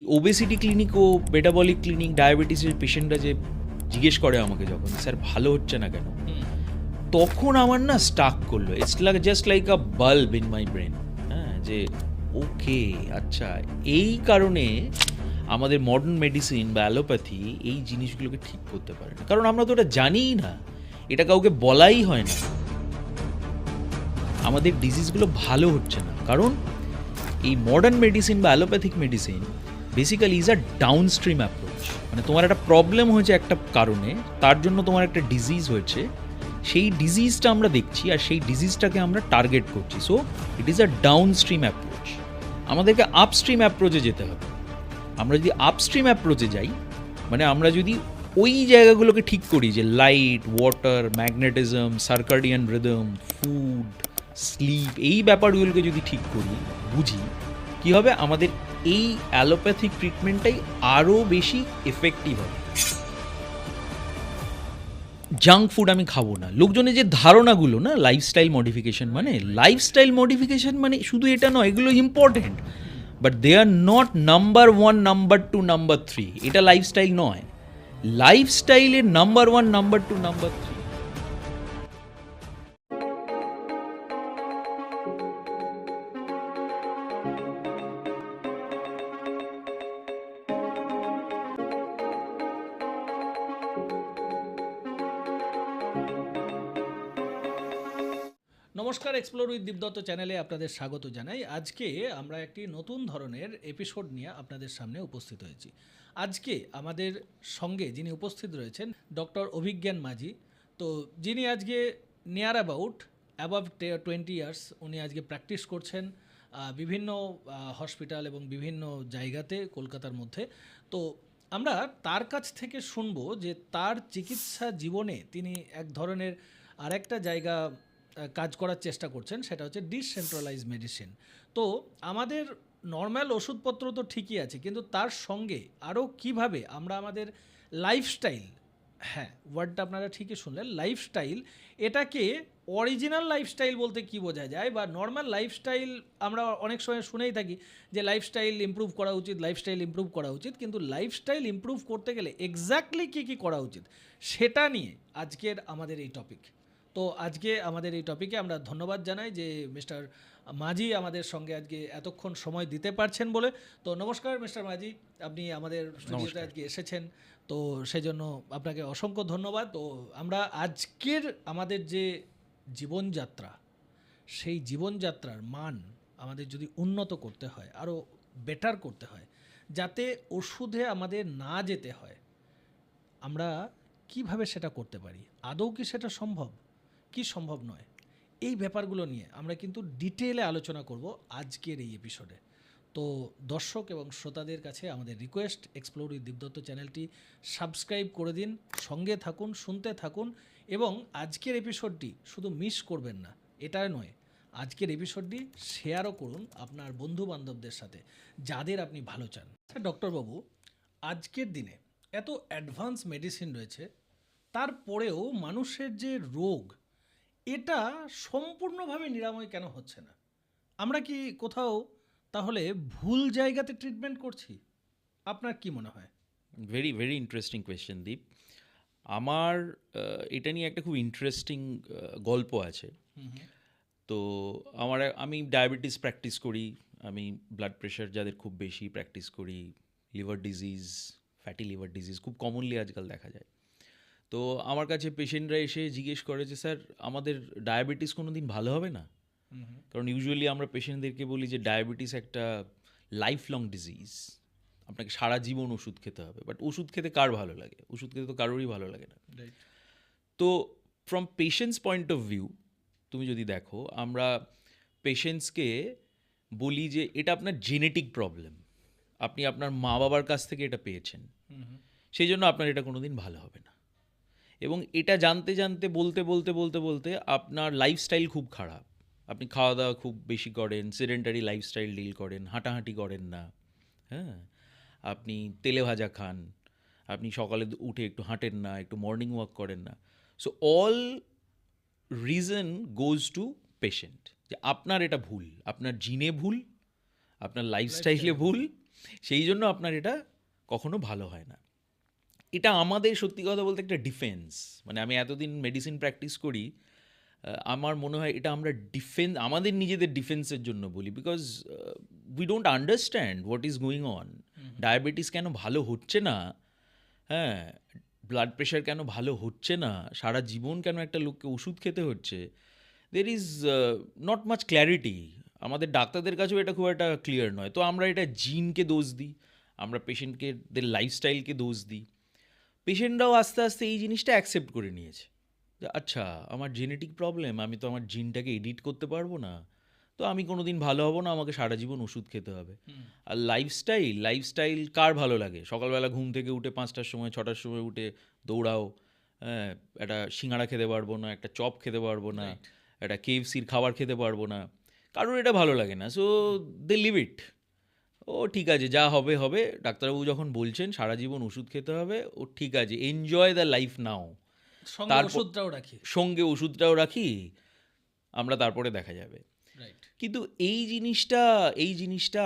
Obesity clinic ও metabolic clinic ডায়াবেটিসের পেশেন্টরা যে জিজ্ঞেস করে আমাকে যখন স্যার ভালো হচ্ছে না কেন, তখন আমার না স্টাক করলো। It's like just like a bulb in my brain. হ্যাঁ, যে ওকে, আচ্ছা, এই কারণে আমাদের মডার্ন মেডিসিন বা অ্যালোপ্যাথি এই জিনিসগুলোকে ঠিক করতে পারে না, কারণ আমরা তো ওটা জানিই না, এটা কাউকে বলাই হয় না। আমাদের ডিজিজগুলো ভালো হচ্ছে না কারণ এই মডার্ন মেডিসিন বা allopathic medicine basically is a down stream approach. মানে তোমার একটা প্রবলেম হয়েছে একটা কারণে, তার জন্য তোমার একটা ডিজিজ হয়েছে, সেই ডিজিজটা আমরা দেখছি আর সেই ডিজিজটাকে আমরা টার্গেট করছি। So it is a down stream approach. আমাদেরকে আপস্ট্রিম অ্যাপ্রোচে যেতে হবে। আমরা যদি আপস্ট্রিম অ্যাপ্রোচে যাই, মানে আমরা যদি ওই জায়গাগুলোকে ঠিক করি, যে light, water, magnetism, circadian rhythm, food, sleep, এই ব্যাপারগুলোকে যদি ঠিক করি, বুঝি, কী হবে, আমাদের এই অ্যালোপ্যাথিক ট্রিটমেন্টটাই আরও বেশি এফেক্টিভ হবে। জাঙ্ক ফুড আমি খাবো না, লোকজনের যে ধারণাগুলো না, লাইফস্টাইল মডিফিকেশন মানে শুধু এটা নয়, এগুলো important, but they are not number 1, number 2, number 3। এটা লাইফস্টাইল নয়। লাইফস্টাইলের নাম্বার 1, নাম্বার 2, নাম্বার 3। নমস্কার, এক্সপ্লোর উইথ দীপদত্ত চ্যানেলে আপনাদের স্বাগত জানাই। আজকে আমরা একটি নতুন ধরনের এপিসোড নিয়ে আপনাদের সামনে উপস্থিত হয়েছি। আজকে আমাদের সঙ্গে যিনি উপস্থিত রয়েছেন ডক্টর অভিজ্ঞান মাঝি। তো যিনি আজকে নিয়ার অ্যাবাভ 20 ইয়ার্স উনি আজকে প্র্যাকটিস করছেন বিভিন্ন হসপিটাল এবং বিভিন্ন জায়গাতে কলকাতার মধ্যে। তো আমরা তার কাছ থেকে শুনবো যে তার চিকিৎসা জীবনে তিনি এক ধরনের আরেকটা জায়গা কাজ করার চেষ্টা করছেন, সেটা হচ্ছে ডিসেন্ট্রালাইজ মেডিসিন। তো আমাদের নর্মাল ওষুধপত্র তো ঠিকই আছে, কিন্তু তার সঙ্গে আরও কিভাবে আমরা আমাদের লাইফস্টাইল, হ্যাঁ ওয়ার্ডটা আপনারা ঠিকই শুনলেন, লাইফস্টাইল, এটাকে অরিজিনাল লাইফস্টাইল বলতে কি বোঝা যায়, বা নর্মাল লাইফস্টাইল আমরা অনেক সময় শুনেই থাকি যে লাইফস্টাইল ইমপ্রুভ করা উচিত, কিন্তু লাইফস্টাইল ইমপ্রুভ করতে গেলে এক্স্যাক্টলি কী করা উচিত সেটা নিয়ে আজকের আমাদের এই টপিক। তো আজকে আমাদের এই টপিকে আমরা ধন্যবাদ জানাই যে মিস্টার মাঝি আমাদের সঙ্গে আজকে এতক্ষণ সময় দিতে পারছেন বলে। তো নমস্কার মিস্টার মাঝি, আপনি আমাদের স্টুডিওতে আজকে এসেছেন, তো সেই জন্য আপনাকে অসংখ্য ধন্যবাদ। তো আমরা আজকের আমাদের যে জীবনযাত্রা, সেই জীবনযাত্রার মান আমাদের যদি উন্নত করতে হয়, আরও বেটার করতে হয়, যাতে ওষুধে আমাদের না যেতে হয়, আমরা কিভাবে সেটা করতে পারি, আদৌ কি সেটা সম্ভব কি সম্ভব নয়, এই ব্যাপারগুলো নিয়ে আমরা কিন্তু ডিটেলে আলোচনা করব আজকের এই এপিসোডে। তো দর্শক এবং শ্রোতাদের কাছে আমাদের রিকোয়েস্ট, এক্সপ্লোর উইথ দীপদত্ত চ্যানেলটি সাবস্ক্রাইব করে দিন, সঙ্গে থাকুন, শুনতে থাকুন, এবং আজকের এপিসোডটি শুধু মিস করবেন না, এটা নয়, আজকের এপিসোডটি শেয়ারও করুন আপনার বন্ধু বান্ধবদের সাথে, যাদের আপনি ভালো চান। ডক্টরবাবু, আজকের দিনে এত অ্যাডভান্স মেডিসিন রয়েছে, তারপরেও মানুষের যে রোগ, এটা সম্পূর্ণভাবে নিরাময় কেন হচ্ছে না? আমরা কি কোথাও তাহলে ভুল জায়গাতে ট্রিটমেন্ট করছি? আপনার কি মনে হয়? ভেরি ভেরি ইন্টারেস্টিং কোয়েশ্চেন, দীপ। আমার এটা নিয়ে একটা খুব ইন্টারেস্টিং গল্প আছে। তো আমি ডায়াবেটিস প্র্যাকটিস করি, আমি ব্লাড প্রেশার যাদের খুব বেশি প্র্যাকটিস করি, liver disease, fatty liver disease খুব কমনলি আজকাল দেখা যায়। তো আমার কাছে পেশেন্টরা এসে জিজ্ঞেস করে যে স্যার আমাদের ডায়াবেটিস কোনো দিন ভালো হবে না? কারণ ইউজুয়ালি আমরা পেশেন্টদেরকে বলি যে ডায়াবেটিস একটা লাইফ লং ডিজিজ, আপনাকে সারা জীবন ওষুধ খেতে হবে। বাট ওষুধ খেতে কার ভালো লাগে? ওষুধ খেতে তো কারোরই ভালো লাগে না। তো from patients point of view তুমি যদি দেখো, আমরা পেশেন্টসকে বলি যে এটা আপনার জেনেটিক প্রবলেম, আপনি আপনার মা বাবার কাছ থেকে এটা পেয়েছেন, সেই জন্য আপনার এটা কোনো দিন ভালো হবে না। এবং এটা জানতে জানতে বলতে বলতে বলতে বলতে আপনার লাইফস্টাইল খুব খারাপ, আপনি খাওয়া দাওয়া খুব বেশি করেন, সেডেন্টারি লাইফস্টাইল ডিল করেন, হাঁটাহাঁটি করেন না, হ্যাঁ, আপনি তেলে ভাজা খান, আপনি সকালে উঠে একটু হাঁটেন না, একটু মর্নিং ওয়াক করেন না। So all reason goes to patient, যে আপনার এটা ভুল, আপনার জিনে ভুল, আপনার লাইফস্টাইলে ভুল, সেই জন্য আপনার এটা কখনো ভালো হয় না। এটা আমাদের সত্যি কথা বলতে একটা ডিফেন্স। মানে আমি এতদিন মেডিসিন প্র্যাকটিস করি, আমার মনে হয় এটা আমরা আমাদের নিজেদের ডিফেন্সের জন্য বলি, because we don't understand what is going on. Diabetes কেন ভালো হচ্ছে না, হ্যাঁ, ব্লাড প্রেশার কেন ভালো হচ্ছে না, সারা জীবন কেন একটা লোককে ওষুধ খেতে হচ্ছে, there is not much clarity. আমাদের ডাক্তারদের কাছেও এটা খুব একটা ক্লিয়ার নয়। তো আমরা এটা জিনকে দোষ দিই, আমরা পেশেন্টকে দের লাইফস্টাইলকে দোষ দিই। পেশেন্টরাও আস্তে আস্তে এই জিনিসটা অ্যাকসেপ্ট করে নিয়েছে যে আচ্ছা, আমার জেনেটিক প্রবলেম, আমি তো আমার জিনটাকে এডিট করতে পারবো না, তো আমি কোনো দিন ভালো হব না, আমাকে সারা জীবন ওষুধ খেতে হবে। আর লাইফস্টাইল কার ভালো লাগে? সকালবেলা ঘুম থেকে উঠে 5টার সময় 6টার সময় উঠে দৌড়াও, হ্যাঁ, একটা সিঙ্গাড়া খেতে পারবো না, একটা চপ খেতে পারবো না, একটা KFCর খাবার খেতে পারবো না, কারোর এটা ভালো লাগে না। সো দে লিভ ইট। ও ঠিক আছে, যা হবে হবে, ডাক্তারবাবু যখন বলছেন সারা জীবন ওষুধ খেতে হবে, ও ঠিক আছে, এনজয় দ্য লাইফ নাও। সঙ্গে তারপর ওষুধটাও রাখি। সঙ্গে ওষুধটাও রাখি, আমরা তারপরে দেখা যাবে। রাইট। কিন্তু এই জিনিসটা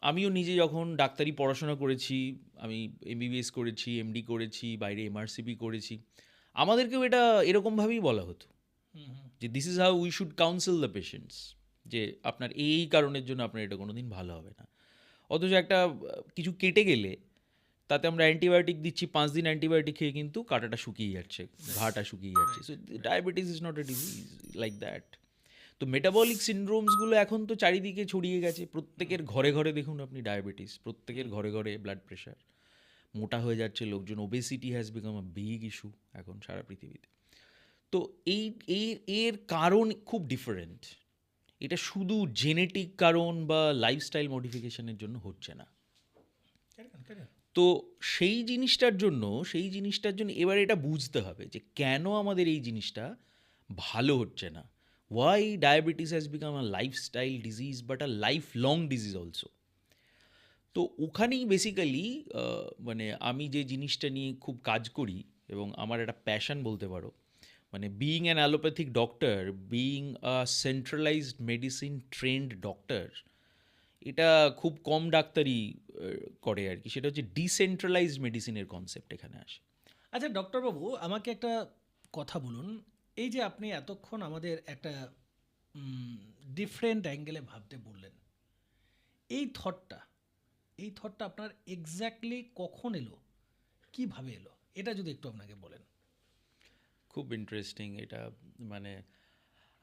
আমিও নিজে যখন ডাক্তারি পড়াশোনা করেছি, আমি MBBS করেছি, MD করেছি, বাইরে MRCP করেছি, আমাদেরকেও এটা এরকমভাবেই বলা হতো যে this is how we should counsel the patients, যে আপনার এই কারণের জন্য আপনার এটা কোনো দিন ভালো হবে না। অথচ একটা কিছু কেটে গেলে তাতে আমরা অ্যান্টিবায়োটিক দিচ্ছি, 5 দিন অ্যান্টিবায়োটিক খেয়ে কিন্তু কাটাটা শুকিয়ে যাচ্ছে, ঘাটা শুকিয়ে যাচ্ছে। So diabetes is not a disease like that. তো মেটাবলিক সিনড্রোমসগুলো এখন তো চারিদিকে ছড়িয়ে গেছে, প্রত্যেকের ঘরে ঘরে দেখুন আপনি ডায়াবেটিস, প্রত্যেকের ঘরে ঘরে ব্লাড প্রেশার, মোটা হয়ে যাচ্ছে লোকজন, obesity has become a big issue এখন সারা পৃথিবীতে। তো এই এর কারণ খুব ডিফারেন্ট। এটা শুধু জেনেটিক কারণ বা লাইফস্টাইল মডিফিকেশনের জন্য হচ্ছে না। তো সেই জিনিসটার জন্য এবার এটা বুঝতে হবে যে কেন আমাদের এই জিনিসটা ভালো হচ্ছে না। Why diabetes has become a lifestyle disease but a life long disease also. তো ওখানেই বেসিক্যালি মানে আমি যে জিনিসটা নিয়ে খুব কাজ করি এবং আমার একটা প্যাশন বলতে পারো, মানে being an allopathic doctor, being a centralised medicine trend doctor, এটা খুব কম ডাক্তারই করে আর কি। সেটা হচ্ছে ডিসেন্ট্রালাইজড মেডিসিনের কনসেপ্ট এখানে আসে। আচ্ছা ডক্টরবাবু, আমাকে একটা কথা বলুন। এই যে আপনি এতক্ষণ আমাদের একটা ডিফারেন্ট অ্যাঙ্গেলে ভাবতে বললেন, এই থটটা এই থটটা আপনার এক্স্যাক্টলি কখন এলো, কিভাবে এলো, এটা যদি একটু আপনাকে বলেন। খুব ইন্টারেস্টিং এটা। মানে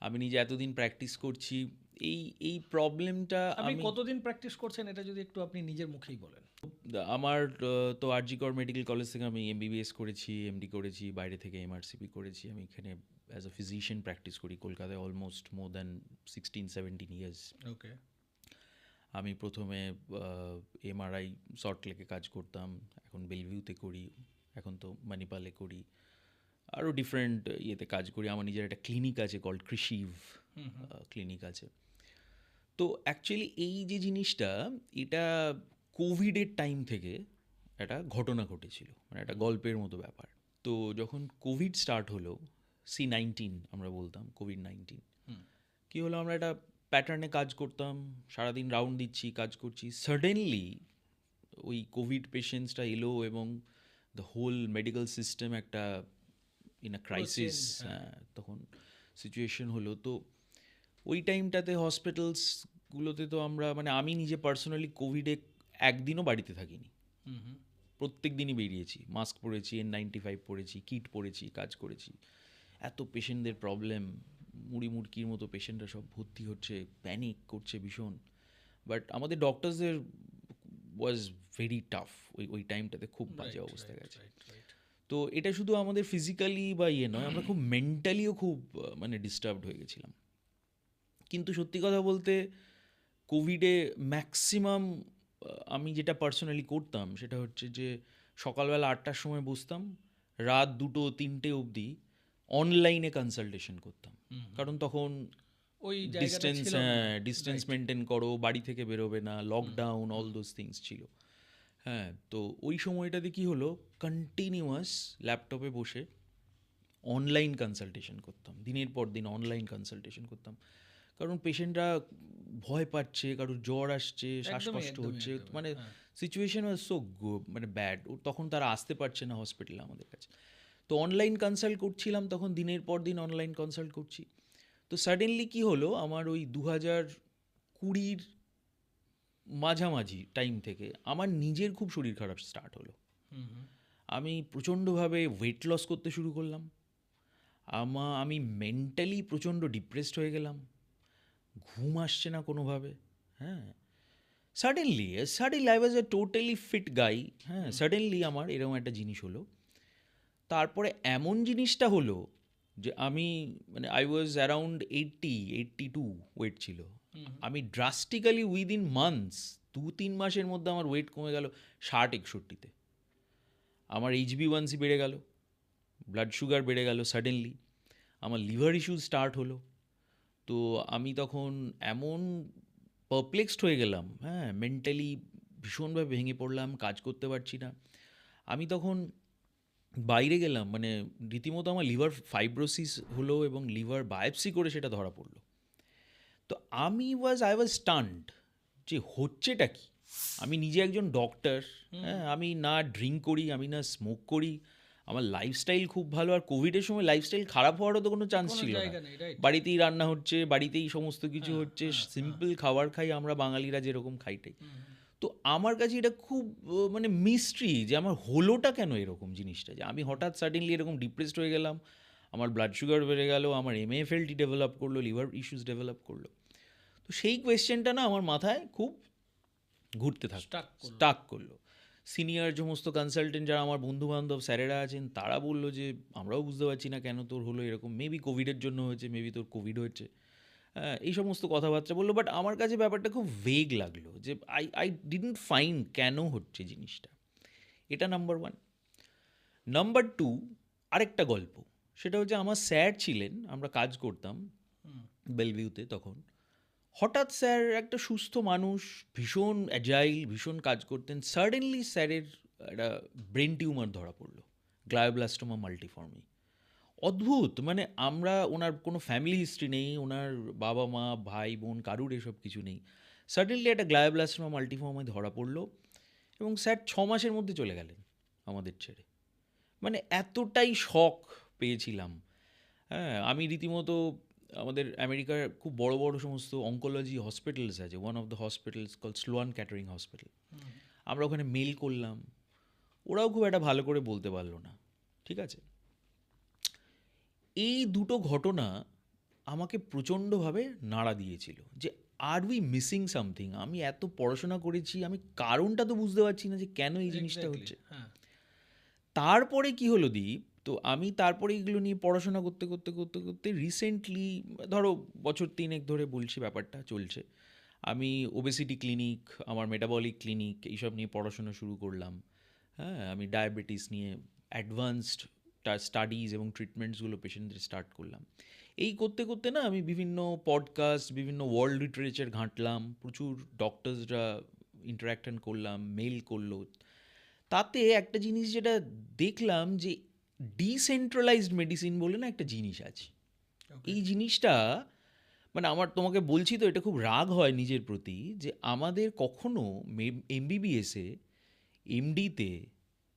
আমি নিজে এতদিন প্র্যাকটিস করছি, এই এই প্রবলেমটা আপনি আমি কতদিন প্র্যাকটিস করছেন এটা যদি একটু আপনি নিজের মুখেই বলেন। আমার তো RG কর মেডিকেল কলেজ থেকে আমি MBBS করেছি, MD করেছি, বাইরে থেকে MRCP করেছি। আমি এখানে অ্যাজ আ ফিজিশিয়ান প্র্যাকটিস করি কলকাতায় অলমোস্ট মোর দ্যান 16-17 ইয়ার্স। ওকে। আমি প্রথমে MRI সল্টলেকে কাজ করতাম, এখন বেলভিউতে করি, এখন তো মানিপালে করি, আরও ডিফারেন্ট ইয়েতে কাজ করি। আমার নিজের একটা ক্লিনিক আছে কল্ড কৃষিভ ক্লিনিক আছে। তো অ্যাকচুয়ালি এই যে জিনিসটা, এটা কোভিডের টাইম থেকে একটা ঘটনা ঘটেছিল, মানে একটা গল্পের মতো ব্যাপার। তো যখন কোভিড স্টার্ট হলো, C-19 আমরা বলতাম, কোভিড-19, কী হলো, আমরা একটা প্যাটার্নে কাজ করতাম, সারাদিন রাউন্ড দিচ্ছি, কাজ করছি, সাডেনলি ওই কোভিড পেশেন্টসটা এলো এবং দ্য হোল মেডিকেল সিস্টেম একটা ইন আ ক্রাইসিস, তখন সিচুয়েশন হলো। তো ওই টাইমটাতে হসপিটালসগুলোতে তো আমরা, মানে আমি নিজে পার্সোনালি কোভিডে একদিনও বাড়িতে থাকিনি, প্রত্যেক দিনই বেরিয়েছি, মাস্ক পরেছি, N95 পরেছি, কিট পরেছি, কাজ করেছি। এত পেশেন্টদের প্রবলেম, মুড়ি মুড়কির মতো পেশেন্টরা সব ভর্তি হচ্ছে, প্যানিক করছে ভীষণ। বাট আমাদের ডক্টরসদের ওয়াজ ভেরি টাফ, ওই টাইমটাতে খুব বাজে অবস্থা গেছে। তো এটা শুধু আমাদের ফিজিক্যালি বা ইয়ে নয়, আমরা খুব মেন্টালিও খুব মানে ডিস্টার্বড হয়ে গেছিলাম। কিন্তু সত্যি কথা বলতে কোভিডে ম্যাক্সিমাম আমি যেটা পার্সোনালি করতাম সেটা হচ্ছে যে সকালবেলা 8টার সময় বসতাম, রাত 2-3টে অবধি অনলাইনে কনসালটেশন করতাম। কারণ তখন ওই ডিস্টেন্স মেনটেন করো, বাড়ি থেকে বেরোবে না, লকডাউন, অল দোজ থিংস ছিল। হ্যাঁ, তো ওই সময়টাতে কী হলো, কন্টিনিউয়াস ল্যাপটপে বসে অনলাইন কনসালটেশন করতাম, দিনের পর দিন অনলাইন কনসালটেশন করতাম। কারণ পেশেন্টরা ভয় পাচ্ছে, কারোর জ্বর আসছে, শ্বাসকষ্ট হচ্ছে, মানে সিচুয়েশন ওয়াজ সো মানে ব্যাড। তখন তারা আসতে পারছে না হসপিটালে আমাদের কাছে। তো অনলাইন কনসাল্ট করছিলাম, তখন দিনের পর দিন অনলাইন কনসাল্ট করছি। তো সাডেনলি কি হলো, আমার ওই 2020 মাঝামাঝি টাইম থেকে আমার নিজের খুব শরীর খারাপ স্টার্ট হলো। আমি প্রচণ্ডভাবে ওয়েট লস করতে শুরু করলাম। আমি মেন্টালি প্রচণ্ড ডিপ্রেসড হয়ে গেলাম, ঘুম আসছে না কোনোভাবে। হ্যাঁ, suddenly I was a totally fit guy. হ্যাঁ, সাডেনলি আমার এরকম একটা জিনিস হলো। তারপরে এমন জিনিসটা হলো যে আমি মানে আই ওয়াজ অ্যারাউন্ড 82 ওয়েট ছিল। আমি ড্রাস্টিক্যালি উইদিন মান্থস, 2-3 মাসের মধ্যে আমার ওয়েট কমে গেল 60-61-তে। আমার HbA1c বেড়ে গেল, ব্লাড সুগার বেড়ে গেল সাডেনলি, আমার লিভার ইস্যুজ স্টার্ট হলো। তো আমি তখন এমন পারপ্লেক্সড হয়ে গেলাম, হ্যাঁ, মেন্টালি ভীষণভাবে ভেঙে পড়লাম, কাজ করতে পারছি না। আমি তখন বাইরে গেলাম, মানে রীতিমতো আমার লিভার ফাইব্রোসিস হলো এবং লিভার বায়োপসি করে সেটা ধরা পড়লো। তো আই ওয়াজ স্টান্ড যে হচ্ছেটা কি। আমি নিজে একজন ডক্টর, হ্যাঁ, আমি না ড্রিঙ্ক করি, আমি না স্মোক করি, আমার লাইফস্টাইল খুব ভালো। আর কোভিডের সময় লাইফস্টাইল খারাপ হওয়ারও তো কোনো চান্স ছিল না। বাড়িতেই রান্না হচ্ছে, বাড়িতেই সমস্ত কিছু হচ্ছে, সিম্পল খাবার খাই আমরা বাঙালিরা যেরকম খাইটাই। তো আমার কাছে এটা খুব মানে মিস্ট্রি যে আমার হলোটা কেন এরকম জিনিসটা, যে আমি হঠাৎ সাডেনলি এরকম ডিপ্রেসড হয়ে গেলাম, আমার ব্লাড সুগার বেড়ে গেল, আমার MAFLD ডেভেলপ করলো, লিভার ইস্যুস ডেভেলপ করলো। তো সেই কোয়েশ্চেনটা না আমার মাথায় খুব ঘুরতে স্টাক করলো। সিনিয়র সমস্ত কনসালটেন্ট যারা আমার বন্ধুবান্ধব স্যারেরা আছেন, তারা বললো যে আমরাও বুঝতে পারছি না কেন তোর হলো এরকম, মেবি কোভিডের জন্য হয়েছে, মেবি তোর কোভিড হয়েছে, এই সমস্ত কথাবার্তা বললো। বাট আমার কাছে ব্যাপারটা খুব ভেগ লাগলো, যে আই ডিডন্ট ফাইন্ড কেন হচ্ছে জিনিসটা। এটা নাম্বার 1। নাম্বার 2, আরেকটা গল্প, সেটা হচ্ছে আমার স্যার ছিলেন, আমরা কাজ করতাম বেলভিউতে তখন। হঠাৎ স্যার একটা সুস্থ মানুষ, ভীষণ অ্যাজাইল, ভীষণ কাজ করতেন, সাডেনলি স্যারের একটা ব্রেন টিউমার ধরা পড়লো, গ্লায়োব্লাস্টোমা মাল্টিফর্মি। অদ্ভুত, মানে আমরা, ওনার কোনো ফ্যামিলি হিস্ট্রি নেই, ওনার বাবা মা ভাই বোন কারুর এসব কিছু নেই। সাডেনলি একটা গ্লায়োব্লাস্টোমা মাল্টিফর্মি ধরা পড়লো এবং স্যার 6 মাসের মধ্যে চলে গেলেন আমাদের ছেড়ে। মানে এতটাই শক পেয়েছিলাম। হ্যাঁ, আমি রীতিমতো আমাদের আমেরিকার খুব বড় বড় সমস্ত অঙ্কোলজি হসপিটালস আছে, one of the hospitals call Sloan catering hospital, আমরা ওখানে মেল করলাম, ওরাও খুব একটা ভালো করে বলতে পারলো না। ঠিক আছে, এই দুটো ঘটনা আমাকে প্রচণ্ডভাবে নাড়া দিয়েছিল যে আর উই মিসিং সামথিং। আমি এত পড়াশোনা করেছি, আমি কারণটা তো বুঝতে পারছি না যে কেন এই জিনিসটা হচ্ছে। তারপরে কি হলো দীপ, তো আমি তারপরে এগুলো নিয়ে পড়াশোনা করতে করতে করতে করতে রিসেন্টলি, ধরো বছর 3 ধরে বলছি ব্যাপারটা চলছে, আমি ওবেসিটি ক্লিনিক, আমার মেটাবলিক ক্লিনিক, এইসব নিয়ে পড়াশোনা শুরু করলাম। হ্যাঁ, আমি ডায়াবেটিস নিয়ে অ্যাডভান্সড স্টাডিজ এবং ট্রিটমেন্টসগুলো পেশেন্টদের স্টার্ট করলাম। এই করতে করতে না আমি বিভিন্ন পডকাস্ট, বিভিন্ন ওয়ার্ল্ড লিটারেচার ঘাঁটলাম, প্রচুর ডক্টরসরা ইন্টারাকশন করলাম, মেল করলো। তাতে একটা জিনিস যেটা দেখলাম, যে ডিসেন্ট্রালাইজড মেডিসিন বলে না একটা জিনিস আছে। এই জিনিসটা মানে আমার, তোমাকে বলছি তো এটা খুব রাগ হয় নিজের প্রতি, যে আমাদের কখনো MBBS-এ, MD-তে,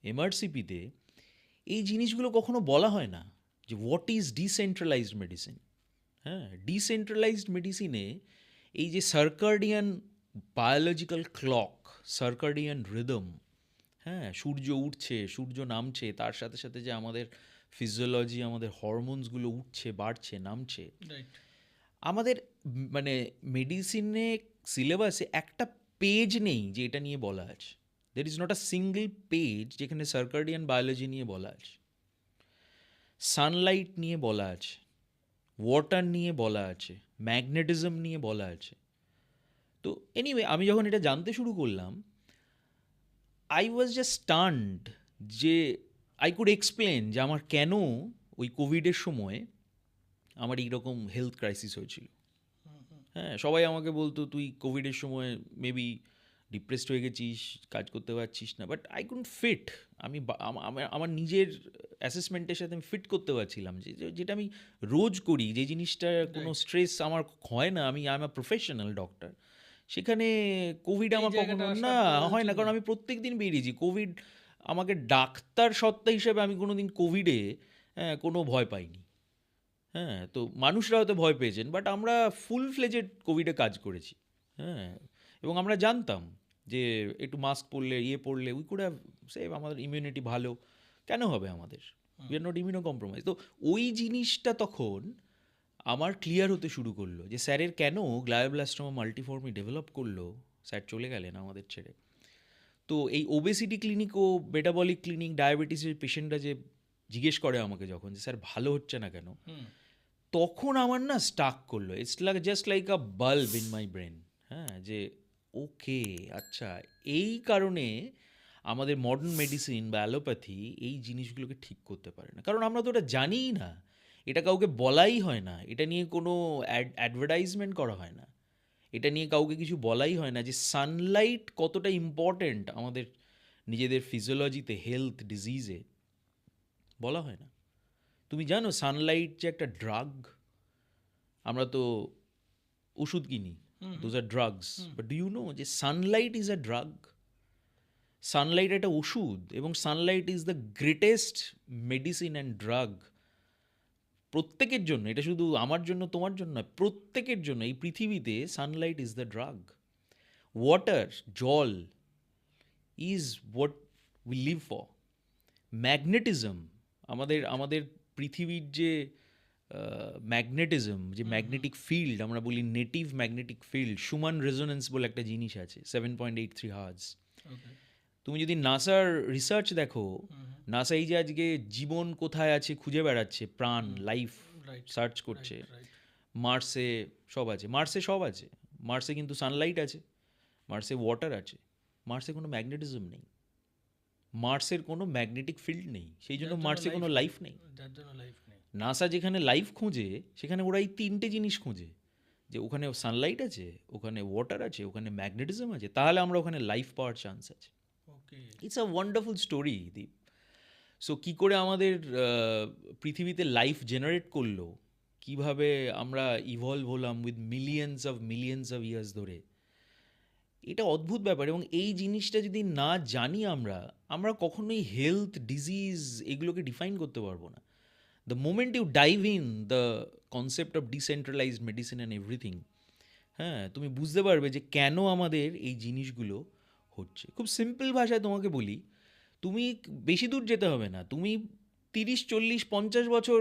MRCP-তে এই জিনিসগুলো কখনো বলা হয় না, যে হোয়াট ইজ ডিসেন্ট্রালাইজড মেডিসিন। হ্যাঁ, ডিসেন্ট্রালাইজড মেডিসিনে এই যে circadian biological clock, circadian rhythm, হ্যাঁ, সূর্য উঠছে সূর্য নামছে, তার সাথে সাথে যে আমাদের ফিজিওলজি, আমাদের হরমোনসগুলো উঠছে বাড়ছে নামছে, আমাদের মানে মেডিসিনে সিলেবাসে একটা পেজ নেই যে এটা নিয়ে বলা আছে। There is not a single page যেখানে সার্কাডিয়ান বায়োলজি নিয়ে বলা আছে, সানলাইট নিয়ে বলা আছে, ওয়াটার নিয়ে বলা আছে, ম্যাগনেটিজম নিয়ে বলা আছে। তো এনিওয়ে, আমি যখন এটা জানতে শুরু করলাম, আই ওয়াজ জাস্ট স্টান্ড, যে আই কুড এক্সপ্লেন যে আমার কেন ওই কোভিডের সময় আমার এইরকম হেলথ ক্রাইসিস হয়েছিল। হ্যাঁ, সবাই আমাকে বলতো তুই কোভিডের সময় মেবি ডিপ্রেসড হয়ে গেছিস, কাজ করতে পারছিস না, বাট আই কুডন্ট ফিট। আমি আমার নিজের অ্যাসেসমেন্টের সাথে আমি ফিট করতে পারছিলাম, যেটা আমি রোজ করি, যে জিনিসটা কোনো স্ট্রেস আমার হয় না। আমি I am a professional doctor. সেখানে কোভিড এই আমার কখনো জায়গাটা আসার না পরে হয় না, উচিত কারণ আমি প্রত্যেক দিন বেরিয়েছি। কোভিড আমাকে ডাক্তার সত্তা হিসেবে আমি কোনো দিন কোভিডে কোনো ভয় পাইনি। হ্যাঁ, তো মানুষরা হয়তো ভয় পেয়েছেন, বাট আমরা ফুল ফ্লেজেড কোভিডে কাজ করেছি। হ্যাঁ, এবং আমরা জানতাম যে একটু মাস্ক পরলে, পরলে উই কুড হ্যাভ সেভ, আমাদের ইমিউনিটি ভালো কেন হবে আমাদের, we are not immuno compromise. তো ওই জিনিসটা তখন আমার ক্লিয়ার হতে শুরু করলো যে স্যারের কেন গ্লায়োব্লাস্টোমা মাল্টিফর্মি ডেভেলপ করলো। স্যার চলে গেলেন আমাদের ছেড়ে। তো এই ওবেসিটি ক্লিনিক ও মেটাবলিক ক্লিনিক, ডায়াবেটিসের পেশেন্টরা যে জিজ্ঞেস করে আমাকে যখন, যে স্যার ভালো হচ্ছে না কেন, তখন আমার না স্টাক করলো। It's like just like a bulb in my brain. হ্যাঁ, যে ওকে, আচ্ছা, এই কারণে আমাদের মডার্ন মেডিসিন বা অ্যালোপ্যাথি এই জিনিসগুলোকে ঠিক করতে পারে না, কারণ আমরা তো ওটা জানিই না, এটা কাউকে বলাই হয় না, এটা নিয়ে কোনো অ্যাডভার্টাইজমেন্ট করা হয় না, এটা নিয়ে কাউকে কিছু বলাই হয় না যে সানলাইট কতটা ইম্পর্ট্যান্ট আমাদের নিজেদের ফিজিওলজিতে, হেলথ, ডিজিজে বলা হয় না। তুমি জানো সানলাইট যে একটা ড্রাগ? আমরা তো ওষুধ কিনি, those are drugs, but do you know যে sunlight is a drug? Sunlight একটা ওষুধ, এবং sunlight is the greatest medicine and drug প্রত্যেকের জন্য। এটা শুধু আমার জন্য, তোমার জন্য নয়, প্রত্যেকের জন্য। এই পৃথিবীতে sunlight is the drug. Water, জল is what we live for. Magnetism, আমাদের আমাদের পৃথিবীর যে ম্যাগনেটিজম, যে ম্যাগনেটিক ফিল্ড আমরা বলি, নেটিভ ম্যাগনেটিক ফিল্ড, সুমান রেজোনেন্স বলে একটা জিনিস আছে, 7.83 হার্জ। তুমি যদি নাসার রিসার্চ দেখো, নাসা এই যে আজকে জীবন কোথায় আছে খুঁজে বেড়াচ্ছে, প্রাণ, লাইফ সার্চ করছে, মার্সে সব আছে, মার্সে সব আছে, মার্সে কিন্তু সানলাইট আছে, মার্সে ওয়াটার আছে, মার্সে কোনো ম্যাগনেটিজম নেই, মার্সের কোনো ম্যাগনেটিক ফিল্ড নেই, সেই জন্য মার্সে কোনো লাইফ নেই। যার জন্য লাইফ নেই। নাসা যেখানে লাইফ খোঁজে, সেখানে ওরা এই তিনটে জিনিস খোঁজে, যে ওখানে সানলাইট আছে, ওখানে ওয়াটার আছে, ওখানে ম্যাগনেটিজম আছে, তাহলে আমরা ওখানে লাইফ পাওয়ার চান্স আছে। It's a wonderful story, Deep. So কী করে আমাদের পৃথিবীতে লাইফ জেনারেট করলো, কিভাবে আমরা ইভলভ হলাম উইথ মিলিয়ন্স অফ ইয়ার্স ধরে, এটা অদ্ভুত ব্যাপার। এবং এই জিনিসটা যদি না জানি আমরা, আমরা কখনোই হেলথ, ডিজিজ এগুলোকে ডিফাইন করতে পারবো না। The moment you dive in the concept of decentralised medicine and everything, হ্যাঁ, তুমি বুঝতে পারবে যে কেন আমাদের এই জিনিসগুলো হচ্ছে। খুব সিম্পল ভাষায় তোমাকে বলি, তুমি বেশি দূর যেতে হবে না, তুমি 30, 40, 50 বছর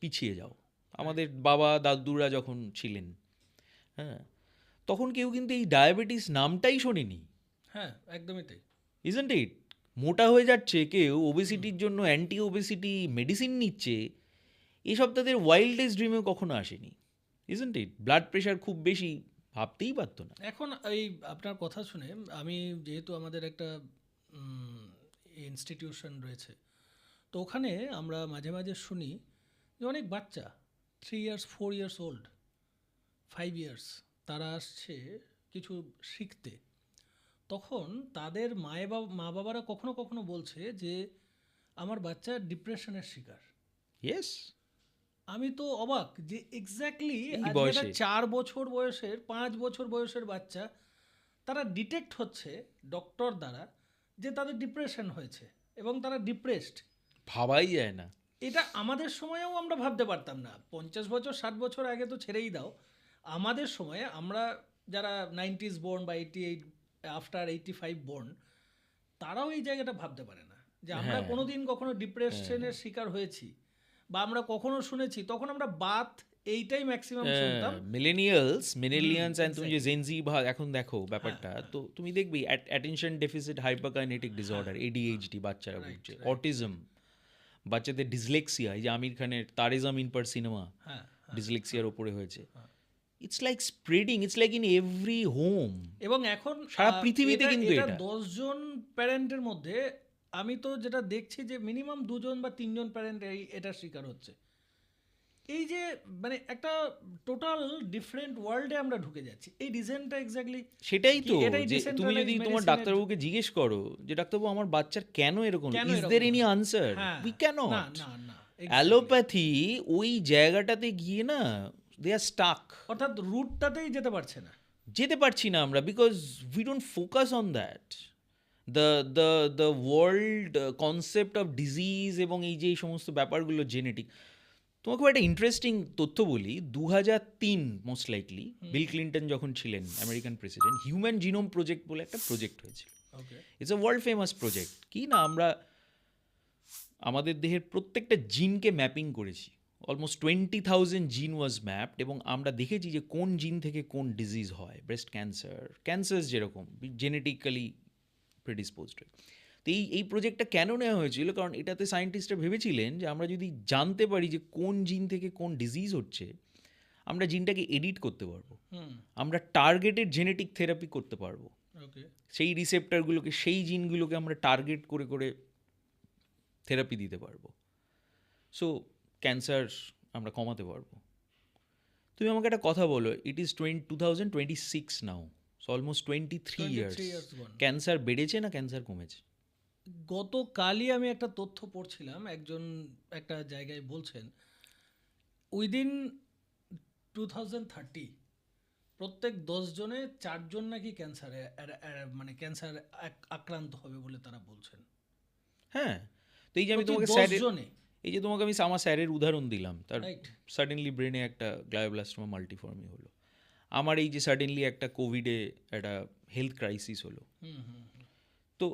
পিছিয়ে যাও, আমাদের বাবা দাদুরা যখন ছিলেন, হ্যাঁ, তখন কেউ কিন্তু এই ডায়াবেটিস নামটাই শোনেনি। হ্যাঁ, একদমই তাই। Isn't it? মোটা হয়ে যাচ্ছে কেউ, ওবেসিটির জন্য অ্যান্টি ওবেসিটি মেডিসিন নিচ্ছে, এসব তাদের ওয়াইল্ডেস্ট ড্রিমেও কখনো আসেনি। Isn't it? ব্লাড প্রেশার খুব বেশি, ভাবতেই পারতো না। এখন এই আপনার কথা শুনে আমি, যেহেতু আমাদের একটা ইনস্টিটিউশন রয়েছে, তো ওখানে আমরা মাঝে মাঝে শুনি যে অনেক বাচ্চা 3 ইয়ার্স 4 ইয়ার্স ওল্ড, 5 ইয়ার্স, তারা আসছে কিছু শিখতে। তখন তাদের মা বাবারা কখনো কখনো বলছে যে আমার বাচ্চা ডিপ্রেশনের শিকার। ইয়েস, আমি তো অবাক যে এক্স্যাক্টলি এই আজকে বয়সে। 4 বছর বয়সের, 5 বছর বয়সের বাচ্চা, তারা ডিটেক্ট হচ্ছে ডক্টর দ্বারা যে তাদের ডিপ্রেশন হয়েছে এবং তারা ডিপ্রেসড। ভাবাই যায় না। এটা আমাদের সময়েও আমরা ভাবতে পারতাম না। 50 বছর 60 বছর আগে তো ছেড়েই দাও, আমাদের সময়ে আমরা যারা 90s বোর্ন বা 88 আফটার 85 বোর্ন, তারাও এই জায়গাটা ভাবতে পারে না যে আমরা হ্যাঁ। কোনোদিন কখনো ডিপ্রেশনের শিকার হয়েছি বা আমরা কখনো শুনেছি। তখন আমরা বাত এইটাই ম্যাক্সিমাম শুনতাম। মিলেনিয়ালস অ্যান্ড তুমি যে জেনজি এখন দেখো ব্যাপারটা, তো তুমি দেখবি attention deficit hyperkinetic disorder, ADHD বাচ্চারা ভুগছে, অটিজম, বাচ্চাদের ডিসলেক্সিয়া, এই যে আমির খানের তারে জামিন পার সিনেমা হ্যাঁ, ডিসলেক্সিয়ার ওপরে হয়েছে। It's like spreading, it's like in every home. এবং এখন সারা পৃথিবীতে কিন্তু এটা 10 জন প্যারেন্টের মধ্যে আমি তো যেটা দেখছি যে মিনিমাম 2 জন বা 3 জন প্যারেন্ট এটার শিকার হচ্ছে। এই যে মানে একটা টোটাল ডিফারেন্ট ওয়ার্ল্ডে আমরা ঢুকে যাচ্ছি, এই রিজনটা এক্স্যাক্টলি সেটাই তো, এটাই যে তুমি যদি decentralized তোমার medicine-এর ডাক্তারবাবুকে জিজ্ঞেস করো যে ডাক্তারবাবু আমার বাচ্চার কেন এরকম, কেন ইজ এরকম দের এনি হচ্ছে? আনসার, হ্যাঁ, উই না ক্যানট। না না exactly. অ্যালোপ্যাথি ওই জায়গাটাতে গিয়ে না দে আর স্টাক, অর্থাৎ রুটটাতেই যেতে পারছে না। যেতে পারছি না আমরা, because we don't focus on that. The world concept of disease এবং এই যে এই সমস্ত ব্যাপারগুলো জেনেটিক। তোমাকে একটা ইন্টারেস্টিং তথ্য বলি, 2003 মোস্ট লাইকলি বিল ক্লিন্টন যখন ছিলেন American president, human genome project বলে একটা প্রজেক্ট হয়েছিল। Okay, it's a world famous project. কি না, আমরা আমাদের দেহের প্রত্যেকটা জিনকে ম্যাপিং করেছি। অলমোস্ট 20,000 জিন ওয়াজ ম্যাপড, এবং আমরা দেখেছি যে কোন জিন থেকে কোন ডিজিজ হয়, ব্রেস্ট ক্যান্সার যেরকম জেনেটিক্যালি প্রেডিসপোজড হয়। তো এই প্রজেক্টটা কেন নেওয়া হয়েছিল, কারণ এটাতে সায়েন্টিস্টরা ভেবেছিলেন যে আমরা যদি জানতে পারি যে কোন জিন থেকে কোন ডিজিজ হচ্ছে, আমরা জিনটাকে এডিট করতে পারবো, আমরা টার্গেটেড জেনেটিক থেরাপি করতে পারবো। ওকে, সেই রিসেপ্টারগুলোকে, সেই জিনগুলোকে আমরা টার্গেট করে করে থেরাপি দিতে পারবো। সো ক্যান্সার আমরা কমাতে পারবো। তুমি আমাকে একটা কথা বলো, it is 2026 now, so almost 23 years. years gone. Cancer বেড়েছে না ক্যান্সার কমেছে? গতকালই আমি একটা তথ্য পড়ছিলাম, একজন একটা জায়গায় বলছেন উইদিন 2030 প্রত্যেক 10 জনে 4 জন নাকি ক্যান্সারে মানে ক্যান্সার আক্রান্ত হবে বলে তারা বলছেন। হ্যাঁ, তো এই যে আমি প্রতি তোমাকে 10 স্যারের, জনে, এই যে তোমাকে আমি আমার স্যারের উদাহরণ দিলাম, তার রাইট? সাডেনলি ব্রেনে একটা গ্লায়োব্লাস্টোমা মাল্টিফর্মি হলো। আমার এই যে সাডেনলি একটা কোভিডে একটা হেলথ ক্রাইসিস হলো। তো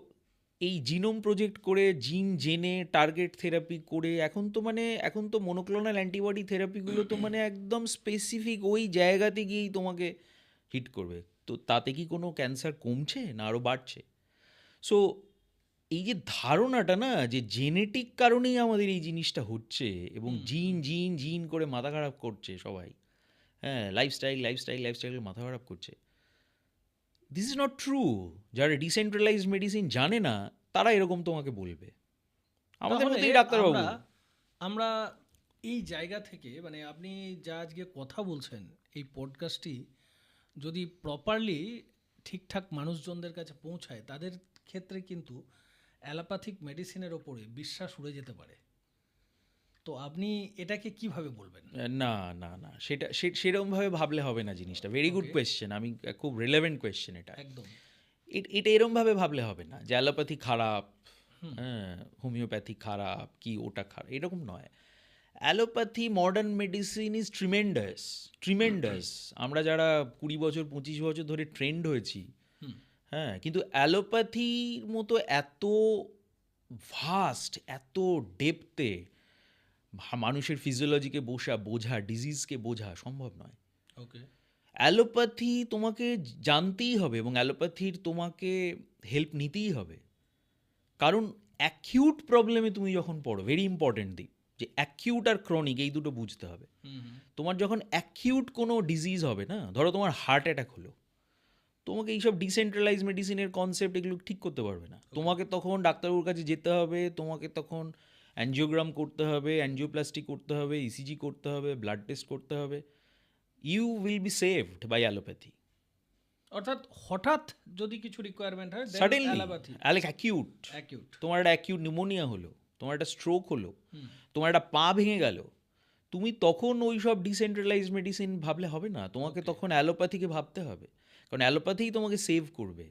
এই জিনোম প্রজেক্ট করে, জিন জেনে টার্গেট থেরাপি করে, এখন তো মনোক্লোনাল অ্যান্টিবডি থেরাপিগুলো তো মানে একদম স্পেসিফিক ওই জায়গাতে গিয়েই তোমাকে হিট করবে। তো তাতে কি কোনো ক্যান্সার কমছে না আরও বাড়ছে? সো এই যে ধারণাটা না, যে জেনেটিক কারণেই আমাদের এই জিনিসটা হচ্ছে এবং জিন জিন জিন করে মাথা খারাপ করছে সবাই, হ্যাঁ, লাইফস্টাইল মাথা খারাপ করছে, দিস ইজ নট ট্রু। যারা ডিসেন্ট্রালাইজড মেডিসিন জানে না তারা এরকম তোমাকে বলবে। আমাদের তাহলে মতোই ডাক্তারবাবু। আমরা এই জায়গা থেকে মানে আপনি যা আজকে কথা বলছেন, এই পডকাস্টটি যদি প্রপারলি ঠিকঠাক মানুষজনদের কাছে পৌঁছায়, তাদের ক্ষেত্রে কিন্তু অ্যালোপ্যাথিক মেডিসিনের ওপরে বিশ্বাস উড়ে যেতে পারে। তো আপনি এটাকে কিভাবে বলবেন? না না না, সেরকমভাবে ভাবলে হবে না জিনিসটা। ভেরি গুড কোয়েশ্চেন, আমি খুব রিলেভেন্ট কোয়েশ্চেন এটা। একদম এটা এরমভাবে ভাবলে হবে না যে অ্যালোপ্যাথি খারাপ, হ্যাঁ, হোমিওপ্যাথি খারাপ, কি ওটা খারাপ, এরকম নয়। Allopathy modern medicine is tremendous. আমরা যারা 20 বছর 25 বছর ধরে ট্রেন্ড হয়েছি, হ্যাঁ, কিন্তু অ্যালোপ্যাথির মতো এত ভাস্ট, এত ডেপথে মানুষের ফিজিওলজিকে বোঝা, ডিজিজকে বোঝা সম্ভব নয়। ওকে, অ্যালোপ্যাথি তোমাকে জানতেই হবে এবং অ্যালোপ্যাথির তোমাকে হেল্প নিতেই হবে, কারণ অ্যাকিউট প্রবলেমে তুমি যখন পড়ো, ভেরি ইম্পর্টেন্ট দিক, যে অ্যাকিউট আর ক্রনিক এই দুটো বুঝতে হবে। তোমার যখন অ্যাকিউট কোনো ডিজিজ হবে না, ধরো তোমার হার্ট অ্যাটাক হলো, তোমাকে এইসব ডিসেন্ট্রালাইজ মেডিসিনের কনসেপ্ট এগুলো ঠিক করতে পারবে না। তোমাকে তখন ডাক্তারবাবুর কাছে যেতে হবে, তোমাকে তখন অ্যানজিওগ্রাম করতে হবে, অ্যানজিওপ্লাস্টি করতে হবে, ইসিজি করতে হবে, ব্লাড টেস্ট করতে হবে। You will be saved by allopathy. অর্থাৎ হঠাৎ যদি কিছু রিকোয়ারমেন্ট হয়, সাডেনলি অ্যালোপ্যাথি অ্যাকিউট, অ্যাকিউট, তোমার একটা অ্যাকিউট নিউমোনিয়া হলো, তোমার একটা স্ট্রোক হলো, তোমার একটা পা ভেঙে গেল, তুমি তখন ওই সব ডিসেন্ট্রালাইজ মেডিসিন ভাবলে হবে না, তোমাকে তখন অ্যালোপ্যাথিকে ভাবতে হবে, কারণ অ্যালোপ্যাথিই তোমাকে সেভ করবে।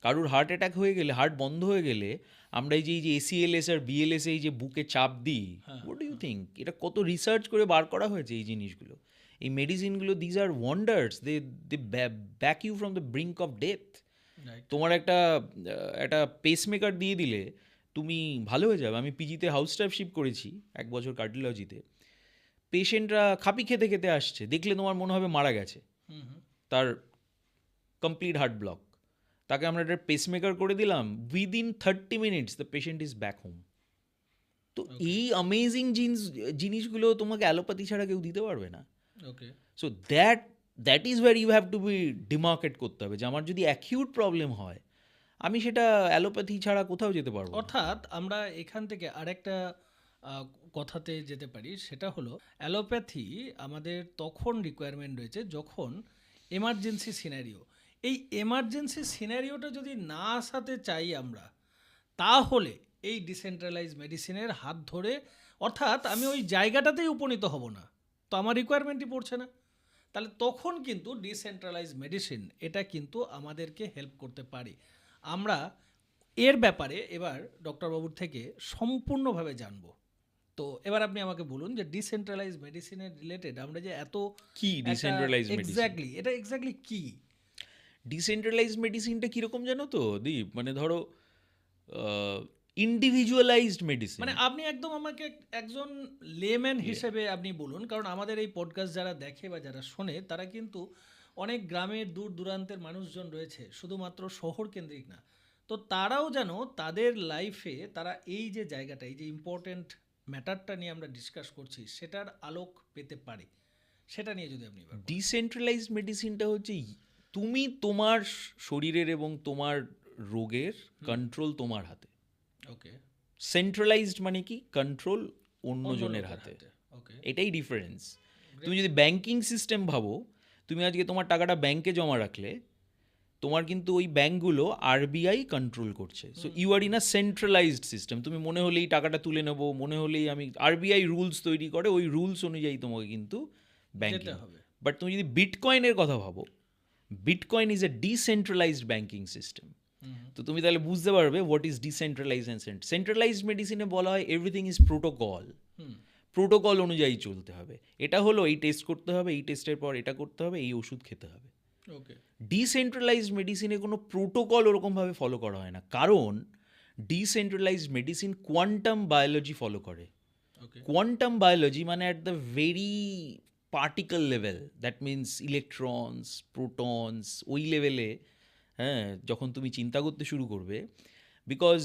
কারুর হার্ট অ্যাটাক হয়ে গেলে, হার্ট বন্ধ হয়ে গেলে, আমরা এই যে এসিএলএস আর বিএলএস এই যে বুকে চাপ দিই, হোয়াট ডু ইউ থিঙ্ক এটা কত রিসার্চ করে বার করা হয়েছে এই জিনিসগুলো, এই মেডিসিনগুলো, these are wonders, they back you from the brink of death. তোমার একটা পেসমেকার দিয়ে দিলে তুমি ভালো হয়ে যাবে। আমি পিজিতে হাউস স্টাফশিপ করেছি 1 বছর কার্ডিওলজিতে। পেশেন্টরা খাপি খেতে খেতে আসছে, দেখলে তোমার মনে হবে মারা গেছে, তার কমপ্লিট হার্ট ব্লক, তাকে আমরা একটা পেসমেকার করে দিলাম, within 30 minutes the patient is back home. তো এই অ্যামেজিং জিনিসগুলো তোমাকে অ্যালোপ্যাথি ছাড়া কেউ দিতে পারবে না। Okay, so that is where you have to be demarcate করতে হবে, যে আমার যদি অ্যাকিউট প্রবলেম হয়, আমি সেটা অ্যালোপ্যাথি ছাড়া কোথাও যেতে পারবো না। অর্থাৎ আমরা এখান থেকে আরেকটা কথাতে যেতে পারি, সেটা হলো অ্যালোপ্যাথি আমাদের তখন রিকোয়ারমেন্ট রয়েছে যখন এমার্জেন্সি সিনারিও। এই এমার্জেন্সি সিনারিওটা যদি না আসাতে চাই আমরা, তাহলে এই ডিসেন্ট্রালাইজ মেডিসিনের হাত ধরে, অর্থাৎ আমি ওই জায়গাটাতেই উপনীত হব না, তো আমার রিকোয়ারমেন্টই পড়ছে না, তাহলে তখন কিন্তু ডিসেন্ট্রালাইজ মেডিসিন এটা কিন্তু আমাদেরকে হেল্প করতে পারে। আমরা এর ব্যাপারে এবার ডক্টরবাবুর থেকে সম্পূর্ণভাবে জানবো। তো এবার আপনি আমাকে বলুন যে ডিসেন্ট্রালাইজ মেডিসিনের রিলেটেড আমরা যে এত কি ডিসেন্ট্রালাইজড মেডিসিন? এক্স্যাক্টলি কি? ডিসেন্ট্রালাইজড মেডিসিনটা কীরকম জানো তো দীপ? মানে ধরো ইন্ডিভিজুয়ালাইজড মেডিসিন। মানে আপনি একদম আমাকে একজন লেম্যান হিসেবে আপনি বলুন, কারণ আমাদের এই পডকাস্ট যারা দেখে বা যারা শোনে তারা কিন্তু অনেক গ্রামের দূর দূরান্তের মানুষজন রয়েছে, শুধুমাত্র শহর কেন্দ্রিক না। তো তারাও যেন তাদের লাইফে তারা এই যে জায়গাটা, এই যে ইম্পর্টেন্ট ম্যাটারটা নিয়ে আমরা ডিসকাস করছি, সেটার আলোক পেতে পারে, সেটা নিয়ে যদি আপনি এবার ডিসেন্ট্রালাইজড মেডিসিনটা হচ্ছে তুমি তোমার শরীরের এবং তোমার রোগের কন্ট্রোল তোমার হাতে। ওকে সেন্ট্রালাইজড মানে কি? কন্ট্রোল অন্যজনের হাতে। ওকে এটাই ডিফারেন্স। তুমি যদি ব্যাংকিং সিস্টেম ভাবো, তুমি আজকে তোমার টাকাটা ব্যাংকে জমা রাখলে, তোমার কিন্তু ওই ব্যাংকগুলো আরবিআই কন্ট্রোল করছে। So you are in a centralised system. তুমি মনে হলেই টাকাটা তুলে নেবো, মনে হলেই আমি, আরবিআই রুলস তৈরি করে, ওই রুলস অনুযায়ী তোমাকে কিন্তু ব্যাংকিং হবে। বাট তুমি যদি বিটকয়েনের কথা ভাবো, bitcoin is a decentralized banking system. তো তুমি তাহলে বুঝতে পারবে what is decentralize and centralized মেডিসিনে বলা হয় এভরিথিং ইজ প্রোটোকল। প্রোটোকল অনুযায়ী চলতে হবে। এটা হলো এই টেস্ট করতে হবে, এই টেস্টের পর এটা করতে হবে, এই ওষুধ খেতে হবে। ওকে ডিসেন্ট্রালাইজড মেডিসিনে কোনো প্রোটোকল ওরকমভাবে ফলো করা হয় না, কারণ decentralised medicine quantum biology follow করে। ওকে কোয়ান্টাম বায়োলজি মানে at the very particle level, that means electrons, protons, ওই লেভেলে। হ্যাঁ, যখন তুমি চিন্তা করতে শুরু করবে, বিকজ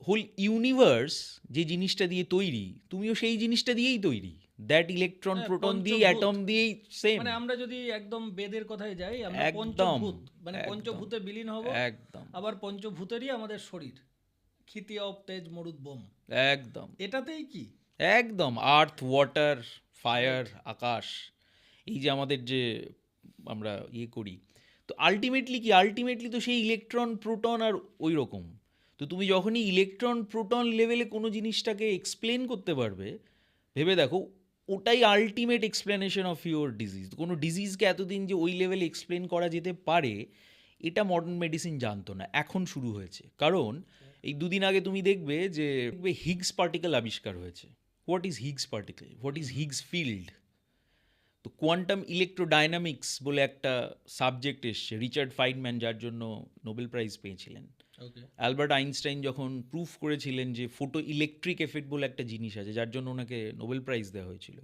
হোল ইউনিভার্স যে জিনিসটা দিয়ে তৈরি, তুমিও সেই জিনিসটা দিয়েই তৈরি। দ্যাট ইলেকট্রন প্রোটন দিয়ে, অ্যাটম দিয়েই সেম। মানে আমরা যদি একদম বেদের কথায় যাই, আমরা একদম, পঞ্চভূত, মানে একদম, পঞ্চভূতে বিলীন হব। একদম আবার পঞ্চভূতেরই আমাদের শরীর, ক্ষিতি অব তেজ মরুদ বোম, একদম এটাতেই কি একদম আর্থ, ওয়াটার, ফায়ার, আকাশ, এই যে আমাদের যে আমরা করি, তো আলটিমেটলি তো সেই ইলেকট্রন প্রোটন আর ওই রকম। তো তুমি যখনই ইলেকট্রন প্রোটন লেভেলে কোনো জিনিসটাকে এক্সপ্লেন করতে পারবে, ভেবে দেখো, ওটাই ultimate explanation of your disease. কোনো ডিজিজকে এতদিন যে ওই লেভেলে এক্সপ্লেন করা যেতে পারে, এটা মডার্ন মেডিসিন জানতো না, এখন শুরু হয়েছে। কারণ এই দুদিন আগে তুমি দেখবে যে হিগস পার্টিকেল আবিষ্কার হয়েছে। What is Higgs particle? What is Higgs field? তো কোয়ান্টাম ইলেকট্রোডাইনামিক্স বলে একটা সাবজেক্ট এসছে, রিচার্ড ফাইনম্যান যার জন্য নোবেল প্রাইজ পেয়েছিলেন। ওকে অ্যালবার্ট আইনস্টাইন যখন প্রুফ করেছিলেন যে ফোটো ইলেকট্রিক এফেক্ট বলে একটা জিনিস আছে, যার জন্য ওনাকে নোবেল প্রাইজ দেওয়া হয়েছিল।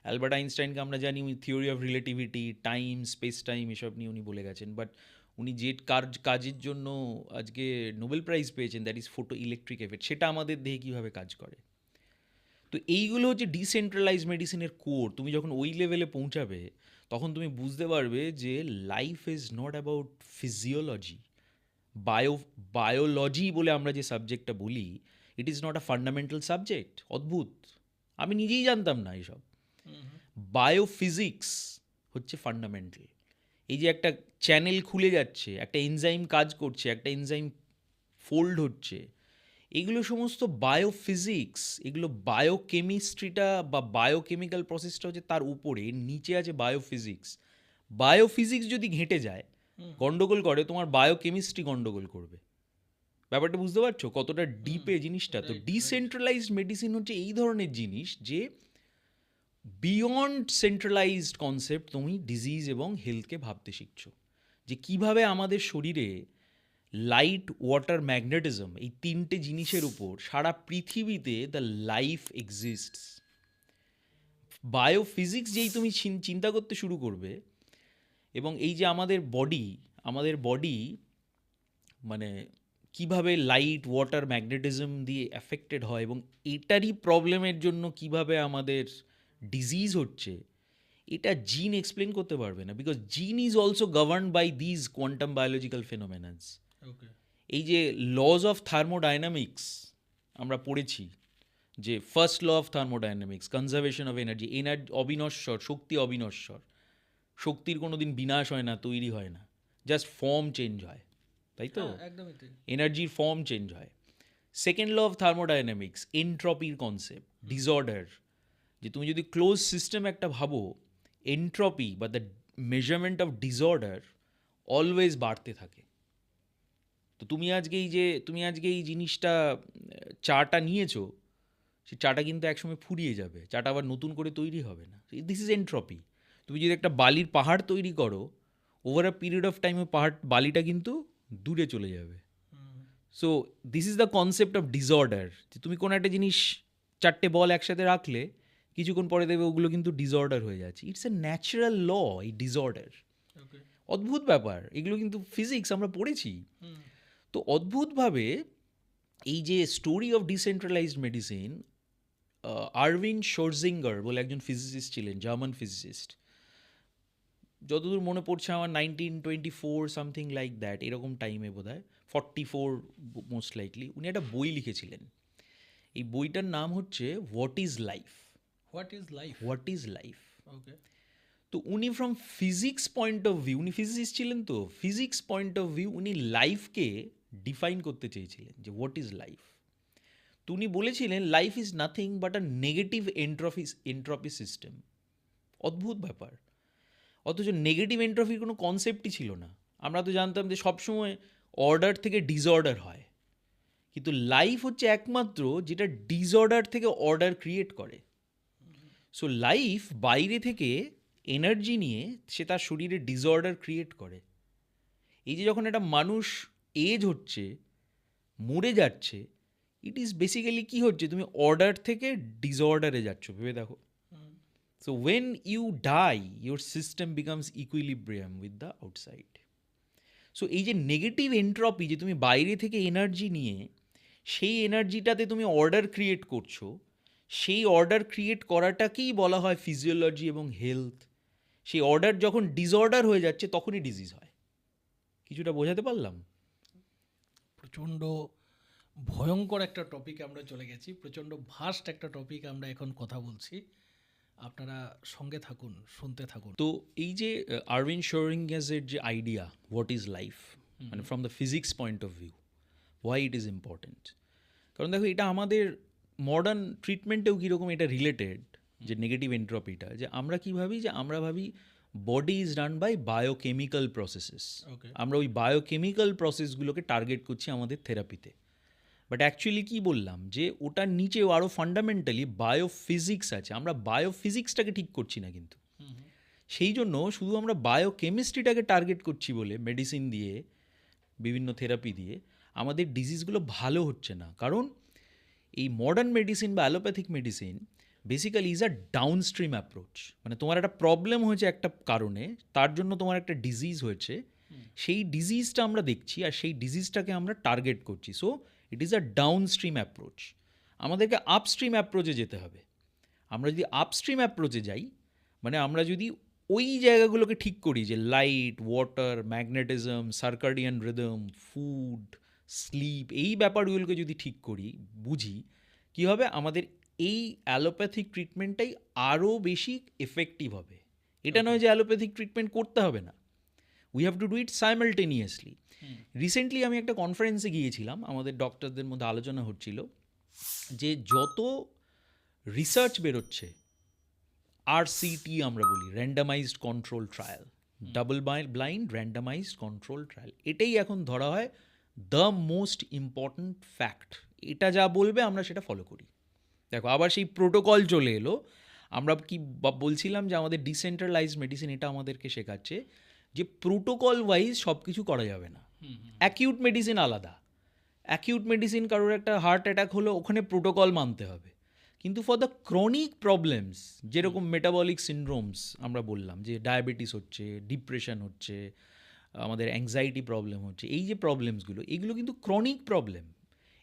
অ্যালবার্ট আইনস্টাইনকে আমরা জানি উনি theory of relativity, time, space time এসব নিয়ে উনি বলে গেছেন, বাট উনি যে কাজের জন্য আজকে নোবেল প্রাইজ পেয়েছেন, that is photo electric effect. সেটা আমাদের দেহে কীভাবে কাজ করে। তো এইগুলো হচ্ছে ডিসেন্ট্রালাইজ মেডিসিনের কোর। তুমি যখন ওই লেভেলে পৌঁছাবে, তখন তুমি বুঝতে পারবে যে life is not about physiology, biology বলে আমরা যে সাবজেক্টটা বলি, ইট is not a fundamental subject. অদ্ভুত, আমি নিজেই জানতাম না এইসব। বায়োফিজিক্স হচ্ছে ফান্ডামেন্টাল। এই যে একটা চ্যানেল খুলে যাচ্ছে, একটা এনজাইম কাজ করছে, একটা এনজাইম ফোল্ড হচ্ছে, এগুলো সমস্ত বায়োফিজিক্স। এগুলো বায়োকেমিস্ট্রিটা বা বায়োকেমিক্যাল প্রসেসটা হচ্ছে তার উপরে, নিচে আছে বায়োফিজিক্স। বায়োফিজিক্স যদি ঘেঁটে যায়, গন্ডগোল করে, তোমার বায়োকেমিস্ট্রি গন্ডগোল করবে। ব্যাপারটা বুঝতে পারছো কতটা ডিপে জিনিসটা? তো ডিসেন্ট্রালাইজড মেডিসিন হচ্ছে এই ধরনের জিনিস যে বিয়ন্ড সেন্ট্রালাইজড কনসেপ্ট তুমি ডিজিজ এবং হেলথকে ভাবতে শিখছো, যে কিভাবে আমাদের শরীরে লাইট, ওয়াটার, ম্যাগনেটিজম, এই তিনটে জিনিসের উপর সারা পৃথিবীতে দ্য লাইফ এক্সিস্টস। বায়োফিজিক্স যেই তুমি চিন্তা করতে শুরু করবে, এবং এই যে আমাদের বডি মানে কিভাবে লাইট, ওয়াটার, ম্যাগনেটিজম দিয়ে অ্যাফেক্টেড হয়, এবং এটারই প্রবলেমের জন্য কিভাবে আমাদের ডিজিজ হচ্ছে, এটা জিন এক্সপ্লেন করতে পারবে না, because gene is also governed by these quantum biological phenomenons. Okay এই যে লজ অফ থার্মোডাইনামিক্স আমরা পড়েছি, যে first law of thermodynamics, conservation of energy, অবিনশ্বর, শক্তি অবিনশ্বর, শক্তির কোনো দিন বিনাশ হয় না, তৈরি হয় না, জাস্ট ফর্ম চেঞ্জ হয়, তাই তো? হ্যাঁ, একদমই তাই। এনার্জির ফর্ম চেঞ্জ হয়। সেকেন্ড ল অফ থার্মোডাইনামিক্স, এন্ট্রপির কনসেপ্ট, ডিসঅর্ডার, যে তুমি যদি ক্লোজ সিস্টেম একটা ভাবো, এন্ট্রপি বা the measurement of disorder always বাড়তে থাকে। তো তুমি আজকে এই জিনিসটা চাটা নিয়েছো, সেই চাটা কিন্তু একসময় ফুরিয়ে যাবে, চাটা আবার নতুন করে তৈরি হবে না। This is entropy. তুমি যদি একটা বালির পাহাড় তৈরি করো, over a period of time ওই বালিটা কিন্তু দূরে চলে যাবে। So this is the concept of disorder, যে তুমি কোনো একটা জিনিস চারটে বল একসাথে রাখলে কিছুক্ষণ পরে দেখবে ওগুলো কিন্তু ডিসঅর্ডার হয়ে যাচ্ছে। ইটস এ ন্যাচারাল ল, এই ডিসঅর্ডার। ওকে। অদ্ভুত ব্যাপার, এগুলো কিন্তু ফিজিক্স আমরা পড়েছি। তো অদ্ভুতভাবে এই যে story of decentralised medicine, Erwin Schrodinger বলে একজন ফিজিসিস্ট ছিলেন, জার্মান ফিজিসিস্ট, যতদূর মনে পড়ছে আমার 1924 সামথিং লাইক দ্যাট, এরকম টাইমে বোধ হয় 44 মোস্ট লাইকলি, উনি একটা বই লিখেছিলেন। এই বইটার নাম হচ্ছে what is life. What is life? What is life. Okay. তো উনি from physics point of view, উনি ফিজিসিস্ট ছিলেন, তো ফিজিক্স পয়েন্ট অফ ভিউ উনি লাইফকে ডিফাইন করতে চেয়েছিলেন যে হোয়াট ইজ লাইফ। তো উনি বলেছিলেন life is nothing but a negative entropy system. অদ্ভুত ব্যাপার। অথচ নেগেটিভ এন্ট্রপির কোনো কনসেপ্টই ছিল না। আমরা তো জানতাম যে সবসময় অর্ডার থেকে ডিসঅর্ডার হয়, কিন্তু লাইফ হচ্ছে একমাত্র যেটা ডিসঅর্ডার থেকে অর্ডার ক্রিয়েট করে। সো লাইফ বাইরে থেকে এনার্জি নিয়ে সে তার শরীরে ডিসঅর্ডার ক্রিয়েট করে। এই যে যখন একটা মানুষ এজ হচ্ছে, মরে যাচ্ছে, ইট ইজ বেসিক্যালি কী হচ্ছে, তুমি অর্ডার থেকে ডিসঅর্ডারে যাচ্ছ, ভেবে দেখো। So when you die, your system becomes equilibrium with the outside. So এই যে নেগেটিভ এন্ট্রপি, যে তুমি বাইরে থেকে এনার্জি নিয়ে সেই এনার্জিটাতে তুমি অর্ডার ক্রিয়েট করছো, সেই অর্ডার ক্রিয়েট করাটাকেই বলা হয় ফিজিওলজি এবং হেলথ। সেই অর্ডার যখন ডিসঅর্ডার হয়ে যাচ্ছে তখনই ডিজিজ হয়। কিছুটা বোঝাতে পারলাম? প্রচণ্ড ভয়ঙ্কর একটা টপিক আমরা চলে গেছি, প্রচণ্ড ভাস্ট একটা টপিক আমরা এখন কথা বলছি। আপনারা সঙ্গে থাকুন, শুনতে থাকুন। তো এই যে আরভিন শোরিঙ্গাসের যে আইডিয়া হোয়াট ইজ লাইফ, মানে from the physics point of view, why it is important. কারণ দেখো, এটা আমাদের মডার্ন ট্রিটমেন্টেও কীরকম এটা রিলেটেড, যে নেগেটিভ এন্ট্রপিটা, যে আমরা কী ভাবি, যে আমরা ভাবি body is run by biochemical processes. Okay. আমরা ওই বায়োকেমিক্যাল প্রসেসগুলোকে টার্গেট করছি আমাদের থেরাপিতে। বাট অ্যাকচুয়ালি কী বললাম, যে ওটার নিচেও আরও ফান্ডামেন্টালি বায়োফিজিক্স আছে। আমরা বায়োফিজিক্সটাকে ঠিক করছি না কিন্তু। সেই জন্য শুধু আমরা বায়োকেমিস্ট্রিটাকে টার্গেট করছি বলে মেডিসিন দিয়ে, বিভিন্ন থেরাপি দিয়ে আমাদের ডিজিজগুলো ভালো হচ্ছে না। কারণ এই মডার্ন মেডিসিন বা allopathic medicine basically is a downstream approach. মানে তোমার একটা প্রবলেম হয়েছে একটা কারণে, তার জন্য তোমার একটা ডিজিজ হয়েছে, সেই ডিজিজটা আমরা দেখছি আর সেই ডিজিজটাকে আমরা টার্গেট করছি। So it is a downstream approach. আমাদেরকে আপস্ট্রিম অ্যাপ্রোচে যেতে হবে। আমরা যদি আপস্ট্রিম অ্যাপ্রোচে যাই, মানে আমরা যদি ওই জায়গাগুলোকে ঠিক করি, যে light, water, magnetism, circadian rhythm, food, sleep, এই ব্যাপারগুলোকে যদি ঠিক করি, বুঝি, কী হবে, আমাদের এই অ্যালোপ্যাথিক ট্রিটমেন্টটাই আরও বেশি এফেক্টিভ হবে। এটা নয় যে অ্যালোপ্যাথিক ট্রিটমেন্ট করতে হবে না, we have to do it simultaneously. Recently আমি একটা কনফারেন্সে গিয়েছিলাম, আমাদের ডক্টরদের মধ্যে আলোচনা হচ্ছিল যে যত রিসার্চ বেরোচ্ছে, RCT আমরা বলি, randomized control trial, double blind randomized control trial, এটাই এখন ধরা হয় দ্য মোস্ট ইম্পর্ট্যান্ট ফ্যাক্ট। এটা যা বলবে আমরা সেটা ফলো করি। দেখো, আবার সেই প্রোটোকল চলে এলো। আমরা কি বলছিলাম, যে আমাদের ডিসেন্ট্রালাইজড মেডিসিন এটা আমাদেরকে শেখাচ্ছে যে প্রোটোকল ওয়াইজ সব কিছু করা যাবে না। অ্যাকিউট মেডিসিন আলাদা। অ্যাকিউট মেডিসিন, কারোর একটা হার্ট অ্যাটাক হলো, ওখানে প্রোটোকল মানতে হবে। কিন্তু ফর দ্য ক্রনিক প্রবলেমস, যেরকম মেটাবলিক সিনড্রোমস আমরা বললাম, যে ডায়াবেটিস হচ্ছে, ডিপ্রেশন হচ্ছে, আমাদের অ্যাংজাইটি প্রবলেম হচ্ছে, এই যে প্রবলেমসগুলো, এগুলো কিন্তু ক্রনিক প্রবলেম।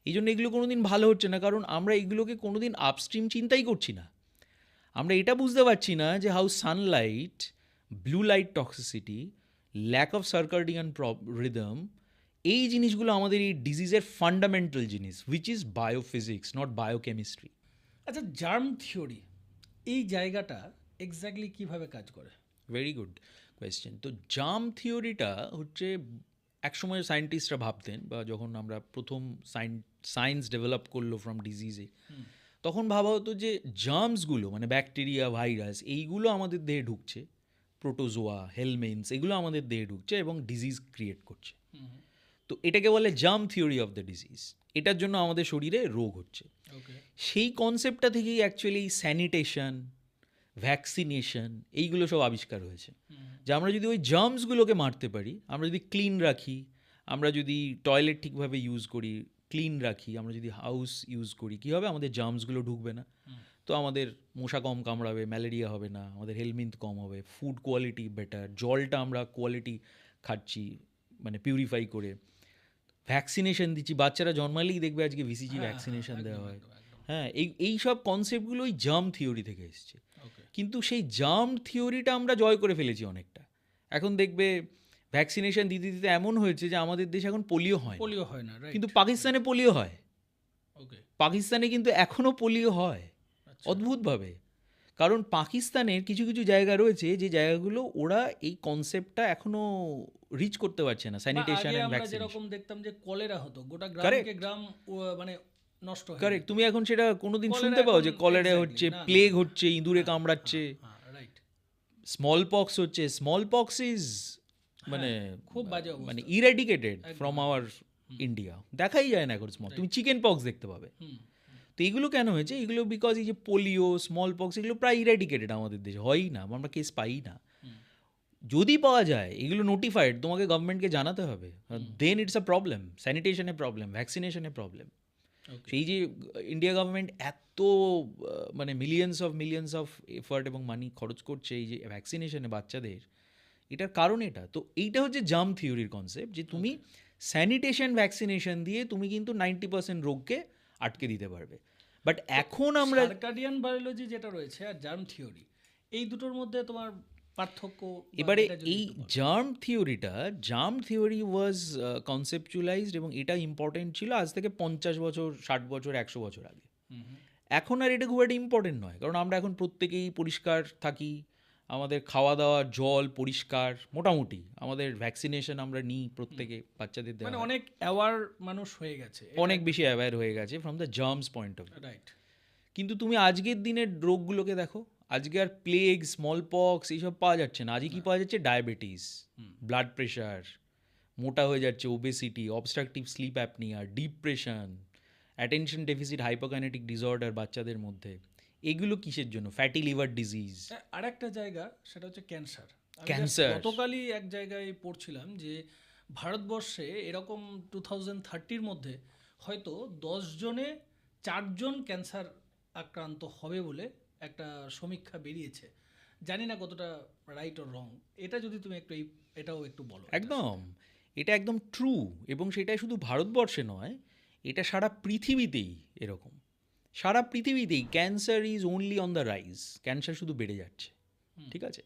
এই জন্য এগুলো কোনো দিন ভালো হচ্ছে না, কারণ আমরা এগুলোকে কোনো দিন আপস্ট্রিম চিন্তাই করছি না। আমরা এটা বুঝতে পারছি না যে how sunlight, blue light toxicity, lack of circadian rhythm, এই জিনিসগুলো আমাদের এই ডিজিজের ফান্ডামেন্টাল জিনিস, which is biophysics, not biochemistry. আচ্ছা, জার্ম থিওরি এই জায়গাটা এক্স্যাক্টলি কিভাবে কাজ করে? Very good question. তো জার্ম থিওরিটা হচ্ছে একসময় সায়েন্টিস্টরা ভাবতেন, বা যখন আমরা প্রথম সায়েন্স ডেভেলপ করলো ফ্রম ডিজিজে, তখন ভাবা হতো যে জার্মসগুলো মানে ব্যাকটেরিয়া, ভাইরাস, এইগুলো আমাদের দেহে ঢুকছে, প্রোটোজোয়া, হেলমেন্টস, এগুলো আমাদের দেহে ঢুকছে এবং ডিজিজ ক্রিয়েট করছে। তো এটাকে বলে germ theory of the disease. এটার জন্য আমাদের শরীরে রোগ হচ্ছে। ওকে, সেই কনসেপ্টটা থেকেই অ্যাকচুয়ালি স্যানিটেশন, ভ্যাকসিনেশন, এইগুলো সব আবিষ্কার হয়েছে। যে আমরা যদি ওই জার্মসগুলোকে মারতে পারি, আমরা যদি ক্লিন রাখি, আমরা যদি টয়লেট ঠিকভাবে ইউজ করি, ক্লিন রাখি, আমরা যদি হাউস ইউজ করি, কী হবে, আমাদের জার্মসগুলো ঢুকবে না। তো আমাদের মশা কম কামড়াবে, ম্যালেরিয়া হবে না, আমাদের হেলমিন্থ কম হবে, ফুড কোয়ালিটি বেটার, জলটা আমরা কোয়ালিটি খাচ্ছি মানে পিউরিফাই করে, ভ্যাকসিনেশন দিচ্ছি, বাচ্চারা জন্মালেই দেখবে আজকে ভিসিজি ভ্যাকসিনেশন দেওয়া হয়। হ্যাঁ, এই সব কনসেপ্টগুলো ওই জার্ম থিওরি থেকে এসছে। ওকে, কিন্তু সেই জার্ম থিওরিটা আমরা জয় করে ফেলেছি অনেকটা। এখন দেখবে ভ্যাকসিনেশন দিতে দিতে এমন হয়েছে যে আমাদের দেশে এখন পোলিও হয় না। পোলিও হয় না, রাইট? কিন্তু পাকিস্তানে পোলিও হয়। ওকে, পাকিস্তানে কিন্তু এখনও পোলিও হয় আচ্ছা। অদ্ভুতভাবে। কারণ পাকিস্তানের কিছু কিছু জায়গা রয়েছে যে জায়গাগুলো ওরা এই কনসেপ্টটা এখনও রিচ করতে পারছে না, বা স্যানিটেশন আগে অ্যান্ড আমরা ভ্যাকসিনেশন। যেরকম দেখতাম যে কলেরা হতো, গোটা Correct. গ্রামকে গ্রাম মানে নষ্ট হয়ে কারেক্ট, যেত। তুমি এখন সেটা কোনোদিন কলেরা শুনতে পাও যে এখন কলেরা exactly, হচ্ছে, না, প্লেগ না, হচ্ছে, ইঁদুরে হ্যাঁ, কামড়াচ্ছে, হ্যাঁ, রাইট। স্মল পক্স হচ্ছে। স্মল পক্স ইজ মানে খুব বাজে অবস্থা। মানে ইরেডিকেটেড একদম, ফ্রম আওয়ার ইন্ডিয়া। দেখাই যায় না এখন স্মল, তুমি চিকেন পক্স দেখতে পাবে। হুম, তো এইগুলো কেন হয়েছে? এগুলো বিকজ এই যে পোলিও, স্মল পক্স, এগুলো প্রায় ইরেডিকেটেড আমাদের দেশে, হয়ই না, আমরা কেস পাই না। যদি পাওয়া যায় এগুলো নোটিফাইড, তোমাকে গভর্নমেন্টকে জানাতে হবে, দেন ইটস আ প্রবলেম, স্যানিটেশনের প্রবলেম, ভ্যাকসিনেশনের প্রবলেম। ওকে, সেই যে ইন্ডিয়া গভর্নমেন্ট এত মানে মিলিয়ন্স অফ এফার্ট এবং মানি খরচ করছে এই যে ভ্যাকসিনেশনে বাচ্চাদের, এটার কারণ এটা। তো এইটা হচ্ছে জার্ম থিওরির কনসেপ্ট, যে তুমি স্যানিটেশন ভ্যাকসিনেশন দিয়ে তুমি কিন্তু 90% রোগকে আটকে দিতে পারবে। বাট এখন আমরা সার্কাডিয়ান বায়োলজি যেটা রয়েছে আর জার্ম থিওরি, এই দুটোর মধ্যে তোমার পার্থক্য বা এবারে এটা যদি এই একটু বলো। জার্ম থিওরি ওয়াজ কনসেপচুয়ালাইজড, এবং এটা ইম্পর্টেন্ট ছিল আজ থেকে 50 বছর, 60 বছর, 100 বছর আগে। এখন আর এটা খুব একটা ইম্পর্টেন্ট নয়, কারণ আমরা এখন প্রত্যেকেই পরিষ্কার থাকি, আমাদের খাওয়া দাওয়া, জল পরিষ্কার মোটামুটি, আমাদের ভ্যাকসিনেশন আমরা নিই প্রত্যেকে, বাচ্চাদের দেওয়া মানে হয়। অনেক অ্যাওয়ার মানুষ হয়ে গেছে, অনেক বেশি অ্যাওয়্যার হয়ে গেছে from the germs point of view. Right? কিন্তু তুমি আজকের দিনের রোগগুলোকে দেখো, আজকে আর প্লেগ, স্মল পক্স এইসব পাওয়া যাচ্ছে না। আজকে কি পাওয়া যাচ্ছে? ডায়াবেটিস, ব্লাড প্রেশার, মোটা হয়ে যাচ্ছে, obesity, obstructive sleep apnoea, depression, attention deficit hypokinetic disorder বাচ্চাদের মধ্যে। এগুলো কিসের জন্য? Fatty liver disease. আর একটা জায়গা সেটা হচ্ছে ক্যান্সার। Cancer. গতকালই এক জায়গায় পড়ছিলাম যে ভারতবর্ষে এরকম 2030-র মধ্যে হয়তো 10 জনে 4 জন ক্যান্সার আক্রান্ত হবে বলে একটা সমীক্ষা বেরিয়েছে। জানি না কতটা রাইট ও রং। এটা যদি তুমি একটু এটাও একটু বলো। একদম, এটা একদম ট্রু। এবং সেটা শুধু ভারতবর্ষে নয়, এটা সারা পৃথিবীতেই এরকম। সারা পৃথিবীতেই cancer is only on the rise, cancer শুধু বেড়ে যাচ্ছে। ঠিক আছে?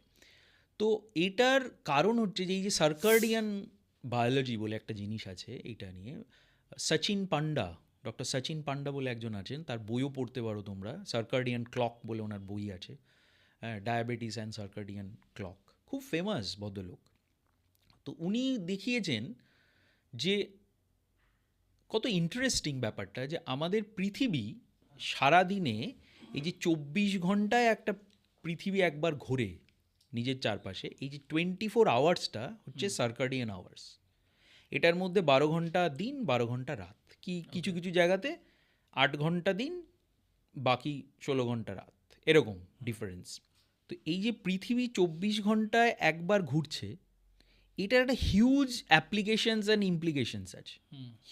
তো এটার কারণ হচ্ছে যে এই যে সার্কার্ডিয়ান বায়োলজি বলে একটা জিনিস আছে, এইটা নিয়ে সচিন পান্ডা, ডক্টর সচিন পান্ডা বলে একজন আছেন, তার বইও পড়তে পারো তোমরা, সার্কার্ডিয়ান ক্লক বলে ওনার বই আছে, ডায়াবেটিস অ্যান্ড সার্কার্ডিয়ান ক্লক, খুব ফেমাস ভদ্রলোক। তো উনি দেখিয়েছেন যে কত ইন্টারেস্টিং ব্যাপারটা, যে আমাদের পৃথিবী সারাদিনে এই যে 24 ঘন্টায় একটা পৃথিবী একবার ঘোরে নিজের চারপাশে, এই যে 24 আওয়ার্সটা হচ্ছে সার্কাডিয়ান আওয়ার্স। এটার মধ্যে 12 ঘন্টা দিন, 12 ঘন্টা রাত, কি কিছু কিছু জায়গাতে 8 ঘন্টা দিন, বাকি 16 ঘন্টা রাত, এরকম ডিফারেন্স। তো এই যে পৃথিবী 24 ঘন্টায় একবার ঘুরছে, এটার একটা হিউজ অ্যাপ্লিকেশনস অ্যান্ড ইমপ্লিকেশনস আছে,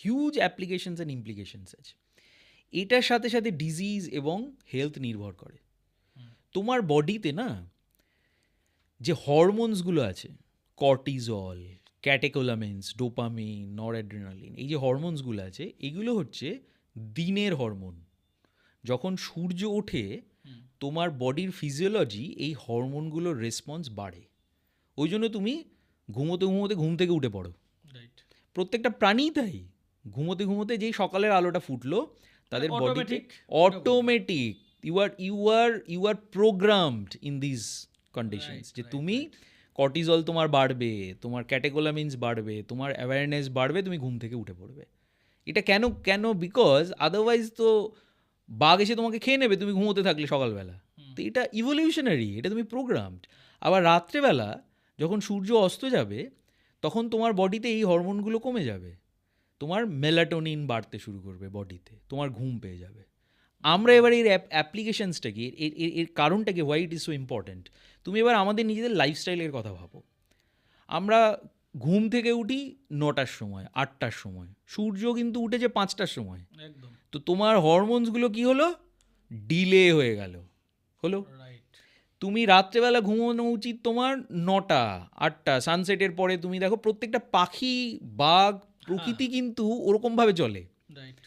হিউজ অ্যাপ্লিকেশনস অ্যান্ড ইমপ্লিকেশনস আছে। এটার সাথে সাথে ডিজিজ এবং হেলথ নির্ভর করে। তোমার বডিতে না যে হরমোনসগুলো আছে, কর্টিজল, ক্যাটেকোলামিনস, ডোপামিন, নরঅ্যাড্রিনালিন, এই যে হরমোনসগুলো আছে, এগুলো হচ্ছে দিনের হরমোন। যখন সূর্য ওঠে তোমার বডির ফিজিওলজি এই হরমোনগুলোর রেসপন্স বাড়ে, ওই জন্য তুমি ঘুমোতে ঘুমোতে ঘুম থেকে উঠে পড়ো। রাইট, প্রত্যেকটা প্রাণী তাই, ঘুমোতে ঘুমোতে যেই সকালের আলোটা ফুটলো তাদের বডিতে Automatic, automatic you are programmed in this conditions যে তুমি কর্টিজল তোমার বাড়বে, তোমার ক্যাটেকোলামিনস বাড়বে, তোমার অ্যাওয়ারনেস বাড়বে, তুমি ঘুম থেকে উঠে পড়বে। এটা কেন বিকজ আদারওয়াইজ তো বাঘ এসে তোমাকে খেয়ে নেবে তুমি ঘুমোতে থাকলে সকালবেলা। তো এটা ইভলিউশনারি, এটা তুমি প্রোগ্রামড। আবার রাত্রেবেলা যখন সূর্য অস্ত যাবে তখন তোমার বডিতে এই হরমোনগুলো কমে যাবে, তোমার মেলাটোনিন বাড়তে শুরু করবে বডিতে, তোমার ঘুম পেয়ে যাবে। আমরা এবার এর অ্যাপ্লিকেশনসটা কি, এর কারণটা কি, why it is so important. তুমি এবার আমাদের নিজেদের লাইফস্টাইলের কথা ভাবো। আমরা ঘুম থেকে উঠি 9টার সময়, 8টার সময়, সূর্য কিন্তু উঠেছে 5টার সময়। একদম তো তোমার হরমোনসগুলো কি হলো, ডিলে হয়ে গেল, হলো। রাইট। তুমি রাত্রেবেলা ঘুমানো উচিত তোমার 9টা 8টা, সানসেটের পরে তুমি দেখো প্রত্যেকটা পাখি, বাঘ, প্রকৃতি কিন্তু ওরকমভাবে চলে। রাইট।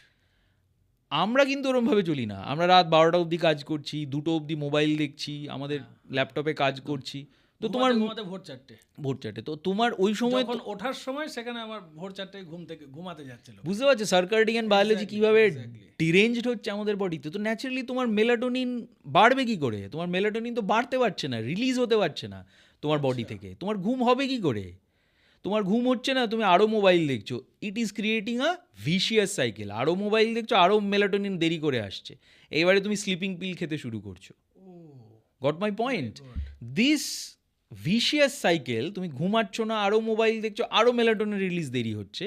আমরা কিন্তু ওরমভাবে চলি না। আমরা রাত 12টা অবধি কাজ করছি, 2টো অবধি মোবাইল দেখছি, আমাদের ল্যাপটপে কাজ করছি। তো তোমার ঘুমাতে ভোর 4টে, ভোর 4টে, তো তোমার ওই সময় যখন ওঠার সময় সেখানে আমার ভোর 4টে ঘুম থেকে ঘুমাতে যাচ্ছিল। বুঝতে পারছো সার্কাডিয়ান বায়োলজি কীভাবে exactly. ডিরেঞ্জড হচ্ছে আমাদের বডিতে। তো ন্যাচারালি তোমার মেলাটোনিন বাড়বে কি করে? তোমার মেলাটোনিন তো বাড়তে পারছে না, রিলিজ হতে পারছে না তোমার বডি থেকে। তোমার ঘুম হবে কি করে? তোমার ঘুম হচ্ছে না, তুমি আরও মোবাইল দেখছো। It is creating a vicious cycle. আরও মোবাইল দেখছো, আরও মেলাটোনিন দেরি করে আসছে, এবারে তুমি স্লিপিং পিল খেতে শুরু করছো। Got my point? This vicious cycle, তুমি ঘুমাচ্ছ না, আরও মোবাইল দেখছো, আরও মেলাটোনিন রিলিজ দেরি হচ্ছে,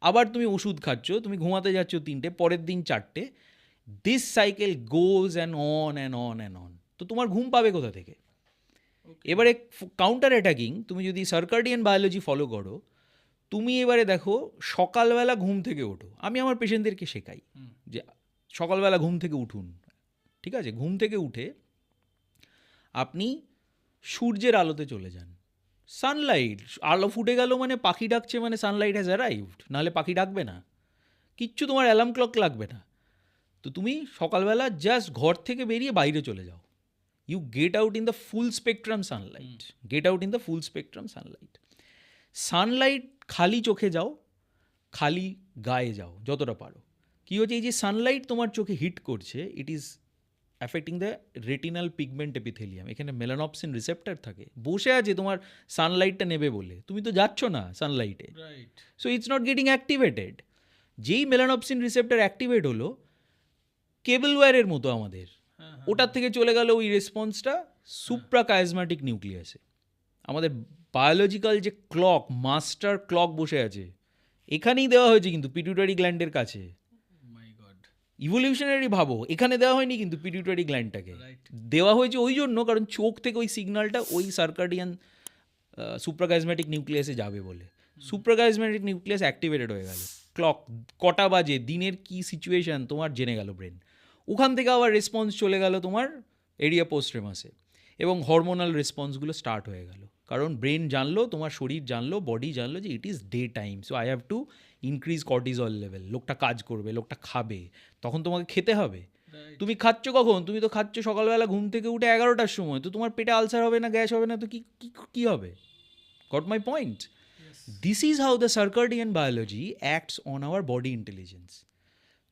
আবার তুমি ওষুধ খাচ্ছ, তুমি ঘুমাতে যাচ্ছ 3টে, পরের দিন 4টে। This cycle goes and on and on and on. তো তোমার ঘুম পাবে কোথা থেকে? এবারে কাউন্টার অ্যাটাকিং, তুমি যদি সার্কাডিয়ান বায়োলজি ফলো করো, তুমি এবারে দেখো সকালবেলা ঘুম থেকে ওঠো। আমি আমার পেশেন্টদেরকে শেখাই যে সকালবেলা ঘুম থেকে উঠুন, ঠিক আছে? ঘুম থেকে উঠে আপনি সূর্যের আলোতে চলে যান। সানলাইট, আলো ফুটে গেল মানে পাখি ডাকছে, মানে সানলাইট হ্যাজ অ্যারাইভড, নাহলে পাখি ডাকবে না, কিচ্ছু তোমার অ্যালার্ম ক্লক লাগবে না। তো তুমি সকালবেলা জাস্ট ঘর থেকে বেরিয়ে বাইরে চলে যাও। You get out in the full spectrum sunlight. Get out in the full spectrum sunlight. Sunlight খালি চোখে যাও, খালি গায়ে যাও যতটা পারো। কী হচ্ছে, এই যে সানলাইট তোমার চোখে হিট করছে, it is affecting the retinal pigment epithelium. এখানে মেলানপসিন রিসেপ্টর থাকে, বসে আছে তোমার সানলাইটটা নেবে বলে, তুমি তো যাচ্ছ না সানলাইটে। Right. So it's not getting activated. যেই মেলানপসিন রিসেপ্টর অ্যাক্টিভেট হলো, কেবল ওয়্যারের মতো আমাদের, ওটার থেকে চলে গেল ওই রেসপন্সটা সুপ্রাকায়াজমাটিক নিউক্লিয়াসে। আমাদের বায়োলজিক্যাল যে ক্লক, মাস্টার ক্লক বসে আছে, এখানেই দেওয়া হয়েছে কিন্তু পিটুইটারি গ্ল্যান্ডের কাছে। মাই গড। ইভলিউশনারি ভাবো, এখানে দেওয়া হয়নি কিন্তু পিটুইটারি গ্ল্যান্ডটাকে। Right. দেওয়া হয়েছে ওই জন্য, কারণ চোখ থেকে ওই সিগন্যালটা ওই সার্কাডিয়ান সুপ্রাকায়াজম্যাটিক নিউক্লিয়াসে যাবে বলে। সুপ্রাকায়াজম্যাটিক নিউক্লিয়াস অ্যাক্টিভেটেড হয়ে গেল, ক্লক কটা বাজে, দিনের কি সিচুয়েশান তোমার জেনে গেল ব্রেন। ওখান থেকে আবার রেসপন্স চলে গেল তোমার এরিয়া পোস্ট্রেমাসে, এবং হরমোনাল রেসপন্সগুলো স্টার্ট হয়ে গেল। কারণ ব্রেন জানলো, তোমার শরীর জানলো, বডি জানলো যে it is day time, so I have to increase cortisol level. লোকটা কাজ করবে, লোকটা খাবে, তখন তোমাকে খেতে হবে। তুমি খাচ্ছ কখন? তুমি তো খাচ্ছ সকালবেলা ঘুম থেকে উঠে 11টার সময়। তো তোমার পেটে আলসার হবে না, গ্যাস হবে না, তো কি হবে? Got my point? This is how the circadian biology acts on our body intelligence.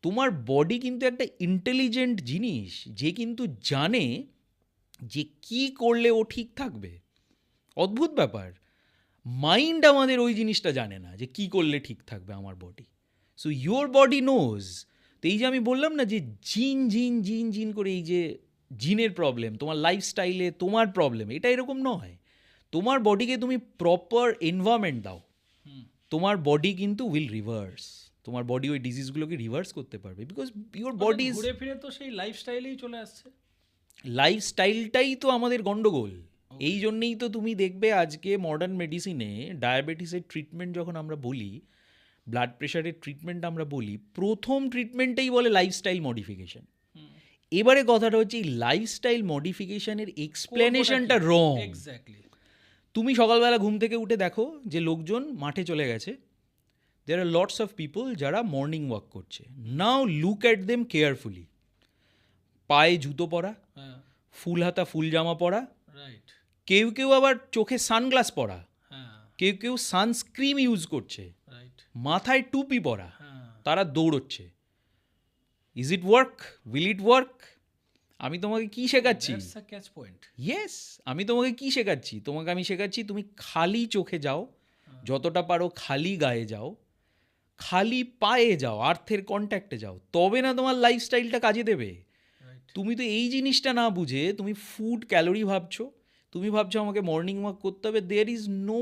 তোমার বডি কিন্তু একটা ইন্টেলিজেন্ট জিনিস, যে কিন্তু জানে যে কি করলে ও ঠিক থাকবে। অদ্ভুত ব্যাপার, মাইন্ড আমাদের ওই জিনিসটা জানে না যে কি করলে ঠিক থাকবে আমার body. So your body knows. তো এই যে আমি বললাম না যে জিন করে, এই যে জিনের প্রবলেম, তোমার লাইফস্টাইলে তোমার প্রবলেম, এটা এরকম নয়। তোমার বডিকে তুমি প্রপার এনভায়রনমেন্ট দাও, তোমার বডি কিন্তু উইল রিভার্স। তোমার বডি ওই ডিজিজগুলোকে রিভার্স করতে পারবে, বিকজ ইউর বডি ইজ, ঘুরে ফিরে তো সেই লাইফস্টাইলেই চলে আসছে। লাইফস্টাইলটাই তো আমাদের গন্ডগোল। এই জন্যেই তো তুমি দেখবে আজকে মডার্ন মেডিসিনে ডায়াবেটিসের ট্রিটমেন্ট যখন আমরা বলি, ব্লাড প্রেশারের ট্রিটমেন্ট আমরা বলি, প্রথম ট্রিটমেন্টেই বলে লাইফস্টাইল মডিফিকেশন। এবারে কথাটা হচ্ছে, এই লাইফস্টাইল মডিফিকেশনের এক্সপ্লেনেশনটা রং। এক্স্যাক্টলি। তুমি সকালবেলা ঘুম থেকে উঠে দেখো যে লোকজন মাঠে চলে গেছে, দেয়ার আর লটস অফ পিপল যারা মর্নিং ওয়াক করছে। নাও লুক অ্যাট দেম কেয়ারফুলি। পায়ে জুতো পরা, ফুল হাতা ফুল জামা পরা, রাইট। কেউ আবার চোখে সানগ্লাস পরা, হ্যাঁ। কেউ সানস্ক্রিন ইউজ করছে, রাইট। মাথায় টুপি পরা, হ্যাঁ। তারা দৌড়চ্ছে। Is it work? Will it work? আমি তোমাকে কি শেখাচ্ছি? That's a catch point. Yes, আমি তোমাকে কি শেখাচ্ছি? তোমাকে আমি শেখাচ্ছি তুমি খালি চোখে যাও, যতটা পারো খালি গায়ে যাও, খালি পায়ে যাও, আর্থের কন্ট্যাক্টে যাও, তবে না তোমার লাইফস্টাইলটা কাজে দেবে। রাইট। তুমি তো এই জিনিসটা না বুঝে তুমি ফুড ক্যালোরি ভাবছো, তুমি ভাবছো আমাকে মর্নিং ওয়াক করতে হবে। There is no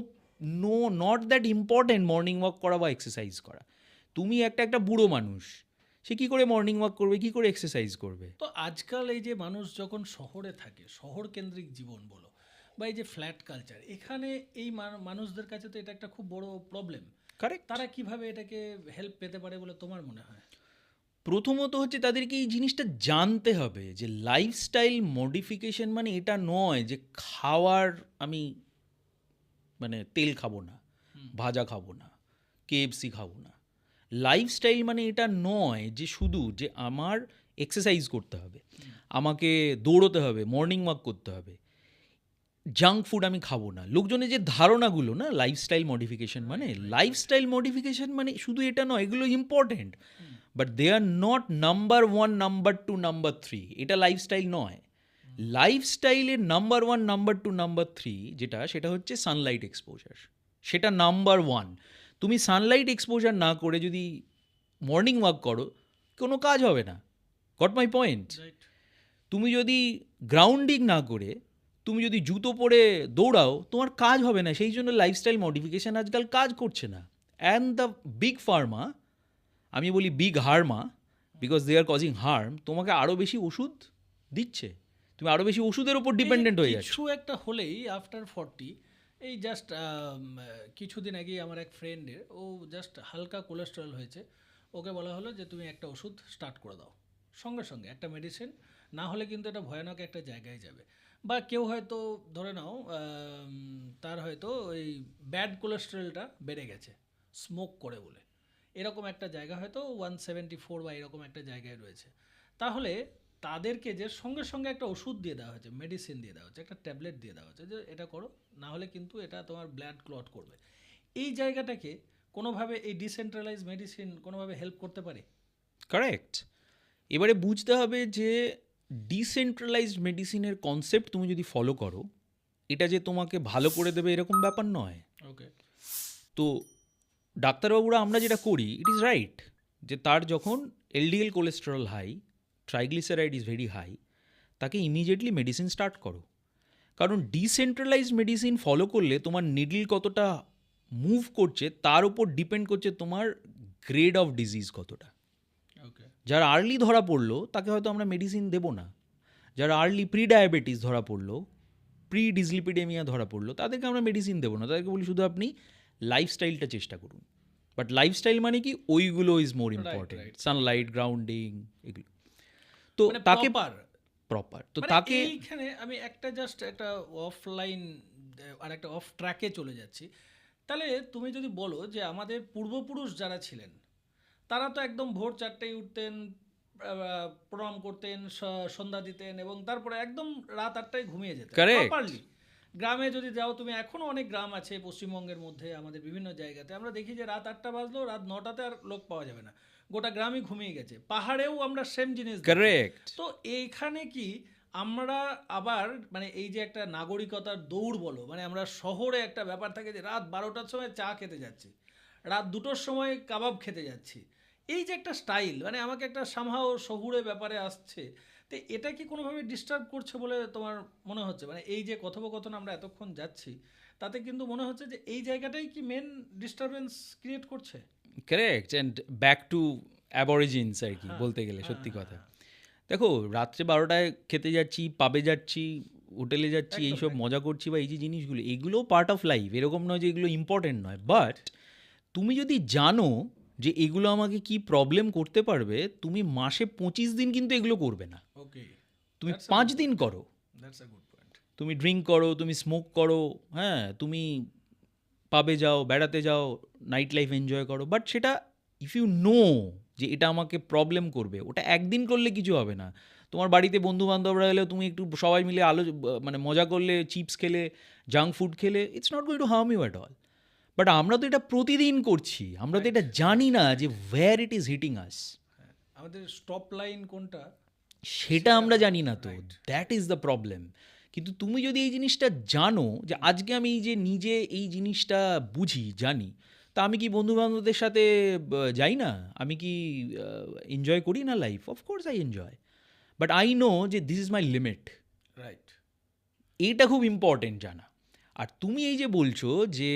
no not that important morning walk করা বা এক্সারসাইজ করা। তুমি একটা বুড়ো মানুষ, সে কী করে মর্নিং ওয়াক করবে, কী করে এক্সারসাইজ করবে? তো আজকাল এই যে মানুষ যখন শহরে থাকে, শহর কেন্দ্রিক জীবন বলো বা এই যে ফ্ল্যাট কালচার, এখানে এই মানুষদের কাছে তো এটা একটা খুব বড় প্রবলেম। কারেক্ট। তারা কিভাবে এটাকে হেল্প পেতে পারে বলে তোমার মনে হয়? প্রথমত হচ্ছে তাদেরকে এই জিনিসটা জানতে হবে যে লাইফস্টাইল মডিফিকেশন মানে এটা নয় যে খাওয়ার আমি মানে তেল খাবো না, ভাজা খাবো না, কেএফসি খাবো না। লাইফস্টাইল মানে এটা নয় যে শুধু যে আমার এক্সারসাইজ করতে হবে, আমাকে দৌড়োতে হবে, মর্নিং ওয়াক করতে হবে, জাঙ্ক ফুড আমি খাবো না। লোকজনের যে ধারণাগুলো না লাইফস্টাইল মডিফিকেশন মানে, লাইফস্টাইল মডিফিকেশন মানে শুধু এটা নয়, এগুলো important, but they are not number one, number two, number three. এটা লাইফস্টাইল নয়। লাইফস্টাইলের number one, number two, number three যেটা, সেটা হচ্ছে সানলাইট এক্সপোজার। সেটা নাম্বার ওয়ান। তুমি সানলাইট এক্সপোজার না করে যদি মর্নিং ওয়াক করো, কোনো কাজ হবে না। Got my point? রাইট। তুমি যদি গ্রাউন্ডিং না করে তুমি যদি জুতো পরে দৌড়াও, তোমার কাজ হবে না। সেই জন্য লাইফস্টাইল মডিফিকেশান আজকাল কাজ করছে না। অ্যান্ড দ্য বিগ ফার্মা, আমি বলি big harma, because they are causing harm, তোমাকে আরও বেশি ওষুধ দিচ্ছে। তুমি আরও বেশি ওষুধের ওপর ডিপেন্ডেন্ট হয়ে যাচ্ছ। কিছু একটা হলেই আফটার 40, এই জাস্ট কিছুদিন আগেই আমার এক ফ্রেন্ডের, ও জাস্ট হালকা কোলেস্টেরল হয়েছে, ওকে বলা হলো যে তুমি একটা ওষুধ স্টার্ট করে দাও, সঙ্গে সঙ্গে একটা মেডিসিন, না হলে কিন্তু এটা ভয়ানক একটা জায়গায় যাবে। বা কেউ হয়তো ধরে নাও তার হয়তো ওই ব্যাড কোলেস্টেরলটা বেড়ে গেছে স্মোক করে বলে, এরকম একটা জায়গা হয়তো 174 বা এরকম একটা জায়গায় রয়েছে, তাহলে তাদেরকে যে সঙ্গে সঙ্গে একটা ওষুধ দিয়ে দেওয়া হয়েছে, মেডিসিন দিয়ে দেওয়া হচ্ছে, একটা ট্যাবলেট দিয়ে দেওয়া হচ্ছে যে এটা করো, না হলে কিন্তু এটা তোমার ব্লাড ক্লট করবে। এই জায়গাটাকে কোনোভাবে এই ডিসেন্ট্রালাইজ মেডিসিন কোনোভাবে হেল্প করতে পারে? কারেক্ট। এবারে বুঝতে হবে যে ডিসেন্ট্রালাইজড মেডিসিনের কনসেপ্ট তুমি যদি ফলো করো, এটা যে তোমাকে ভালো করে দেবে এরকম ব্যাপার নয়। ওকে। তো ডাক্তারবাবুরা আমরা যেটা করি, ইট ইজ রাইট, যে তার যখন LDL cholesterol high, triglyceride is very high, তাকে ইমিডিয়েটলি মেডিসিন স্টার্ট করো। কারণ ডিসেন্ট্রালাইজড মেডিসিন ফলো করলে তোমার নিডল কতটা মুভ করছে তার উপর ডিপেন্ড করছে তোমার গ্রেড অফ ডিজিজ কতটা। ওকে। যারা আর্লি ধরা পড়লো তাকে হয়তো আমরা মেডিসিন দেবো না। যারা আর্লি প্রি ডায়াবেটিস ধরা পড়লো, প্রি ডিসলিপিডেমিয়া ধরা পড়লো, তাদেরকে আমরা মেডিসিন দেবো না। তাদেরকে বলি শুধু আপনি লাইফস্টাইলটা চেষ্টা করুন। বাট লাইফস্টাইল মানে কি, ওইগুলো is more important, right. Sunlight, grounding, এগুলো। তো মানে তাকে proper। প্রপার, তো মানে তাকে এইখানে আমি একটা জাস্ট একটা অফলাইন আর একটা অফ ট্র্যাকে চলে যাচ্ছি। তাহলে তুমি যদি বলো যে আমাদের পূর্বপুরুষ যারা ছিলেন, তারা তো একদম ভোর 4টায় উঠতেন, প্রণাম করতেন, সন্ধ্যা দিতেন এবং তারপরে একদম রাত 8টায় ঘুমিয়ে যেতেন Correct. প্রপারলি। গ্রামে যদি যাও তুমি, এখনও অনেক গ্রাম আছে পশ্চিমবঙ্গের মধ্যে, আমাদের বিভিন্ন জায়গাতে আমরা দেখি যে রাত 8টা বাজলো, রাত 9টাতে আর লোক পাওয়া যাবে না, গোটা গ্রামই ঘুমিয়ে গেছে। পাহাড়েও আমরা সেম জিনিস দেখি। কারেক্ট। তো এইখানে কি আমরা আবার মানে এই যে একটা নাগরিকতার দৌড় বলো, মানে আমরা শহরে একটা ব্যাপার থাকে যে রাত 12টার সময় চা খেতে যাচ্ছি, রাত 2টোর সময় কাবাব খেতে যাচ্ছি, এই যে একটা স্টাইল, মানে আমাকে একটা সামহাও শহুরে ব্যাপারে আসছে, তো এটা কি কোনোভাবে ডিস্টার্ব করছে বলে তোমার মনে হচ্ছে? মানে এই যে কথোপকথন আমরা এতক্ষণ যাচ্ছি, তাতে কিন্তু মনে হচ্ছে যে এই জায়গাটাই কি মেন ডিস্টারবেন্স ক্রিয়েট করছে। কারেক্ট। অ্যান্ড ব্যাক টু অ্যাবরিজিনস আর কি, বলতে গেলে সত্যি কথা। দেখো, রাত্রে 12টায় খেতে যাচ্ছি, পাবে যাচ্ছি, হোটেলে যাচ্ছি, একদম, এইসব একদম। মজা করছি বা এই যে জিনিসগুলো, এগুলোও পার্ট অফ লাইফ। এরকম নয় যে এগুলো ইম্পর্টেন্ট নয়। বাট তুমি যদি জানো যে এগুলো আমাকে কি প্রবলেম করতে পারবে, তুমি মাসে 25 দিন কিন্তু এগুলো করবে না। ওকে, তুমি That's a 5 good দিন করো। That's a good point. তুমি ড্রিঙ্ক করো, তুমি স্মোক করো, হ্যাঁ, তুমি পাবে যাও, বেড়াতে যাও, নাইট লাইফ এনজয় করো, বাট সেটা ইফ ইউ নো যে এটা আমাকে প্রবলেম করবে, ওটা একদিন করলে কিছু হবে না। তোমার বাড়িতে বন্ধু বান্ধবরা এলে তুমি একটু সবাই মিলে মানে মজা করলে, চিপস খেলে, জাঙ্ক ফুড খেলে, it's not going to harm you at all. But আমরা তো এটা প্রতিদিন করছি, আমরা তো এটা জানি না যে ওয়্যার ইট ইজ হিটিং আস। আমাদের স্টপ লাইন কোনটা সেটা আমরা জানি না তো, দ্যাট ইজ দ্য প্রবলেম। কিন্তু তুমি যদি এই জিনিসটা জানো যে আজকে আমি এই যে নিজে এই জিনিসটা বুঝি জানি, তা আমি কি বন্ধু বান্ধবদের সাথে যাই না? আমি কি এনজয় করি না life? Of course I enjoy, but I know যে this is my limit. Right. এইটা খুব ইম্পর্টেন্ট জানা। আর তুমি এই যে বলছো যে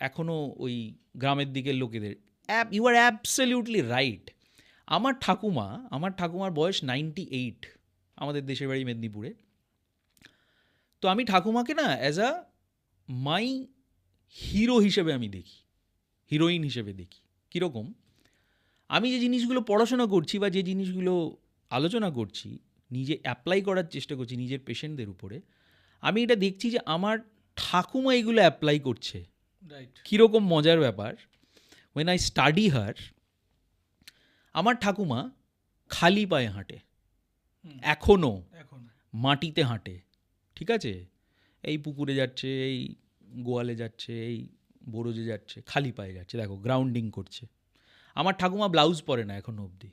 এখনও ওই গ্রামের দিকের লোকেদের, ইউ আর অ্যাবসলিউটলি রাইট। আমার ঠাকুমার বয়স 98, আমাদের দেশের বাড়ি মেদিনীপুরে। তো আমি ঠাকুমাকে না অ্যাজ আ মাই হিরো হিসেবে আমি দেখি, হিরোইন হিসেবে দেখি। কীরকম? আমি যে জিনিসগুলো পড়াশোনা করছি বা যে জিনিসগুলো আলোচনা করছি, নিজে অ্যাপ্লাই করার চেষ্টা করছি নিজের পেশেন্টদের উপরে, আমি এটা দেখছি যে আমার ঠাকুমা এগুলো অ্যাপ্লাই করছে। রাইট। কীরকম মজার ব্যাপার, ওয়েন আই স্টাডি হার, আমার ঠাকুমা খালি পায়ে হাঁটে, এখনও এখন মাটিতে হাঁটে, ঠিক আছে? এই পুকুরে যাচ্ছে, এই গোয়ালে যাচ্ছে, এই বরজে যাচ্ছে, খালি পায়ে যাচ্ছে, দেখো গ্রাউন্ডিং করছে। আমার ঠাকুমা ব্লাউজ পরে না এখনও অবধি,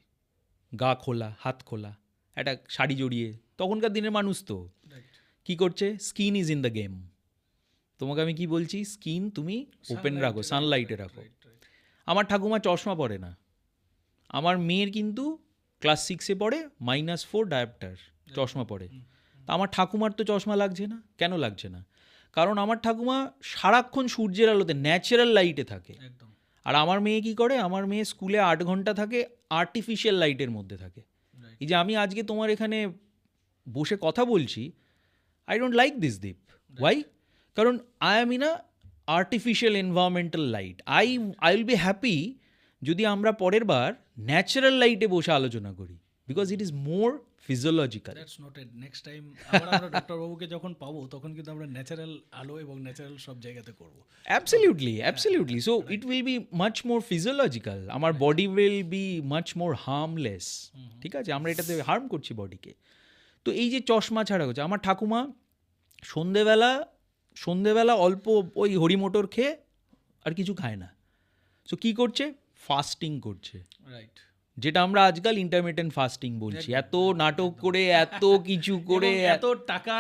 গা খোলা, হাত খোলা, একটা শাড়ি জড়িয়ে। তখনকার দিনের মানুষ তো কী করছে? Skin is in the game. তোমাকে আমি কি বলছি? স্কিন তুমি ওপেন রাখো, সানলাইটে রাখো। আমার ঠাকুমা চশমা পরে না। আমার মেয়ের কিন্তু ক্লাস 6-এ পড়ে, -4 ডায়োপ্টার, চশমা পরে। তা আমার ঠাকুমার তো চশমা লাগছে না। কেন লাগছে না? কারণ আমার ঠাকুমা সারাক্ষণ সূর্যের আলোতে, ন্যাচারাল লাইটে থাকে। একদম। আর আমার মেয়ে কি করে? আমার মেয়ে স্কুলে 8 ঘন্টা থাকে, আর্টিফিশিয়াল লাইটের মধ্যে থাকে। এই যে আমি আজকে তোমার এখানে বসে কথা বলছি, I don't like this Deep. Why? কারণ I am in a artificial environmental light. I will be happy যদি আমরা পরের বার ন্যাচারাল লাইটে বসে আলোচনা করি, because it is more physiological. That's noted. Next time আমরা ডক্টর বাবুকে যখন পাবো তখন কিন্তু আমরা ন্যাচারাল আলো এবং ন্যাচারাল সব জায়গাতে করব। Absolutely, absolutely. So it will be much more physiological. আমার body will be much more harmless. ঠিক আছে? আমরা এটাতে হার্ম করছি বডিকে। তো এই যে চশমা ছাড়া হচ্ছে, আমার ঠাকুমা সন্ধেবেলা অল্প ওই হরিমোটর খেয়ে আর কিছু খায় না। সো কী করছে? ফাস্টিং করছে, রাইট। যেটা আমরা আজকাল ইন্টারমিটেন্ট ফাস্টিং বলছি। এত নাটক করে, এত কিছু করে, এত টাকা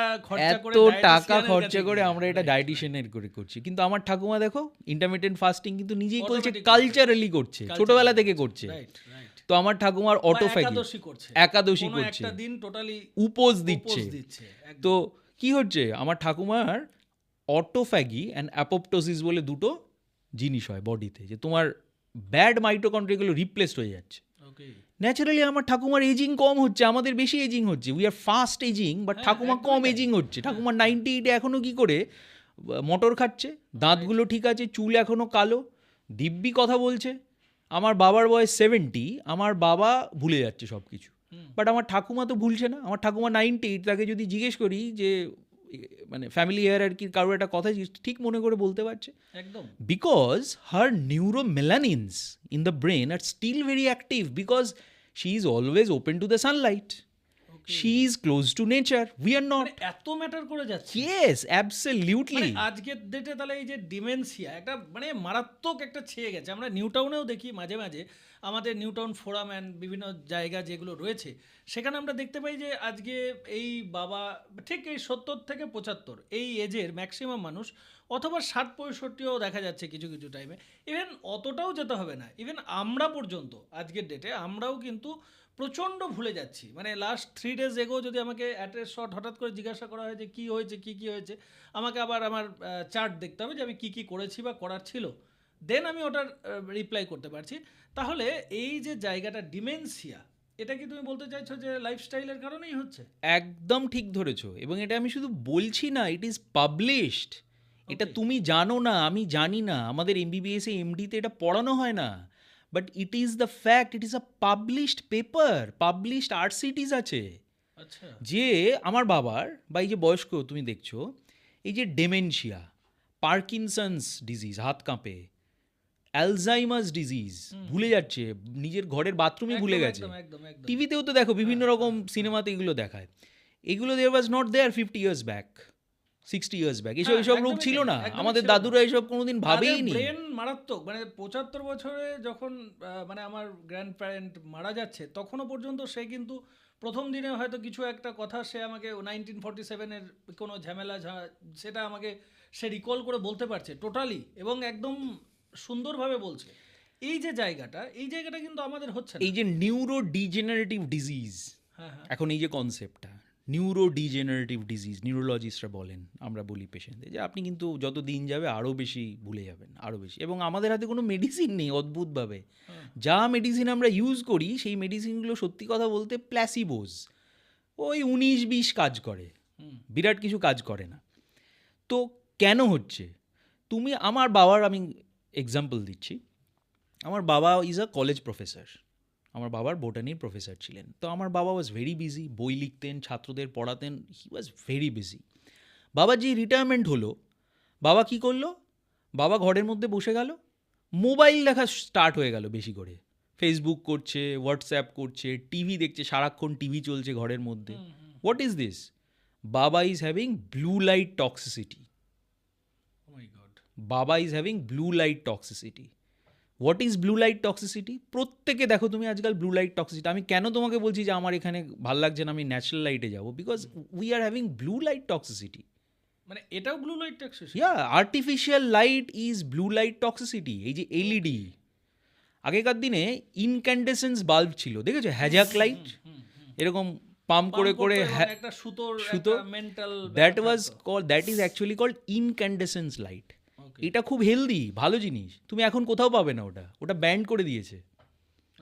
খরচা করে আমরা এটা ডায়েটিশিয়ানের করে করছি। কিন্তু আমার ঠাকুমা দেখো ইন্টারমিটেন্ট ফাস্টিং কিন্তু নিজেই করছে, কালচারালি করছে, ছোটবেলা থেকে করছে। তো আমার ঠাকুমার অটোফ্যাগি, একাদশী করছে, একটা দিন টোটালি উপোস দিচ্ছে। তো কি হচ্ছে? আমার ঠাকুমার অটোফ্যাগি অ্যান্ড অ্যাপোপ্টোসিস বলে দুটো জিনিস হয় বডিতে, যে তোমার ব্যাড মাইটোকন্ড্রিয়াগুলো রিপ্লেসড হয়ে যাচ্ছে। ন্যাচারালি আমার ঠাকুমার এজিং কম হচ্ছে, আমাদের বেশি এজিং হচ্ছে। We are fast ageing, but ঠাকুমা কম এজিং হচ্ছে। ঠাকুমার 98-এ এখনও কী করে মটর খাচ্ছে, দাঁতগুলো ঠিক আছে, চুল এখনও কালো, দিব্যি কথা বলছে। আমার বাবার বয়স 70, আমার বাবা ভুলে যাচ্ছে সব কিছু, বাট আমার ঠাকুমা তো ভুলছে না। আমার ঠাকুমা 98, তাকে যদি জিজ্ঞেস করি যে মানে ফ্যামিলি হায়ারার্কির কারোর একটা কথা ঠিক মনে করে বলতে পারছে একদম, because her neuromelanins in the brain are still very active, because she is always open to the sunlight, she is close to nature, we are not. এত ম্যাটার করে যাচ্ছে। Yes, absolutely. আজকের ডেটে তাহলে এই যে ডিমেনশিয়া একটা মানে মারাত্মক একটা ছেয়ে গেছে। আমরা নিউটাউনেও দেখি মাঝে মাঝে, আমাদের নিউটাউন ফোরাম অ্যান্ড বিভিন্ন জায়গা যেগুলো রয়েছে সেখানে আমরা দেখতে পাই যে আজকে এই বাবা ঠিক এই 70 থেকে 75 এই এজের ম্যাক্সিমাম মানুষ, অথবা 60-65ও দেখা যাচ্ছে কিছু কিছু টাইমে। ইভেন অতটাও যেতে হবে না, ইভেন আমরা পর্যন্ত আজকের ডেটে আমরাও কিন্তু প্রচণ্ড ভুলে যাচ্ছি। মানে লাস্ট 3 days এগো যদি আমাকে অ্যাট এ শট হঠাৎ করে জিজ্ঞাসা করা হয় যে কী হয়েছে, কী হয়েছে, আমাকে আবার আমার চার্ট দেখতে হবে যে আমি কী করেছি বা করার ছিল, দেন আমি ওটার রিপ্লাই করতে পারছি। তাহলে এই যে জায়গাটা ডিমেনশিয়া, এটা কি তুমি বলতে চাইছো যে লাইফস্টাইলের কারণেই হচ্ছে? একদম ঠিক ধরেছো, এবং এটা আমি শুধু বলছি না, ইট ইজ পাবলিশড। এটা তুমি জানো না, আমি জানি না, আমাদের MBBS এ MD-তে এটা পড়ানো হয় না, but it is the fact, it is a published paper, published RCTs আছে। আচ্ছা। যে আমার বাবার বা এই যে বয়স্ক তুমি দেখছো, এই যে ডেমেনশিয়া, পার্কিনসন্স ডিজিজ, হাত কাঁপে, অ্যালজাইমার্স ডিজিজ, ভুলে যাচ্ছে, নিজের ঘরের বাথরুমে ভুলে গেছে। টিভিতেও তো দেখো বিভিন্ন রকম সিনেমাতে এগুলো দেখায়। এগুলো there was not there 50 years back. 60 years back এসব হ্যাঁ, এসব রোগ একদমই ছিল তাই, না, একদমই আমাদের ছিল না। দাদুরা এসব কোনোদিন ভাবেইনি। ব্রেন মারাত্মক, মানে 75 বছরে যখন মানে আমার গ্র্যান্ড প্যারেন্ট মারা যাচ্ছে তখনও পর্যন্ত সে কিন্তু প্রথম দিনে হয়তো কিছু একটা কথা সে আমাকে 1947-এর কোনো ঝামেলা সেটা আমাকে সে রিকল করে বলতে পারছে টোটালি, এবং একদম সুন্দরভাবে বলছে। এই জায়গাটা কিন্তু আমাদের হচ্ছে না। এই যে নিউরো ডিজেনারেটিভ ডিজিজ, হ্যাঁ হ্যাঁ, এখন এই যে কনসেপ্টটা নিউরো ডিজেনারেটিভ ডিজিজ, নিউরোলজিস্টরা বলেন, আমরা বলি পেশেন্টদের যে আপনি কিন্তু যত দিন যাবে আরও বেশি ভুলে যাবেন, আরও বেশি। এবং আমাদের হাতে কোনো মেডিসিন নেই অদ্ভুতভাবে। যা মেডিসিন আমরা ইউজ করি সেই মেডিসিনগুলো সত্যি কথা বলতে প্ল্যাসিবোজ, ওই 19-20 কাজ করে, বিরাট কিছু কাজ করে না। তো কেন হচ্ছে? তুমি আমার বাবার, আমি এক্সাম্পল দিচ্ছি, আমার বাবা ইজ আ কলেজ প্রফেসর, আমার বাবার বোটানির প্রফেসর ছিলেন। তো আমার বাবা ওয়াজ ভেরি বিজি, বই লিখতেন, ছাত্রদের পড়াতেন, হি ওয়াজ ভেরি বিজি। বাবার যে রিটায়ারমেন্ট হলো, বাবা কি করলো? বাবা ঘরের মধ্যে বসে গেল, মোবাইল দেখা স্টার্ট হয়ে গেল বেশি করে, ফেসবুক করছে, হোয়াটসঅ্যাপ করছে, টিভি দেখছে, সারাক্ষণ টিভি চলছে ঘরের মধ্যে। What is this? Baba is having blue light toxicity. Oh my God. Baba is having blue light toxicity. What is blue light toxicity? প্রত্যেকে দেখো তুমি আজকাল ব্লু লাইট টক্সিসিটি। আমি কেন তোমাকে বলছি যে আমার এখানে ভাল লাগছে না, আমি ন্যাচারাল লাইটে যাবো? Because we are having blue light toxicity. মানে এটাও blue light toxicity? Yeah, artificial light is blue light toxicity. এই যে এলইডি, আগেকার দিনে ইনক্যান্ডেসেন্স বাল্ব ছিল, দেখেছো? হ্যাজাক লাইট, এরকম পাম্প করে করে একটা সুতোর সুতো, mental that was called, that is actually called incandescence light. এটা খুব হেলদি, ভালো জিনিস, তুমি এখন কোথাও পাবে না ওটা, ওটা ব্যান্ড করে দিয়েছে।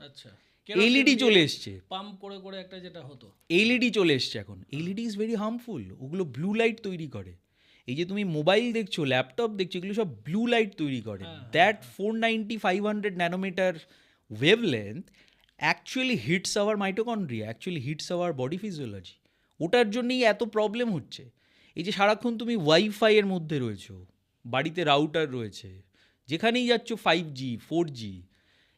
আচ্ছা, এলইডি চলে এসছে, পাম্প করে করে একটা যেটা হতো, এলইডি চলে এসছে এখন। এলইডি ইজ ভেরি হার্মফুল, ওগুলো ব্লু লাইট তৈরি করে। এই যে তুমি মোবাইল দেখছো, ল্যাপটপ দেখছো, এগুলো সব ব্লু লাইট তৈরি করে। That 490-500 nanometre wavelength actually hits our mitochondria, actually hits our body physiology. ওটার জন্যই এত প্রবলেম হচ্ছে। এই যে সারাক্ষণ তুমি ওয়াইফাইয়ের মধ্যে রয়েছো, বাড়িতে রাউটার রয়েছে, যেখানেই যাচ্ছ 5G 4G,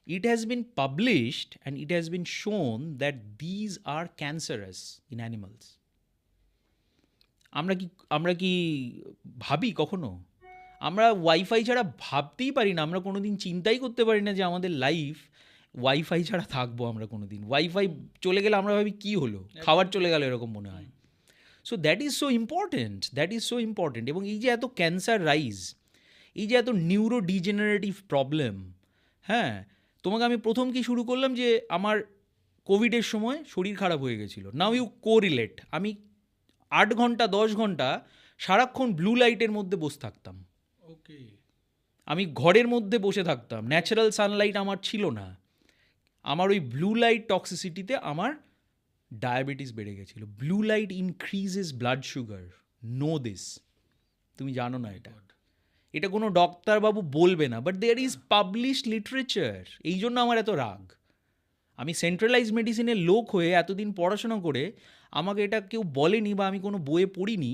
it has been published and it has been shown that these are cancerous in animals. আমরা কি ভাবি কখনো? আমরা ওয়াইফাই ছাড়া ভাবতেই পারি না, আমরা কোনো দিন চিন্তাই করতে পারি না যে আমাদের লাইফ ওয়াইফাই ছাড়া থাকবো আমরা কোনো দিন। ওয়াইফাই চলে গেলে আমরা ভাবি কী হলো, খাবার চলে গেল, এরকম মনে হয়। So that is so important, that is so important. এবং এই যে এত ক্যান্সার রাইজ, এই যে এত নিউরো ডিজেনারেটিভ প্রবলেম, হ্যাঁ, তোমাকে আমি প্রথম কি শুরু করলাম যে আমার কোভিডের সময় শরীর খারাপ হয়ে গেছিলো। নাও ইউ কোরিলেট, আমি 8 ঘন্টা 10 ঘন্টা সারাক্ষণ ব্লু লাইটের মধ্যে বসে থাকতাম। ওকে, আমি ঘরের মধ্যে বসে থাকতাম, ন্যাচারাল সানলাইট আমার ছিল না। আমার ওই ব্লু লাইট টক্সিসিটিতে আমার ডায়াবেটিস বেড়ে গেছিলো। Blue light increases blood sugar, no this, তুমি জানো না এটা, এটা কোনো ডক্টরবাবু বলবে না, but there is published literature. এই জন্য আমার এত রাগ। আমি সেন্ট্রালাইজ মেডিসিনের লোক হয়ে এতদিন পড়াশোনা করে আমাকে এটা কেউ বলেনি, বা আমি কোনো বইয়ে পড়িনি,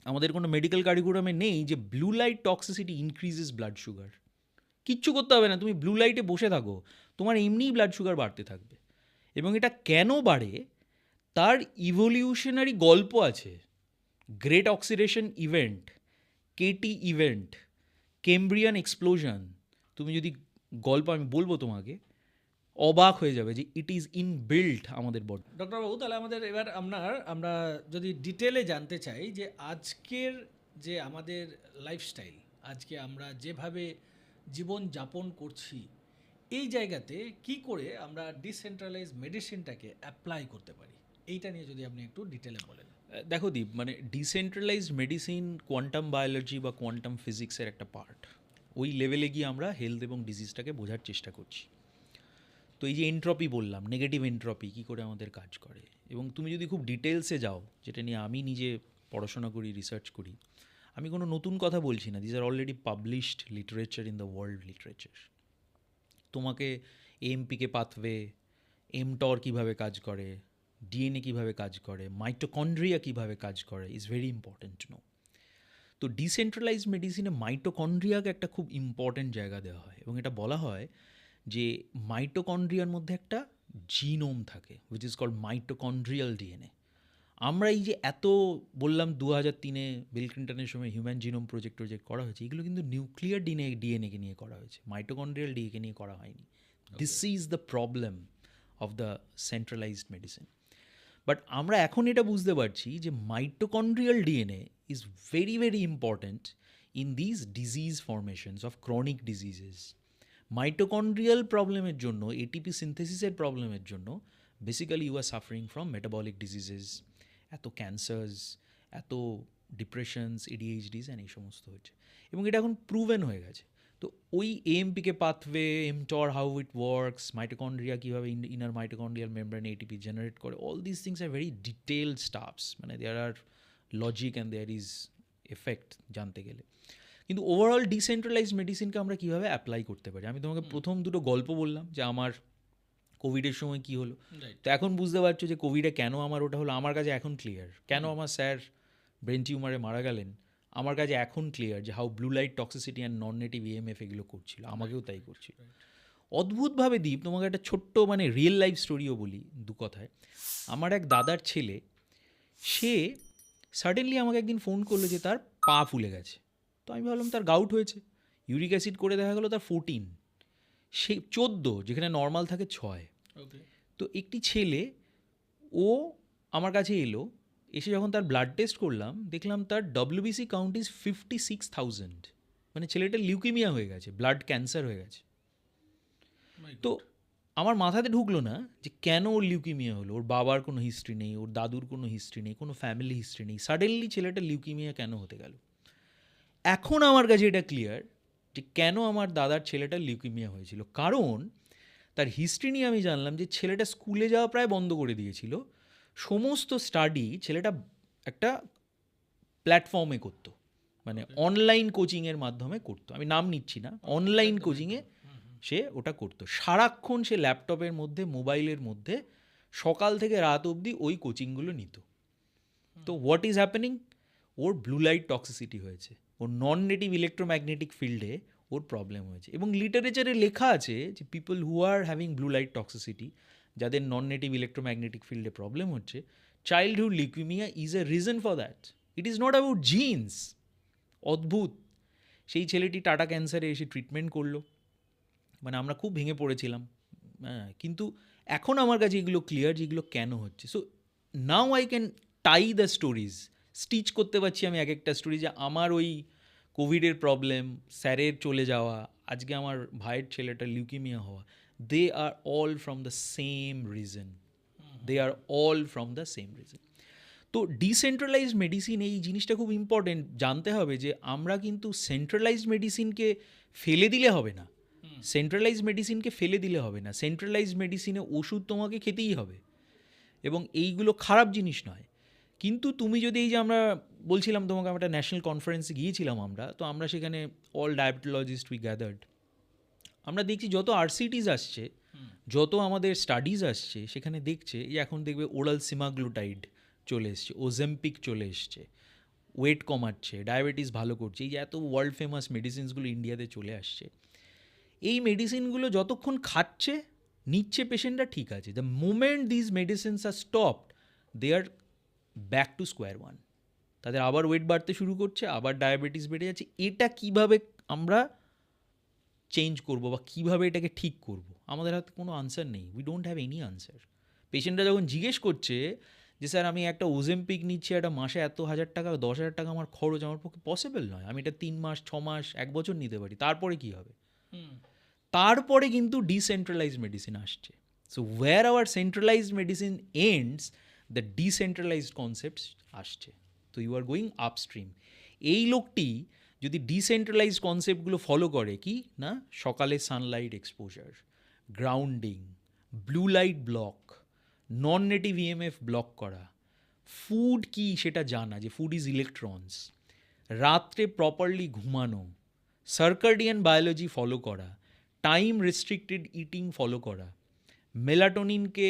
আমাদের কোনো মেডিকেল কারিকুলামে নেই যে blue light toxicity increases blood sugar. কিচ্ছু করতে হবে না, তুমি ব্লু লাইটে বসে থাকো, তোমার এমনিই ব্লাড সুগার বাড়তে থাকবে। এবং এটা কেন বাড়ে তার ইভলিউশনারি গল্প আছে। Great oxidation event, KT event, Cambrian explosion, তুমি যদি গল্প আমি বলবো তোমাকে, অবাক হয়ে যাবে যে ইট ইজ ইনবিল্ট আমাদের বডি। ডক্টরবাবু, তাহলে আমাদের এবার আমরা যদি ডিটেলে জানতে চাই যে আজকের যে আমাদের লাইফস্টাইল, আজকে আমরা যেভাবে জীবন যাপন করছি, এই জায়গাতে কি করে আমরা ডিসেন্ট্রালাইজ মেডিসিনটাকে অ্যাপ্লাই করতে পারি, এইটা নিয়ে যদি আপনি একটু ডিটেলে বলেন। দেখো দীপ, মানে ডিসেন্ট্রালাইজড মেডিসিন কোয়ান্টাম বায়োলজি বা কোয়ান্টাম ফিজিক্সের একটা পার্ট। ওই লেভেলে গিয়ে আমরা হেলথ এবং ডিজিজটাকে বোঝার চেষ্টা করছি। তো এই যে এন্ট্রপি বললাম, নেগেটিভ এন্ট্রপি কী করে আমাদের কাজ করে, এবং তুমি যদি খুব ডিটেলসে যাও, যেটা নিয়ে আমি নিজে পড়াশোনা করি, রিসার্চ করি, আমি কোনো নতুন কথা বলছি না, these are already published literature in the world literature. তোমাকে এএমপিকে পাথওয়ে, এমটর কীভাবে কাজ করে, ডিএনএ কীভাবে কাজ করে, মাইটোকন্ড্রিয়া কীভাবে কাজ করে, is very important to know. তো ডিসেন্ট্রালাইজড মেডিসিনে মাইটোকন্ড্রিয়াকে একটা খুব ইম্পর্ট্যান্ট জায়গা দেওয়া হয়, এবং এটা বলা হয় যে মাইটোকন্ড্রিয়ার মধ্যে একটা জিনোম থাকে, which is called mitochondrial DNA. আমরা এই যে এত বললাম 2003-এ বিল ক্লিন্টনের সময় হিউম্যান জিনোম প্রজেক্ট করা হয়েছে, এগুলো কিন্তু নিউক্লিয়ার ডিএনএকে নিয়ে করা হয়েছে, মাইটোকন্ড্রিয়াল ডিএনএকে নিয়ে করা হয়নি। This is the problem of the centralised medicine. But আমরা এখন এটা বুঝতে পারছি যে mitochondrial DNA is very very important in these disease formations of chronic diseases. Mitochondrial প্রবলেমের জন্য, এটিপি সিনথেসিসের প্রবলেমের জন্য basically you are suffering from metabolic diseases, এত ক্যান্সার্স, এত ডিপ্রেশনস, এডিএইচডিস অ্যান্ড এই সমস্ত হচ্ছে, এবং এটা এখন প্রুভেন হয়ে গেছে। তো ওই AMPK pathway, mTOR, how it works, mitochondria কীভাবে inner mitochondrial membrane ATP generate করে, all this things are very detailed stuffs, মানে there are logic and there is effect জানতে গেলে। কিন্তু ওভারঅল ডিসেন্ট্রালাইজড মেডিসিনকে আমরা কীভাবে অ্যাপ্লাই করতে পারি, আমি তোমাকে প্রথম দুটো গল্প বললাম যে আমার কোভিডের সময় কী হলো। তো এখন বুঝতে পারছো যে কোভিডে কেন আমার ওটা হলো, আমার কাছে এখন ক্লিয়ার। কেন আমার স্যার ব্রেন টিউমারে মারা গেলেন, আমার কাছে এখন ক্লিয়ার যে how blue light toxicity and non native EMF এগুলো করছিল, আমাকেও তাই করছিল। অদ্ভুতভাবে দীপ, তোমাকে একটা ছোট্ট মানে রিয়েল লাইফ স্টোরিও বলি দু কথায়। আমার এক দাদার ছেলে, সে সাডেনলি আমাকে একদিন ফোন করলো যে তার পা ফুলে গেছে। তো আমি ভাবলাম তার গাউট হয়েছে, ইউরিক অ্যাসিড করে দেখা গেলো তার 14, সে 14, যেখানে নর্মাল থাকে 6। তো একটি ছেলে, ও আমার কাছে এলো, এসে যখন তার ব্লাড টেস্ট করলাম, দেখলাম তার ডব্লিউবিসি কাউন্ট ইজ 56,000, মানে ছেলেটার লিউকেমিয়া হয়ে গেছে, ব্লাড ক্যান্সার হয়ে গেছে। তো আমার মাথাতে ঢুকলো না যে কেন ওর লিউকেমিয়া হলো, ওর বাবার কোনো হিস্ট্রি নেই, ওর দাদুর কোনো হিস্ট্রি নেই, কোনো ফ্যামিলি হিস্ট্রি নেই, সাডেনলি ছেলেটার লিউকেমিয়া কেন হতে গেল। এখন আমার কাছে এটা ক্লিয়ার যে কেন আমার দাদার ছেলেটার লিউকেমিয়া হয়েছিল, কারণ তার হিস্ট্রি নিয়ে আমি জানলাম যে ছেলেটা স্কুলে যাওয়া প্রায় বন্ধ করে দিয়েছিল, সমস্ত স্টাডি ছেলেটা একটা প্ল্যাটফর্মে করতো, মানে অনলাইন কোচিংয়ের মাধ্যমে করতো, আমি নাম নিচ্ছি না, অনলাইন কোচিংয়ে সে ওটা করতো, সারাক্ষণ সে ল্যাপটপের মধ্যে, মোবাইলের মধ্যে সকাল থেকে রাত অবধি ওই কোচিংগুলো নিত। তো what is happening, or blue light toxicity হয়েছে, ওর নন নেটিভ ইলেকট্রোম্যাগনেটিক ফিল্ডে ওর প্রবলেম হয়েছে। এবং লিটারেচারে লেখা আছে যে people who are having blue light toxicity, যাদের নন নেটিভ ইলেকট্রোম্যাগনেটিক ফিল্ডে প্রবলেম হচ্ছে, childhood leukaemia is a reason for that, it is not about genes. অদ্ভুত। সেই ছেলেটি টাটা ক্যান্সারে এসে ট্রিটমেন্ট করলো, মানে আমরা খুব ভেঙে পড়েছিলাম, হ্যাঁ, কিন্তু এখন আমার কাছে এগুলো ক্লিয়ার যে এগুলো কেন হচ্ছে। So now I can tie the stories, stitch করতে পারছি আমি এক একটা স্টোরি, যে আমার ওই কোভিডের প্রবলেম, স্যারের চলে যাওয়া, আজকে আমার ভাইয়ের ছেলেটার লিউকেমিয়া হওয়া, they are all from the same reason, they are all from the same reason. তো ডিসেন্ট্রালাইজড মেডিসিন, এই জিনিসটা খুব ইম্পর্টেন্ট জানতে হবে যে আমরা কিন্তু সেন্ট্রালাইজড মেডিসিনকে ফেলে দিলে হবে না, সেন্ট্রালাইজড মেডিসিনকে ফেলে দিলে হবে না, সেন্ট্রালাইজড মেডিসিনে ওষুধ তোমাকে খেতেই হবে, এবং এইগুলো খারাপ জিনিস নয়। কিন্তু তুমি যদি, এই যে আমরা বলছিলাম তোমাকে, আমরা একটা ন্যাশনাল কনফারেন্সে গিয়েছিলাম আমরা, তো আমরা সেখানে অল ডায়াবেটোলজিস্ট উই গ্যাদার্ড, আমরা দেখছি যত আরসিটিস আসছে, যত আমাদের স্টাডিজ আসছে, সেখানে দেখছে যে এখন দেখবে ওরাল সিমাগ্লুটাইড চলে এসছে, ওজেম্পিক চলে এসছে, ওয়েট কমাচ্ছে, ডায়াবেটিস ভালো করছে, এই যে এত ওয়ার্ল্ড ফেমাস মেডিসিনসগুলো ইন্ডিয়াতে চলে আসছে, এই মেডিসিনগুলো যতক্ষণ খাচ্ছে, নিচ্ছে পেশেন্টরা, ঠিক আছে, the moment these medicines are stopped, they are back to square one, তাদের আবার ওয়েট বাড়তে শুরু করছে, আবার ডায়াবেটিস বেড়ে যাচ্ছে। এটা কিভাবে আমরা চেঞ্জ করবো বা কীভাবে এটাকে ঠিক করব, আমাদের হাতে কোনো আনসার নেই, we don't have any answer. পেশেন্টরা যখন জিজ্ঞেস করছে যে স্যার আমি একটা ওজেম্পিক নিচ্ছি, একটা মাসে এত 1,000 টাকা 10,000 টাকা আমার খরচ, আমার পক্ষে পসিবল নয়, আমি এটা 3 মাস 6 মাস 1 বছর নিতে পারি, তারপরে কী হবে? তারপরে কিন্তু ডিসেন্ট্রালাইজড মেডিসিন আসছে। So where our centralised medicine ends, the decentralised concepts আসছে। তো ইউ আর গোয়িং আপস্ট্রিম। এই লোকটি যদি ডিসেন্ট্রালাইজড কনসেপ্টগুলো ফলো করে, কি না, সকালে sunlight exposure, grounding, blue light block, non native EMF block করা, ফুড কি সেটা জানা, যে ফুড ইজ ইলেকট্রনস, রাত্রে প্রপারলি ঘুমানো, সার্কাডিয়ান বায়োলজি ফলো করা, টাইম রেস্ট্রিক্টেড ইটিং ফলো করা, মেলাটোনিনকে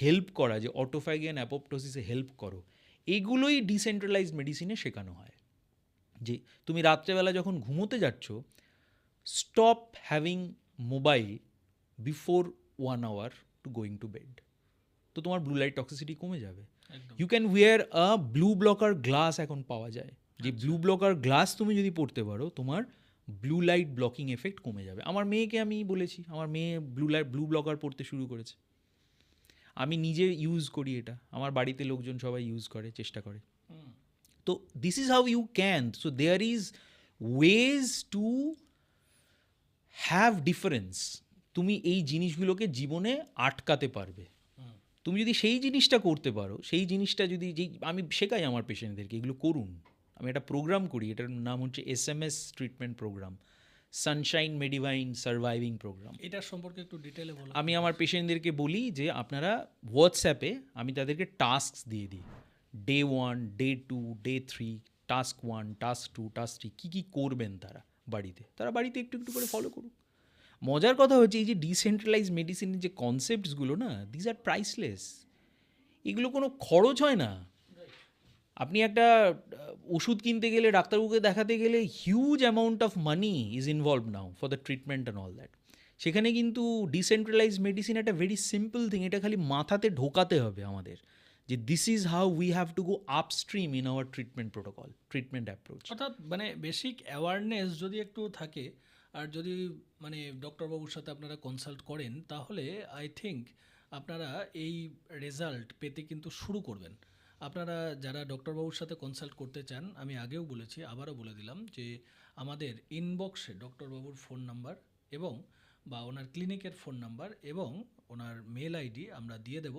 হেল্প করা, যে অটোফ্যাগি অ্যান্ড অ্যাপোপ্টোসিসে হেল্প করো, এগুলোই ডিসেন্ট্রালাইজড মেডিসিনে শেখানো হয়। যে তুমি রাত্রেবেলা যখন ঘুমোতে যাচ্ছ, stop having mobile before 1 hour to going to bed, তো তোমার ব্লু লাইট টক্সিসিটি কমে যাবে। একদম। You can wear a blue blocker glass, এখন পাওয়া যায়, যে ব্লু ব্লকার গ্লাস তুমি যদি পড়তে পারো তোমার ব্লু লাইট ব্লকিং এফেক্ট কমে যাবে। আমার মেয়েকে আমি বলেছি, আমার মেয়ে ব্লু ব্লকার পড়তে শুরু করেছে। আমি নিজে ইউজ করি এটা, আমার বাড়িতে লোকজন সবাই ইউজ করে, চেষ্টা করে। তো this is how you can, so there is ways to have difference. তুমি এই জিনিসগুলোকে জীবনে আটকাতে পারবে। তুমি যদি সেই জিনিসটা করতে পারো, সেই জিনিসটা যদি, যেই আমি শেখাই আমার পেশেন্টদেরকে এগুলো করুন। আমি একটা প্রোগ্রাম করি, এটার নাম হচ্ছে SMS treatment programme, sunshine medivine surviving programme. এটার সম্পর্কে একটু ডিটেলে বলো। আমি আমার পেশেন্টদেরকে বলি যে আপনারা হোয়াটসঅ্যাপে, আমি তাদেরকে টাস্ক দিয়ে দিই, day 1, day 2, day 3, task 1, task 2, task 3 কী কী করবেন তারা বাড়িতে, তারা বাড়িতে একটু একটু করে ফলো করুক। মজার কথা হচ্ছে এই যে ডিসেন্ট্রালাইজ মেডিসিনের যে কনসেপ্টসগুলো না, দিজ আর প্রাইসলেস। এগুলো কোনো খরচ হয় না। আপনি একটা ওষুধ কিনতে গেলে, ডাক্তারবাবুকে দেখাতে গেলে huge amount of money is involve now for the treatment and all that. সেখানে কিন্তু ডিসেন্ট্রালাইজ মেডিসিন একটা ভেরি সিম্পল থিং, এটা খালি মাথাতে ঢোকাতে হবে আমাদের, যে this is how we have to go upstream in our treatment protocol, treatment approach. অর্থাৎ মানে বেসিক অ্যাওয়ারনেস যদি একটু থাকে, আর যদি মানে ডক্টরবাবুর সাথে আপনারা কনসাল্ট করেন, তাহলে আই থিঙ্ক আপনারা এই রেজাল্ট পেতে কিন্তু শুরু করবেন। আপনারা যারা ডক্টরবাবুর সাথে কনসাল্ট করতে চান, আমি আগেও বলেছি, আবারও বলে দিলাম, যে আমাদের ইনবক্সে ডক্টরবাবুর ফোন নাম্বার এবং বা ওনার ক্লিনিকের ফোন নাম্বার এবং ওনার মেল আইডি আমরা দিয়ে দেব।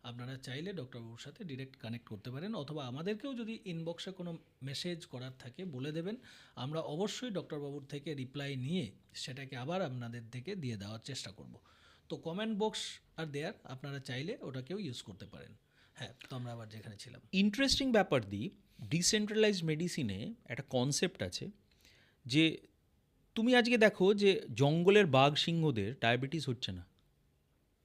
আপনারা চাইলে ডক্টরবাবুর সাথে ডিরেক্ট কানেক্ট করতে পারেন, অথবা আমাদেরকেও যদি ইনবক্সে কোনো মেসেজ করার থাকে বলে দেবেন। আমরা অবশ্যই ডক্টরবাবুর থেকে রিপ্লাই নিয়ে সেটাকে আবার আপনাদের থেকে দিয়ে দেওয়ার চেষ্টা করব। তো কমেন্ট বক্স আর দেয়ার, আপনারা চাইলে ওটাকেও ইউজ করতে পারেন। হ্যাঁ, তো আমরা আবার যেখানে ছিলাম। ইন্টারেস্টিং ব্যাপার দ্বীপ, ডিসেন্ট্রালাইজ মেডিসিনে একটা কনসেপ্ট আছে যে তুমি আজকে দেখো যে জঙ্গলের বাঘ সিংহদের ডায়াবেটিস হচ্ছে না,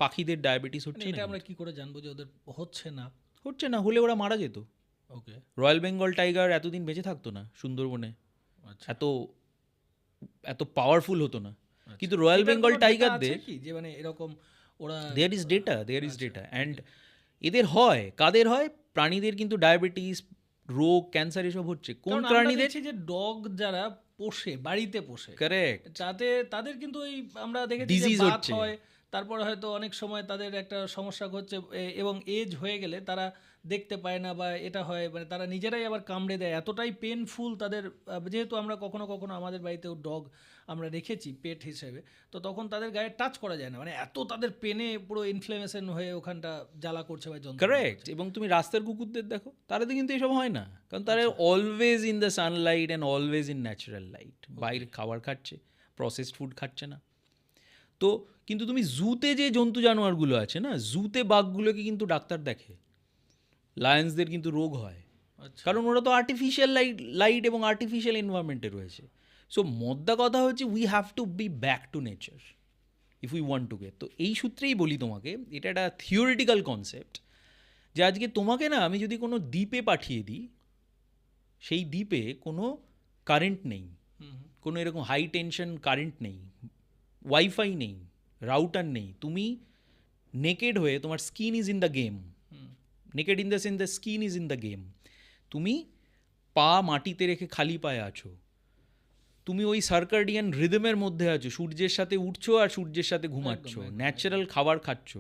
পাখিদের ডায়াবেটিস মানে হচ্ছে এটা না, আমরা কি করে জানবো যে ওদের হচ্ছে না? হচ্ছে না, হলে ওরা মারা যেত। ওকে, রয়্যাল বেঙ্গল টাইগার এতদিন বেঁচে থাকতো না সুন্দরবনে, আচ্ছা। এত এত পাওয়ারফুল হতো না। কিন্তু রয়্যাল বেঙ্গল টাইগারদের, কি যে মানে এরকম ওরা দেয়ার ইজ ডেটা অ্যান্ড এদের হয়, কাদের হয়? প্রাণীদের কিন্তু ডায়াবেটিস, রোগ, ক্যান্সার এসব হচ্ছে কোন কারণ আমরা প্রাণীদের? দেখছি যে ডগ যারা পোষে, বাড়িতে পোষে, কারেক্ট, তাদের কিন্তু এই আমরা দেখেছি যে ডিজিজ বাত হচ্ছে। হয়, তারপর হয়তো অনেক সময় তাদের একটা সমস্যা হচ্ছে, এবং এজ হয়ে গেলে তারা দেখতে পায় না, বা এটা হয় মানে তারা নিজেরাই আবার কামড়ে দেয়, এতটাই পেনফুল তাদের। যেহেতু আমরা কখনো কখনো আমাদের বাড়িতেও ডগ আমরা রেখেছি পেট হিসেবে, তো তখন তাদের গায়ে টাচ করা যায় না, মানে এত তাদের পেনে পুরো ইনফ্লেমেশন হয়ে ওখানটা জ্বালা করছে বা যন্ত্রণা কারেক্ট। করছে। এবং তুমি রাস্তার কুকুরদের দেখো, তারাতে কিন্তু এসব হয় না, কারণ তারা always in the Sunlight and always in natural light, বাইরে খাবার খাচ্ছে, প্রসেসড ফুড খাচ্ছে না। তো কিন্তু তুমি জুতে যে জন্তু জানোয়ারগুলো আছে না, জুতে বাঘগুলোকে কিন্তু ডাক্তার দেখে, লায়ন্সদের কিন্তু রোগ হয়, আচ্ছা, কারণ ওরা তো আর্টিফিশিয়াল লাইট এবং আর্টিফিশিয়াল এনভায়রনমেন্টে রয়েছে। সো মোদ্দা কথা হচ্ছে we have to be back to nature if we want to get. তো এই সূত্রেই বলি তোমাকে, এটা একটা থিওরিটিক্যাল কনসেপ্ট, যে আজকে তোমাকে না আমি যদি কোনো দ্বীপে পাঠিয়ে দিই, সেই দ্বীপে কোনো কারেন্ট নেই, কোনো এরকম হাই টেনশন কারেন্ট নেই, ওয়াইফাই নেই, রাউটার নেই, তুমি নেকেড হয়ে, তোমার skin is in the game, naked in the sense the skin is in the game, তুমি পা মাটিতে রেখে খালি পায়ে আছো, তুমি ওই সার্কাডিয়ান রিদমের মধ্যে আছো, সূর্যের সাথে উঠছো আর সূর্যের সাথে ঘুমাচ্ছ, ন্যাচারাল খাবার খাচ্ছ,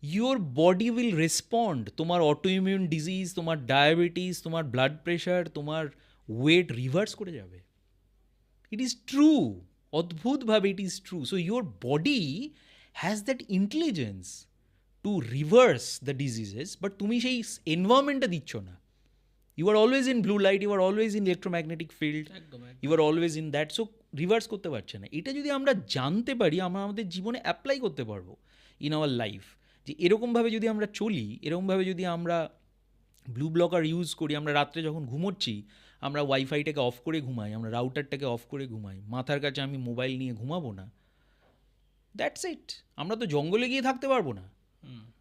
ইউর বডি উইল রেসপন্ড। তোমার অটোইমিউন ডিজিজ, তোমার ডায়াবেটিস, তোমার ব্লাড প্রেশার, তোমার ওয়েট রিভার্স করে যাবে। ইট ইজ ট্রু, অদ্ভুতভাবে it is true. So your body has that intelligence to reverse the diseases, but তুমি সেই এনভায়রনমেন্টটা দিচ্ছ না। You are always in blue light, you are always in electromagnetic field, একদম you are always in that. So reverse করতে পারছে না। এটা যদি আমরা জানতে পারি, আমরা আমাদের জীবনে অ্যাপ্লাই করতে পারবো ইন আওয়ার লাইফ, যে এরকমভাবে যদি আমরা চলি, এরকমভাবে যদি আমরা ব্লু ব্লকার ইউজ করি, আমরা রাত্রে যখন ঘুমোচ্ছি আমরা ওয়াইফাইটাকে অফ করে ঘুমাই, আমরা রাউটারটাকে অফ করে ঘুমাই, মাথার কাছে আমি মোবাইল নিয়ে ঘুমাবো না, দ্যাটস ইট। আমরা তো জঙ্গলে গিয়ে থাকতে পারবো না,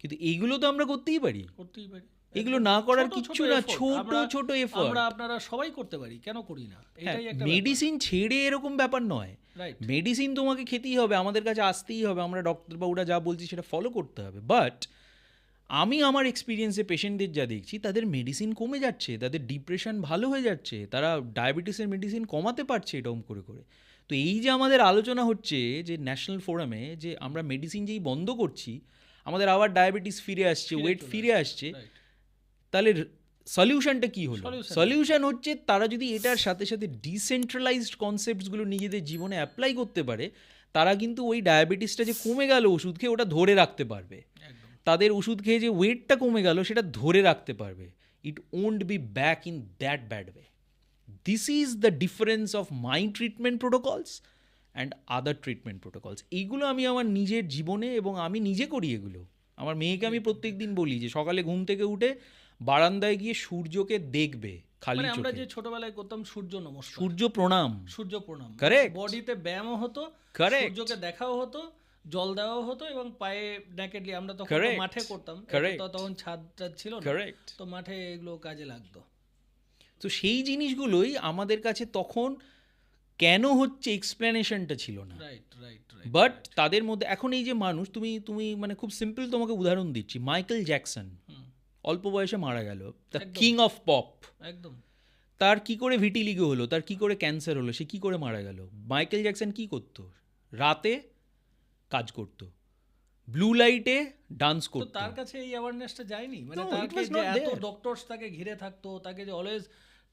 কিন্তু এইগুলো তো আমরা করতেই পারি। করতেই পারি, এগুলো না করার ছোট কিচ্ছু ছোট না, effort। ছোট আমরা- ছোট এফর্ট। আমরা আপনারা সবাই করতে পারি, কেন করি না? এটাই একটা মেডিসিন ছেড়ে এরকম ব্যাপার নয়, রাইট। মেডিসিন তোমাকে খেতেই হবে, আমাদের কাছে আসতেই হবে, আমরা ডক্টরবাবুরা যা বলছি সেটা ফলো করতে হবে, বাট আমি আমার এক্সপিরিয়েন্সে পেশেন্টদের যা দেখছি তাদের মেডিসিন কমে যাচ্ছে, তাদের ডিপ্রেশন ভালো হয়ে যাচ্ছে, তারা ডায়াবেটিসের মেডিসিন কমাতে পারছে এরকম করে করে। তো এই যে আমাদের আলোচনা হচ্ছে যে ন্যাশনাল ফোরামে যে আমরা মেডিসিন যেই বন্ধ করছি আমাদের আবার ডায়াবেটিস ফিরে আসছে, ওয়েট ফিরে আসছে, তাহলে সলিউশনটা কি হলো? সলিউশন হচ্ছে তারা যদি এটার সাথে সাথে ডিসেন্ট্রালাইজড কনসেপ্টসগুলো নিজেদের জীবনে অ্যাপ্লাই করতে পারে, তারা কিন্তু ওই ডায়াবেটিসটা যে কমে গেল ওষুধ খেয়ে ওটা ধরে রাখতে পারবে। তাদের ওষুধ খেয়ে যে ওয়েটটা কমে গেল সেটা ধরে রাখতে পারবে। It won't be back in that bad way. This is the difference of my treatment protocols and other treatment protocols. এইগুলো আমি আমার নিজের জীবনে এবং আমি নিজে করি এগুলো। আমার মেয়েকে আমি প্রত্যেক দিন বলি যে সকালে ঘুম থেকে উঠে বারান্দায় গিয়ে সূর্যকে দেখবে খালি মানে আমরা চোখে। যে ছোটবেলায় করতাম সূর্য নমস্কার, সূর্য প্রণাম, সূর্য প্রণাম, Correct. বডিতে ব্যায়ামও হতো, Correct. সূর্যকে দেখাও হতো, জল দেওয়াও হতো, এবং পায়ে ন্যাকেডলি আমরা তখন তো Correct. মাঠে করতাম, Correct. তো তখন ছাদ ছিল না, কারেক্ট। তো মাঠে এগুলো কাজে লাগতো। তো সেই জিনিসগুলোই আমাদের কাছে তখন কেন হচ্ছে এক্সপ্লেনেশনটা ছিল না। রাইট রাইট বাট তাদের মধ্যে এখন এই যে মানুষ, তুমি তুমি মানে খুব সিম্পল তোমাকে উদাহরণ দিচ্ছি, মাইকেল জ্যাকসন অল্প বয়সে মারা গেল, দ্য একদম। King of pop. একদম তার কি করে ভিটিলিগো হলো, তার কি করে ক্যান্সার হলো, সে কি করে মারা গেল? মাইকেল জ্যাকসন কি করতো? রাতে কাজ করতো, ব্লু লাইটে ডান্স তো করতো। তার কাছে এই অ্যাওয়ারনেসটা যায়নি, মানে No, it তাকে was যে not এত there. ডক্টরস তাকে ঘিরে থাকতো, তাকে যে অলওয়েজ,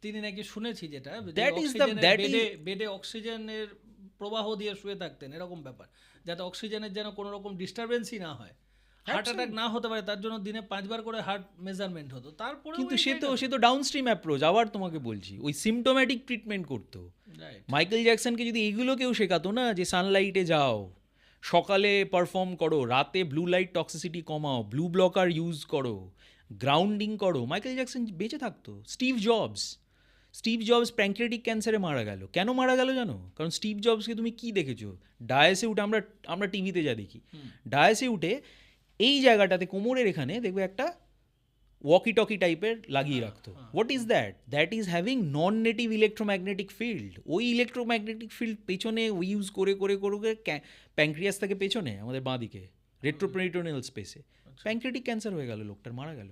তিনি নাকি শুনেছি যেটা That is the- that is- বেডে অক্সিজেনের প্রবাহ দিয়ে শুয়ে থাকতেন, এরকম ব্যাপার, যাতে অক্সিজেনের যেন কোনো রকম ডিস্টারবেন্সই না হয়, হার্ট অ্যাটাক না হতে পারে, তার জন্য দিনে 5 বার করে হার্ট মেজারমেন্ট হতো। তারপরে কিন্তু সে তো ডাউনস্ট্রিম অ্যাপ্রোচ। আবার তোমাকে বলছি, ওই সিমটোম্যাটিক ট্রিটমেন্ট করতো। রাইট মাইকেল জ্যাকসনকে যদি এইগুলো কেউ শেখাতো না, যে সানলাইটে যাও, সকালে পারফর্ম করো, রাতে ব্লু লাইট টক্সিসিটি কমাও, ব্লু ব্লকার ইউজ করো, গ্রাউন্ডিং করো, মাইকেল জ্যাকসন বেঁচে থাকতো। স্টিভ জবস প্যানক্রিয়াটিক ক্যান্সারে মারা গেল। কেন মারা গেল জানো? কারণ স্টিভ জবসকে তুমি কি দেখেছো? ডায়াসে উঠে, আমরা টিভিতে যা দেখি, ডায়াসে উঠে এই জায়গাটাতে কোমরের এখানে দেখবে একটা ওয়াকি টকি টাইপের লাগিয়ে রাখতো। What is that? That is having non native electromagnetic field. ওই ইলেকট্রোম্যাগনেটিক ফিল্ড পেছনে ওই ইউজ করে করে করে প্যানক্রিয়াস থেকে পেছনে আমাদের বাঁ দিকে রেট্রোপেরিটোনিয়াল স্পেসে প্যানক্রিয়াটিক ক্যান্সার হয়ে গেল, লোকটার মারা গেল।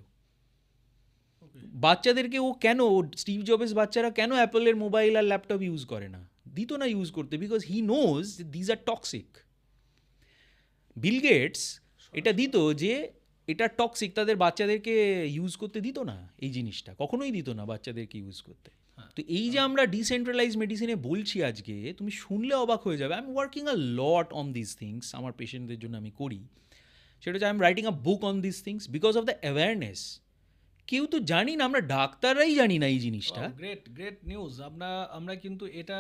বাচ্চাদেরকে ও কেন, স্টিভ জবের বাচ্চারা কেন অ্যাপলের মোবাইল আর ল্যাপটপ ইউজ করে না? দিত না ইউজ করতে, because he knows these are toxic. Bill Gates এটা দিত যে এটা টক্সিক, তাদের বাচ্চাদেরকে ইউজ করতে দিত না, এই জিনিসটা কখনোই দিত না বাচ্চাদেরকে ইউজ করতে। তো এই যে আমরা ডিসেন্ট্রালাইজ মেডিসিনে বলছি আজকে, তুমি শুনলে অবাক হয়ে যাবে। I am working a lot on this things, আমার পেশেন্টদের জন্য আমি করি। সেটা হচ্ছে I am writing a book on this things because of the awareness. কেউ তো জানি না, আমরা ডাক্তাররাই জানি না এই জিনিসটা। Great great news. আমরা কিন্তু এটা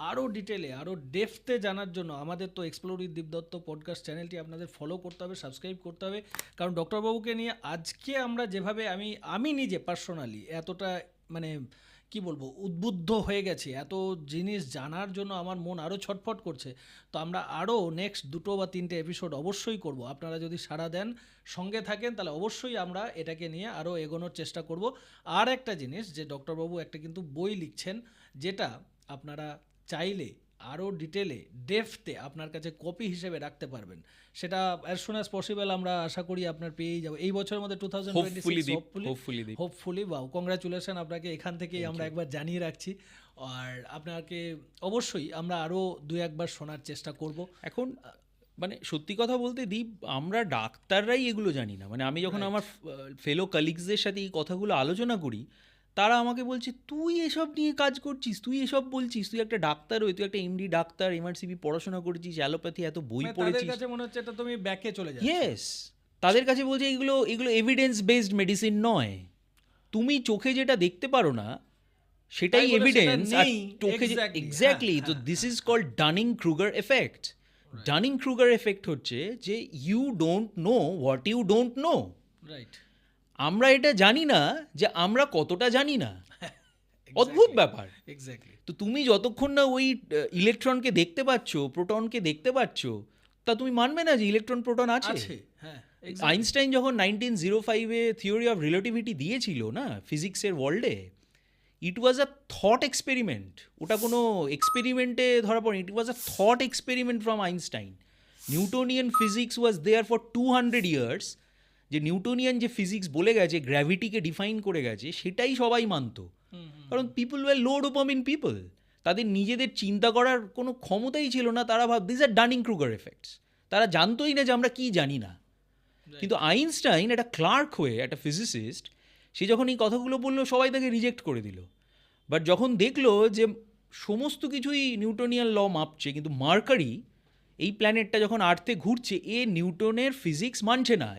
আরও ডিটেলে, আরও ডেপথে জানার জন্য আমাদের তো এক্সপ্লোর উইথ দীপদত্ত পডকাস্ট চ্যানেলটি আপনাদের ফলো করতে হবে, সাবস্ক্রাইব করতে হবে। কারণ ডক্টরবাবুকে নিয়ে আজকে আমরা যেভাবে, আমি নিজে পার্সোনালি এতটা মানে কি বলবো উদ্বুদ্ধ হয়ে গেছি, এত জিনিস জানার জন্য আমার মন আরও ছটফট করছে। তো আমরা আরও নেক্সট 2 বা 3টে এপিসোড অবশ্যই করব। আপনারা যদি সাড়া দেন, সঙ্গে থাকেন, তাহলে অবশ্যই আমরা এটাকে নিয়ে আরও এগোনোর চেষ্টা করব। আর একটা জিনিস, যে ডক্টরবাবু একটা কিন্তু বই লিখছেন, যেটা আপনারা চাইলে আরও ডিটেলে ডেপথে আপনার কাছে কপি হিসেবে রাখতে পারবেন। সেটা অ্যাজ সুন অ্যাজ পসিবল আমরা আশা করি আপনার পেয়েই যাবো এই বছরের মধ্যে 2026 হোপফুলি। বাউ, কংগ্রাচুলেশন আপনাকে এখান থেকেই আমরা একবার জানিয়ে রাখছি। আর আপনাকে অবশ্যই আমরা আরও 2-1 বার শোনার চেষ্টা করব। এখন মানে সত্যি কথা বলতে দীপ, আমরা ডাক্তাররাই এগুলো জানি না। মানে আমি যখন আমার ফেলো কলিগসদের সাথে এই কথাগুলো আলোচনা করি, তারা আমাকে বলছে তুই এসব নিয়ে কাজ করছিস, তুই এসব বলছিস, তুই একটা ডাক্তার হয়ে, তুই একটা এমডি ডাক্তার, এমআরসিবি পড়াশোনা করেছিস, অ্যালোপ্যাথি এত বই তাদের পড়েছিস। কাছে মনে হচ্ছে এটা তুমি ব্যাকে চলে যাচ্ছ। ইয়েস, তাদের কাছে বলছে এগুলো এভিডেন্স বেসড মেডিসিন নয়। তুমি চোখে যেটা দেখতে পারো না সেটাই তাই বলে সেটা এভিডেন্স। নেই, চোখে exactly, এক্স্যাক্টলি। তো this is called Dunning Kruger effect. Dunning Kruger effect হচ্ছে যে you don't know what you don't know. Right. আমরা এটা জানি না যে আমরা কতটা জানি না। অদ্ভুত ব্যাপার। এক্স্যাক্টলি। তো তুমি যতক্ষণ না ওই ইলেকট্রনকে দেখতে পাচ্ছ, প্রোটনকে দেখতে পাচ্ছ, তা তুমি মানবে না যে ইলেকট্রন প্রোটন আছে। হ্যাঁ, আইনস্টাইন যখন 1905-এ থিওরি অফ রিলেটিভিটি দিয়েছিল না ফিজিক্সের ওয়ার্ল্ডে, ইট ওয়াজ আ থট এক্সপেরিমেন্ট। ওটা কোনো এক্সপেরিমেন্টে ধরা পড়ে, it was a thought experiment from Einstein. Newtonian physics was there for 200 years, যে নিউটনিয়ান যে ফিজিক্স বলে গেছে, গ্র্যাভিটিকে ডিফাইন করে গেছে, সেটাই সবাই মানতো। কারণ people were low dopamine people, তাদের নিজেদের চিন্তা করার কোনো ক্ষমতাই ছিল না। তারা this are Dunning Kruger effects, তারা জানতোই না যে আমরা কি জানি না। কিন্তু আইনস্টাইন একটা ক্লার্ক হয়ে, একটা ফিজিসিস্ট, সে যখন এই কথাগুলো বললো সবাই তাকে রিজেক্ট করে দিল। বাট যখন দেখলো যে সমস্ত কিছুই নিউটনিয়ান ল মাপছে, কিন্তু মার্কারি এই প্ল্যানেটটা যখন আর্থে ঘুরছে, এ নিউটনের ফিজিক্স মানছে না।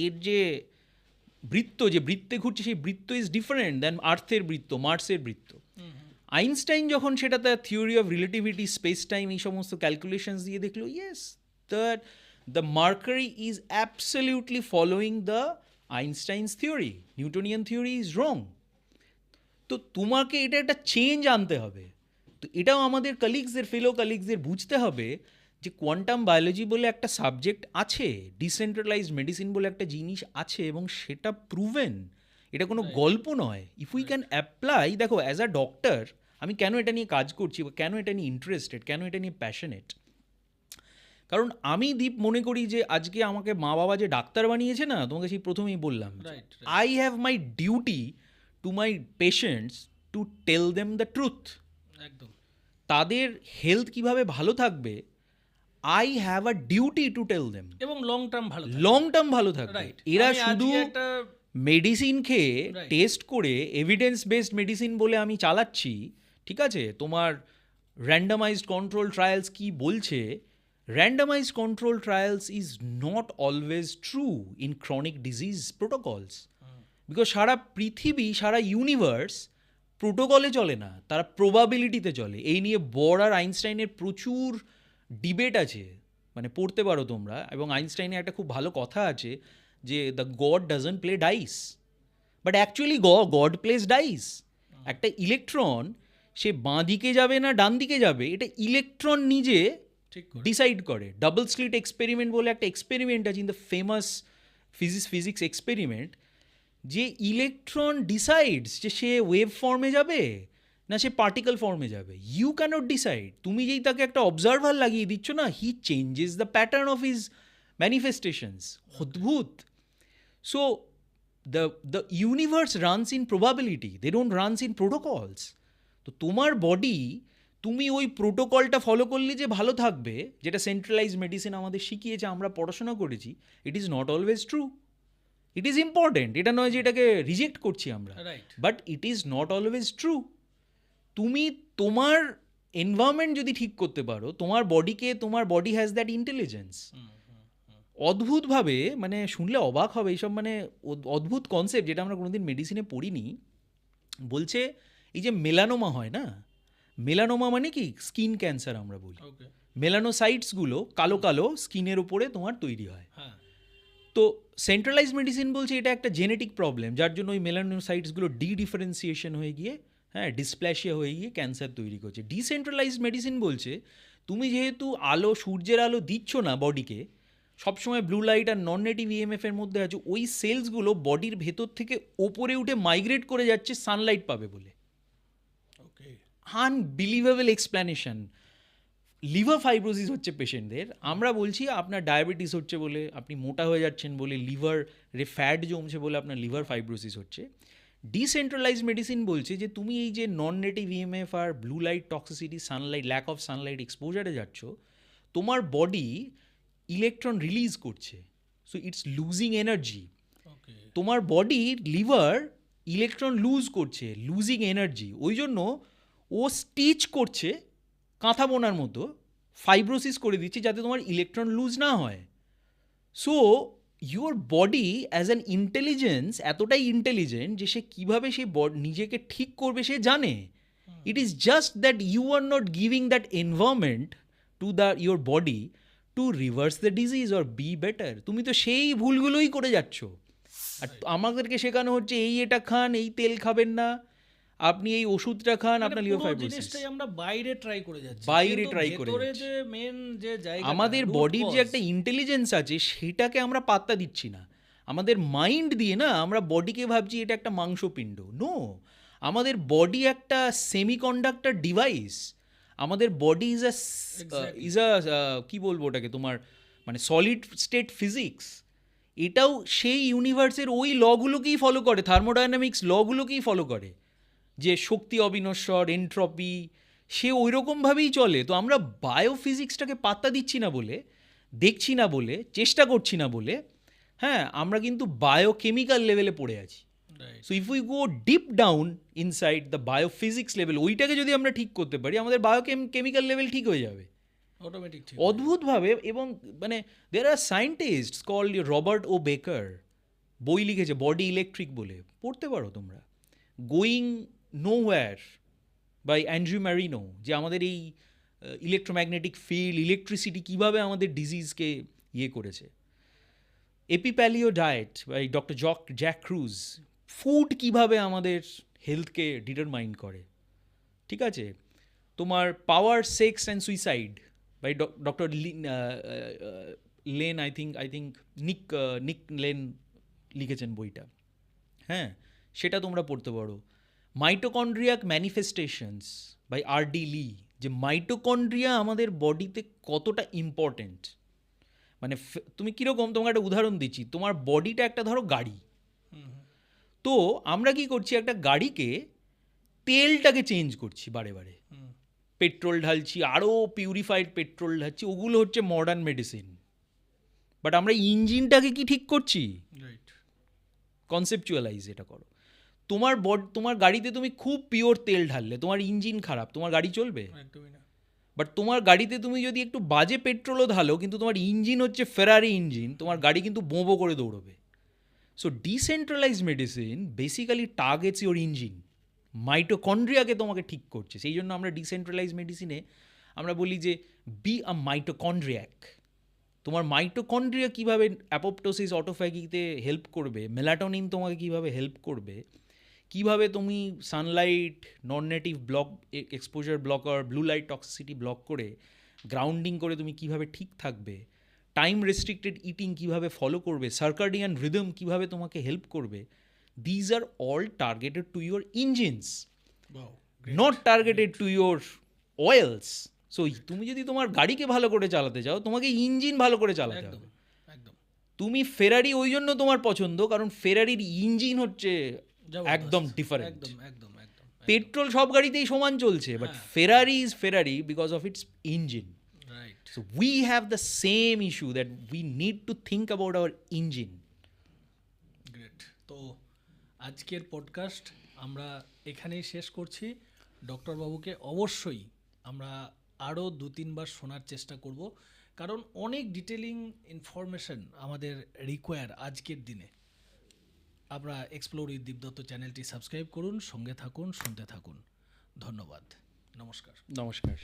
এর যে বৃত্ত, যে বৃত্তে ঘুরছে, সেই বৃত্ত ইজ ডিফারেন্ট দ্যান আর্থের বৃত্ত, মার্সের বৃত্ত। আইনস্টাইন যখন সেটা তার theory of relativity, space time, এই সমস্ত ক্যালকুলেশনস দিয়ে দেখলো, yes, the Mercury is absolutely following the Einstein's theory, Newtonian theory is wrong. তো তোমাকে এটা একটা চেঞ্জ আনতে হবে। তো এটাও আমাদের কালিগসদের, ফেলো কালিগসদের বুঝতে হবে যে কোয়ান্টাম বায়োলজি বলে একটা সাবজেক্ট আছে, ডিসেন্ট্রালাইজড মেডিসিন বলে একটা জিনিস আছে, এবং সেটা প্রুভেন, এটা কোনো গল্প নয়। ইফ উই ক্যান অ্যাপ্লাই, দেখো অ্যাজ আ ডক্টর আমি কেন এটা নিয়ে কাজ করছি, বা কেন এটা নিয়ে ইন্টারেস্টেড, কেন এটা নিয়ে প্যাশনেট, কারণ আমি দীপ মনে করি যে আজকে আমাকে মা বাবা যে ডাক্তার বানিয়েছে না, তোমাকে সেই প্রথমেই বললাম, I have my duty to my patients to tell them the truth. একদম। তাদের হেলথ কিভাবে ভালো থাকবে, I have a duty to tell them, এবং লং টার্ম ভালো থাকবে। রাইট। এরা আমি শুধু আজকে একটা মেডিসিন খেয়ে, Right. টেস্ট করে, এভিডেন্স বেসড মেডিসিন বলে আমি চালাচ্ছি, ঠিক আছে, তোমার র্যান্ডামাইজড কন্ট্রোল ট্রায়ালস কি বলছে, randomized control trials is not always true in chronic disease protocols. Because সারা পৃথিবী, সারা ইউনিভার্স প্রোটোকলে চলে না, তারা প্রবাবিলিটিতে চলে। এই নিয়ে বর আর আইনস্টাইনের প্রচুর ডিবেট আছে, মানে পড়তে পারো তোমরা। এবং আইনস্টাইনের একটা খুব ভালো কথা আছে যে the God doesn't play dice, but actually God plays dice. একটা ইলেকট্রন সে বাঁ দিকে যাবে না ডান দিকে যাবে, এটা ইলেকট্রন নিজে ঠিক ডিসাইড করে। ডাবল স্লিট এক্সপেরিমেন্ট বলে একটা এক্সপেরিমেন্ট আছে in the famous physics experiment, যে ইলেকট্রন ডিসাইডস যে সে ওয়েভ ফর্মে যাবে না সে পার্টিকেল ফর্মে যাবে। You can't decide. তুমি যেই তাকে একটা অবজারভার লাগিয়ে দিচ্ছ না, he changes the pattern of his manifestations. অদ্ভুত। So the universe runs in probability, they don't runs in protocols. তো তোমার বডি, তুমি ওই প্রোটোকলটা ফলো করলে যে ভালো থাকবে, যেটা সেন্ট্রালাইজ মেডিসিন আমাদের শিখিয়েছে, আমরা পড়াশোনা করেছি, ইট is not always true. It is important, এটা নয় যে এটাকে রিজেক্ট করছি আমরা, right. But it is not always true. তুমি তোমার এনভায়রনমেন্ট যদি ঠিক করতে পারো, তোমার বডিকে, তোমার বডি হ্যাজ দ্যাট ইন্টেলিজেন্স। অদ্ভুতভাবে, মানে শুনলে অবাক হবে এইসব, মানে অদ্ভুত কনসেপ্ট যেটা আমরা কোনোদিন মেডিসিনে পড়িনি। বলছে এই যে মেলানোমা হয় না, মেলানোমা মানে কি স্কিন ক্যান্সার আমরা বলি। ওকে। মেলানোসাইটসগুলো কালো কালো স্কিনের উপরে তোমার তৈরি হয়। হ্যাঁ। তো সেন্ট্রালাইজ মেডিসিন বলছে এটা একটা জেনেটিক প্রবলেম, যার জন্য ওই মেলানোসাইটসগুলো ডিফারেন্সিয়েশন হয়ে গিয়ে, হ্যাঁ, ডিসপ্ল্যাসিয়া হয়ে গিয়ে ক্যান্সার তৈরি করছে। ডিসেন্ট্রালাইজড মেডিসিন বলছে তুমি যেহেতু আলো, সূর্যের আলো দিচ্ছ না বডিকে, সবসময় ব্লু লাইট আর নন নেটিভ ইএমএফ এর মধ্যে আছো, ওই সেলসগুলো বডির ভেতর থেকে ওপরে উঠে মাইগ্রেট করে যাচ্ছে সানলাইট পাবে বলে। Okay. Unbelievable explanation. Liver fibrosis হচ্ছে পেশেন্টদের, আমরা বলছি আপনার ডায়াবেটিস হচ্ছে বলে, আপনি মোটা হয়ে যাচ্ছেন বলে, লিভারে ফ্যাট জমছে বলে আপনার লিভার ফাইব্রোসিস হচ্ছে। ডিসেন্ট্রালাইজ মেডিসিন বলছে যে তুমি এই যে নন নেটিভ ইএমএফ আর blue light toxicity, sunlight, lack of sunlight এক্সপোজারে যাচ্ছ, তোমার বডি ইলেকট্রন রিলিজ করছে, so it's losing energy. Okay. তোমার বডি লিভার ইলেকট্রন লুজ করছে, লুজিং এনার্জি, ওই জন্য ও স্টিচ করছে কাঁথা বোনার মতো, ফাইব্রোসিস করে দিচ্ছে যাতে তোমার ইলেকট্রন লুজ না হয়। So your body as an intelligence এতটাই ইন্টেলিজেন্ট যে সে কীভাবে সে নিজেকে ঠিক করবে সে জানে। It is just that you are not giving that environment to your body to reverse the disease or be better. তুমি তো সেই ভুলগুলোই করে যাচ্ছ। আর আমাদেরকে শেখানো হচ্ছে এই এটা খান, এই তেল খাবেন না, আপনি এই ওষুধটা খান, আপনার লিভার ফাইব্রোসিস। জিনিসটাই আমরা বাইরে ট্রাই করে যাচ্ছি, বাইরে কিন্তু try করে ভেতরে যাচ্ছি। যে মেন যে জায়গা, আমাদের বডির যে একটা ইন্টেলিজেন্স আছে সেটাকে আমরা পাত্তা দিচ্ছি না। আমাদের মাইন্ড দিয়ে না আমরা বডিকে ভাবছি এটা একটা মাংসপিণ্ড। নো, আমাদের বডি একটা সেমিকন্ডাক্টর ডিভাইস। আমাদের বডি ইজ আ কি বলবো ওটাকে, তোমার মানে সলিড স্টেট ফিজিক্স। এটাও সেই ইউনিভার্সের ওই লগুলোকেই ফলো করে, থার্মোডাইনামিক্স লগুলোকেই ফলো করে, যে শক্তি অবিনশ্বর, এন্ট্রপি, সে ওই রকমভাবেই চলে। তো আমরা বায়োফিজিক্সটাকে পাত্তা দিচ্ছি না বলে, দেখছি না বলে, চেষ্টা করছি না বলে, হ্যাঁ, আমরা কিন্তু বায়োকেমিক্যাল লেভেলে পড়ে আছি। So if we go deep down inside the biophysics level, ওইটাকে যদি আমরা ঠিক করতে পারি, আমাদের বায়োকেমিক্যাল লেভেল ঠিক হয়ে যাবে অটোমেটিক ঠিক অদ্ভুতভাবে। এবং মানে there are scientist called Robert O Becker, বই লিখেছে বডি ইলেকট্রিক বলে, পড়তে পারো তোমরা। Going nowhere by Andrew Marino, যে আমাদের এই ইলেকট্রোম্যাগনেটিক ফিল্ড, ইলেকট্রিসিটি কীভাবে আমাদের ডিজিজকে ইয়ে করেছে। Epi paleo diet by doctor Jack Kruse, food কীভাবে আমাদের হেলথকে ডিটারমাইন করে, ঠিক আছে। তোমার power, sex and suicide by doctor Lane, I think Nick Lane লিখেছেন বইটা, হ্যাঁ, সেটা তোমরা পড়তে পারো। Mitochondriac manifestations by R D. Lee, যে মাইটোকন্ড্রিয়া আমাদের বডিতে কতটা ইম্পর্টেন্ট। মানে তুমি কীরকম, তোমাকে একটা উদাহরণ দিচ্ছি, তোমার বডিটা একটা ধরো গাড়ি, তো আমরা কি করছি, একটা গাড়িকে তেলটাকে চেঞ্জ করছি বারে বারে, পেট্রোল ঢালছি, আরও পিউরিফাইড পেট্রোল ঢালছি, ওগুলো হচ্ছে মডার্ন মেডিসিন। বাট আমরা ইঞ্জিনটাকে কি ঠিক করছি? কনসেপচুয়ালাইজ এটা করো। তোমার গাড়িতে তুমি খুব পিওর তেল ঢাললে, তোমার ইঞ্জিন খারাপ, তোমার গাড়ি চলবে? একদমই না। বাট তোমার গাড়িতে তুমি যদি একটু বাজে পেট্রোলও ঢালো, কিন্তু তোমার ইঞ্জিন হচ্ছে ফেরারি ইঞ্জিন, তোমার গাড়ি কিন্তু বোঁবো করে দৌড়বে। So decentralize medicine basically targets your engine, মাইটোকন্ড্রিয়াকে তোমাকে ঠিক করছে। সেই জন্য আমরা ডিসেন্ট্রালাইজ মেডিসিনে আমরা বলি যে বি আ মাইটোকন্ড্রিয়াক। তোমার মাইটোকন্ড্রিয়া কীভাবে অ্যাপোপ্টোসিস, অটোফ্যাগিতে হেল্প করবে, মেলাটোনিন তোমাকে কীভাবে হেল্প করবে, কীভাবে তুমি sunlight, non native block exposure blocker, blue light toxicity block করে, গ্রাউন্ডিং করে তুমি কীভাবে ঠিক থাকবে, টাইম রেস্ট্রিক্টেড ইটিং কীভাবে ফলো করবে, সার্কাডিয়ান রিদম কীভাবে তোমাকে হেল্প করবে, these are all targeted to your engines, not targeted to your oils. So তুমি যদি তোমার গাড়িকে ভালো করে চালাতে চাও, তোমাকে ইঞ্জিন ভালো করে চালাতে হবে। তুমি ফেরারি ওই জন্য তোমার পছন্দ, কারণ ফেরারির ইঞ্জিন হচ্ছে একদম ডিফারেন্ট। পেট্রোল সব গাড়িতেই সমান চলছে, but Ferrari is Ferrari because of its engine. So we have the same issue that we need to think about our engine. Great. তো আজকের পডকাস্ট আমরা এখানেই শেষ করছি। ডক্টর বাবুকে অবশ্যই আমরা আরও 2-3 বার শোনার চেষ্টা করব, কারণ অনেক ডিটেলিং ইনফরমেশন আমাদের রিকোয়ার আজকের দিনে। আমরা এক্সপ্লোর উইথ দীপদত্ত চ্যানেলটি সাবস্ক্রাইব করুন, সঙ্গে থাকুন, শুনতে থাকুন। ধন্যবাদ, নমস্কার। নমস্কার।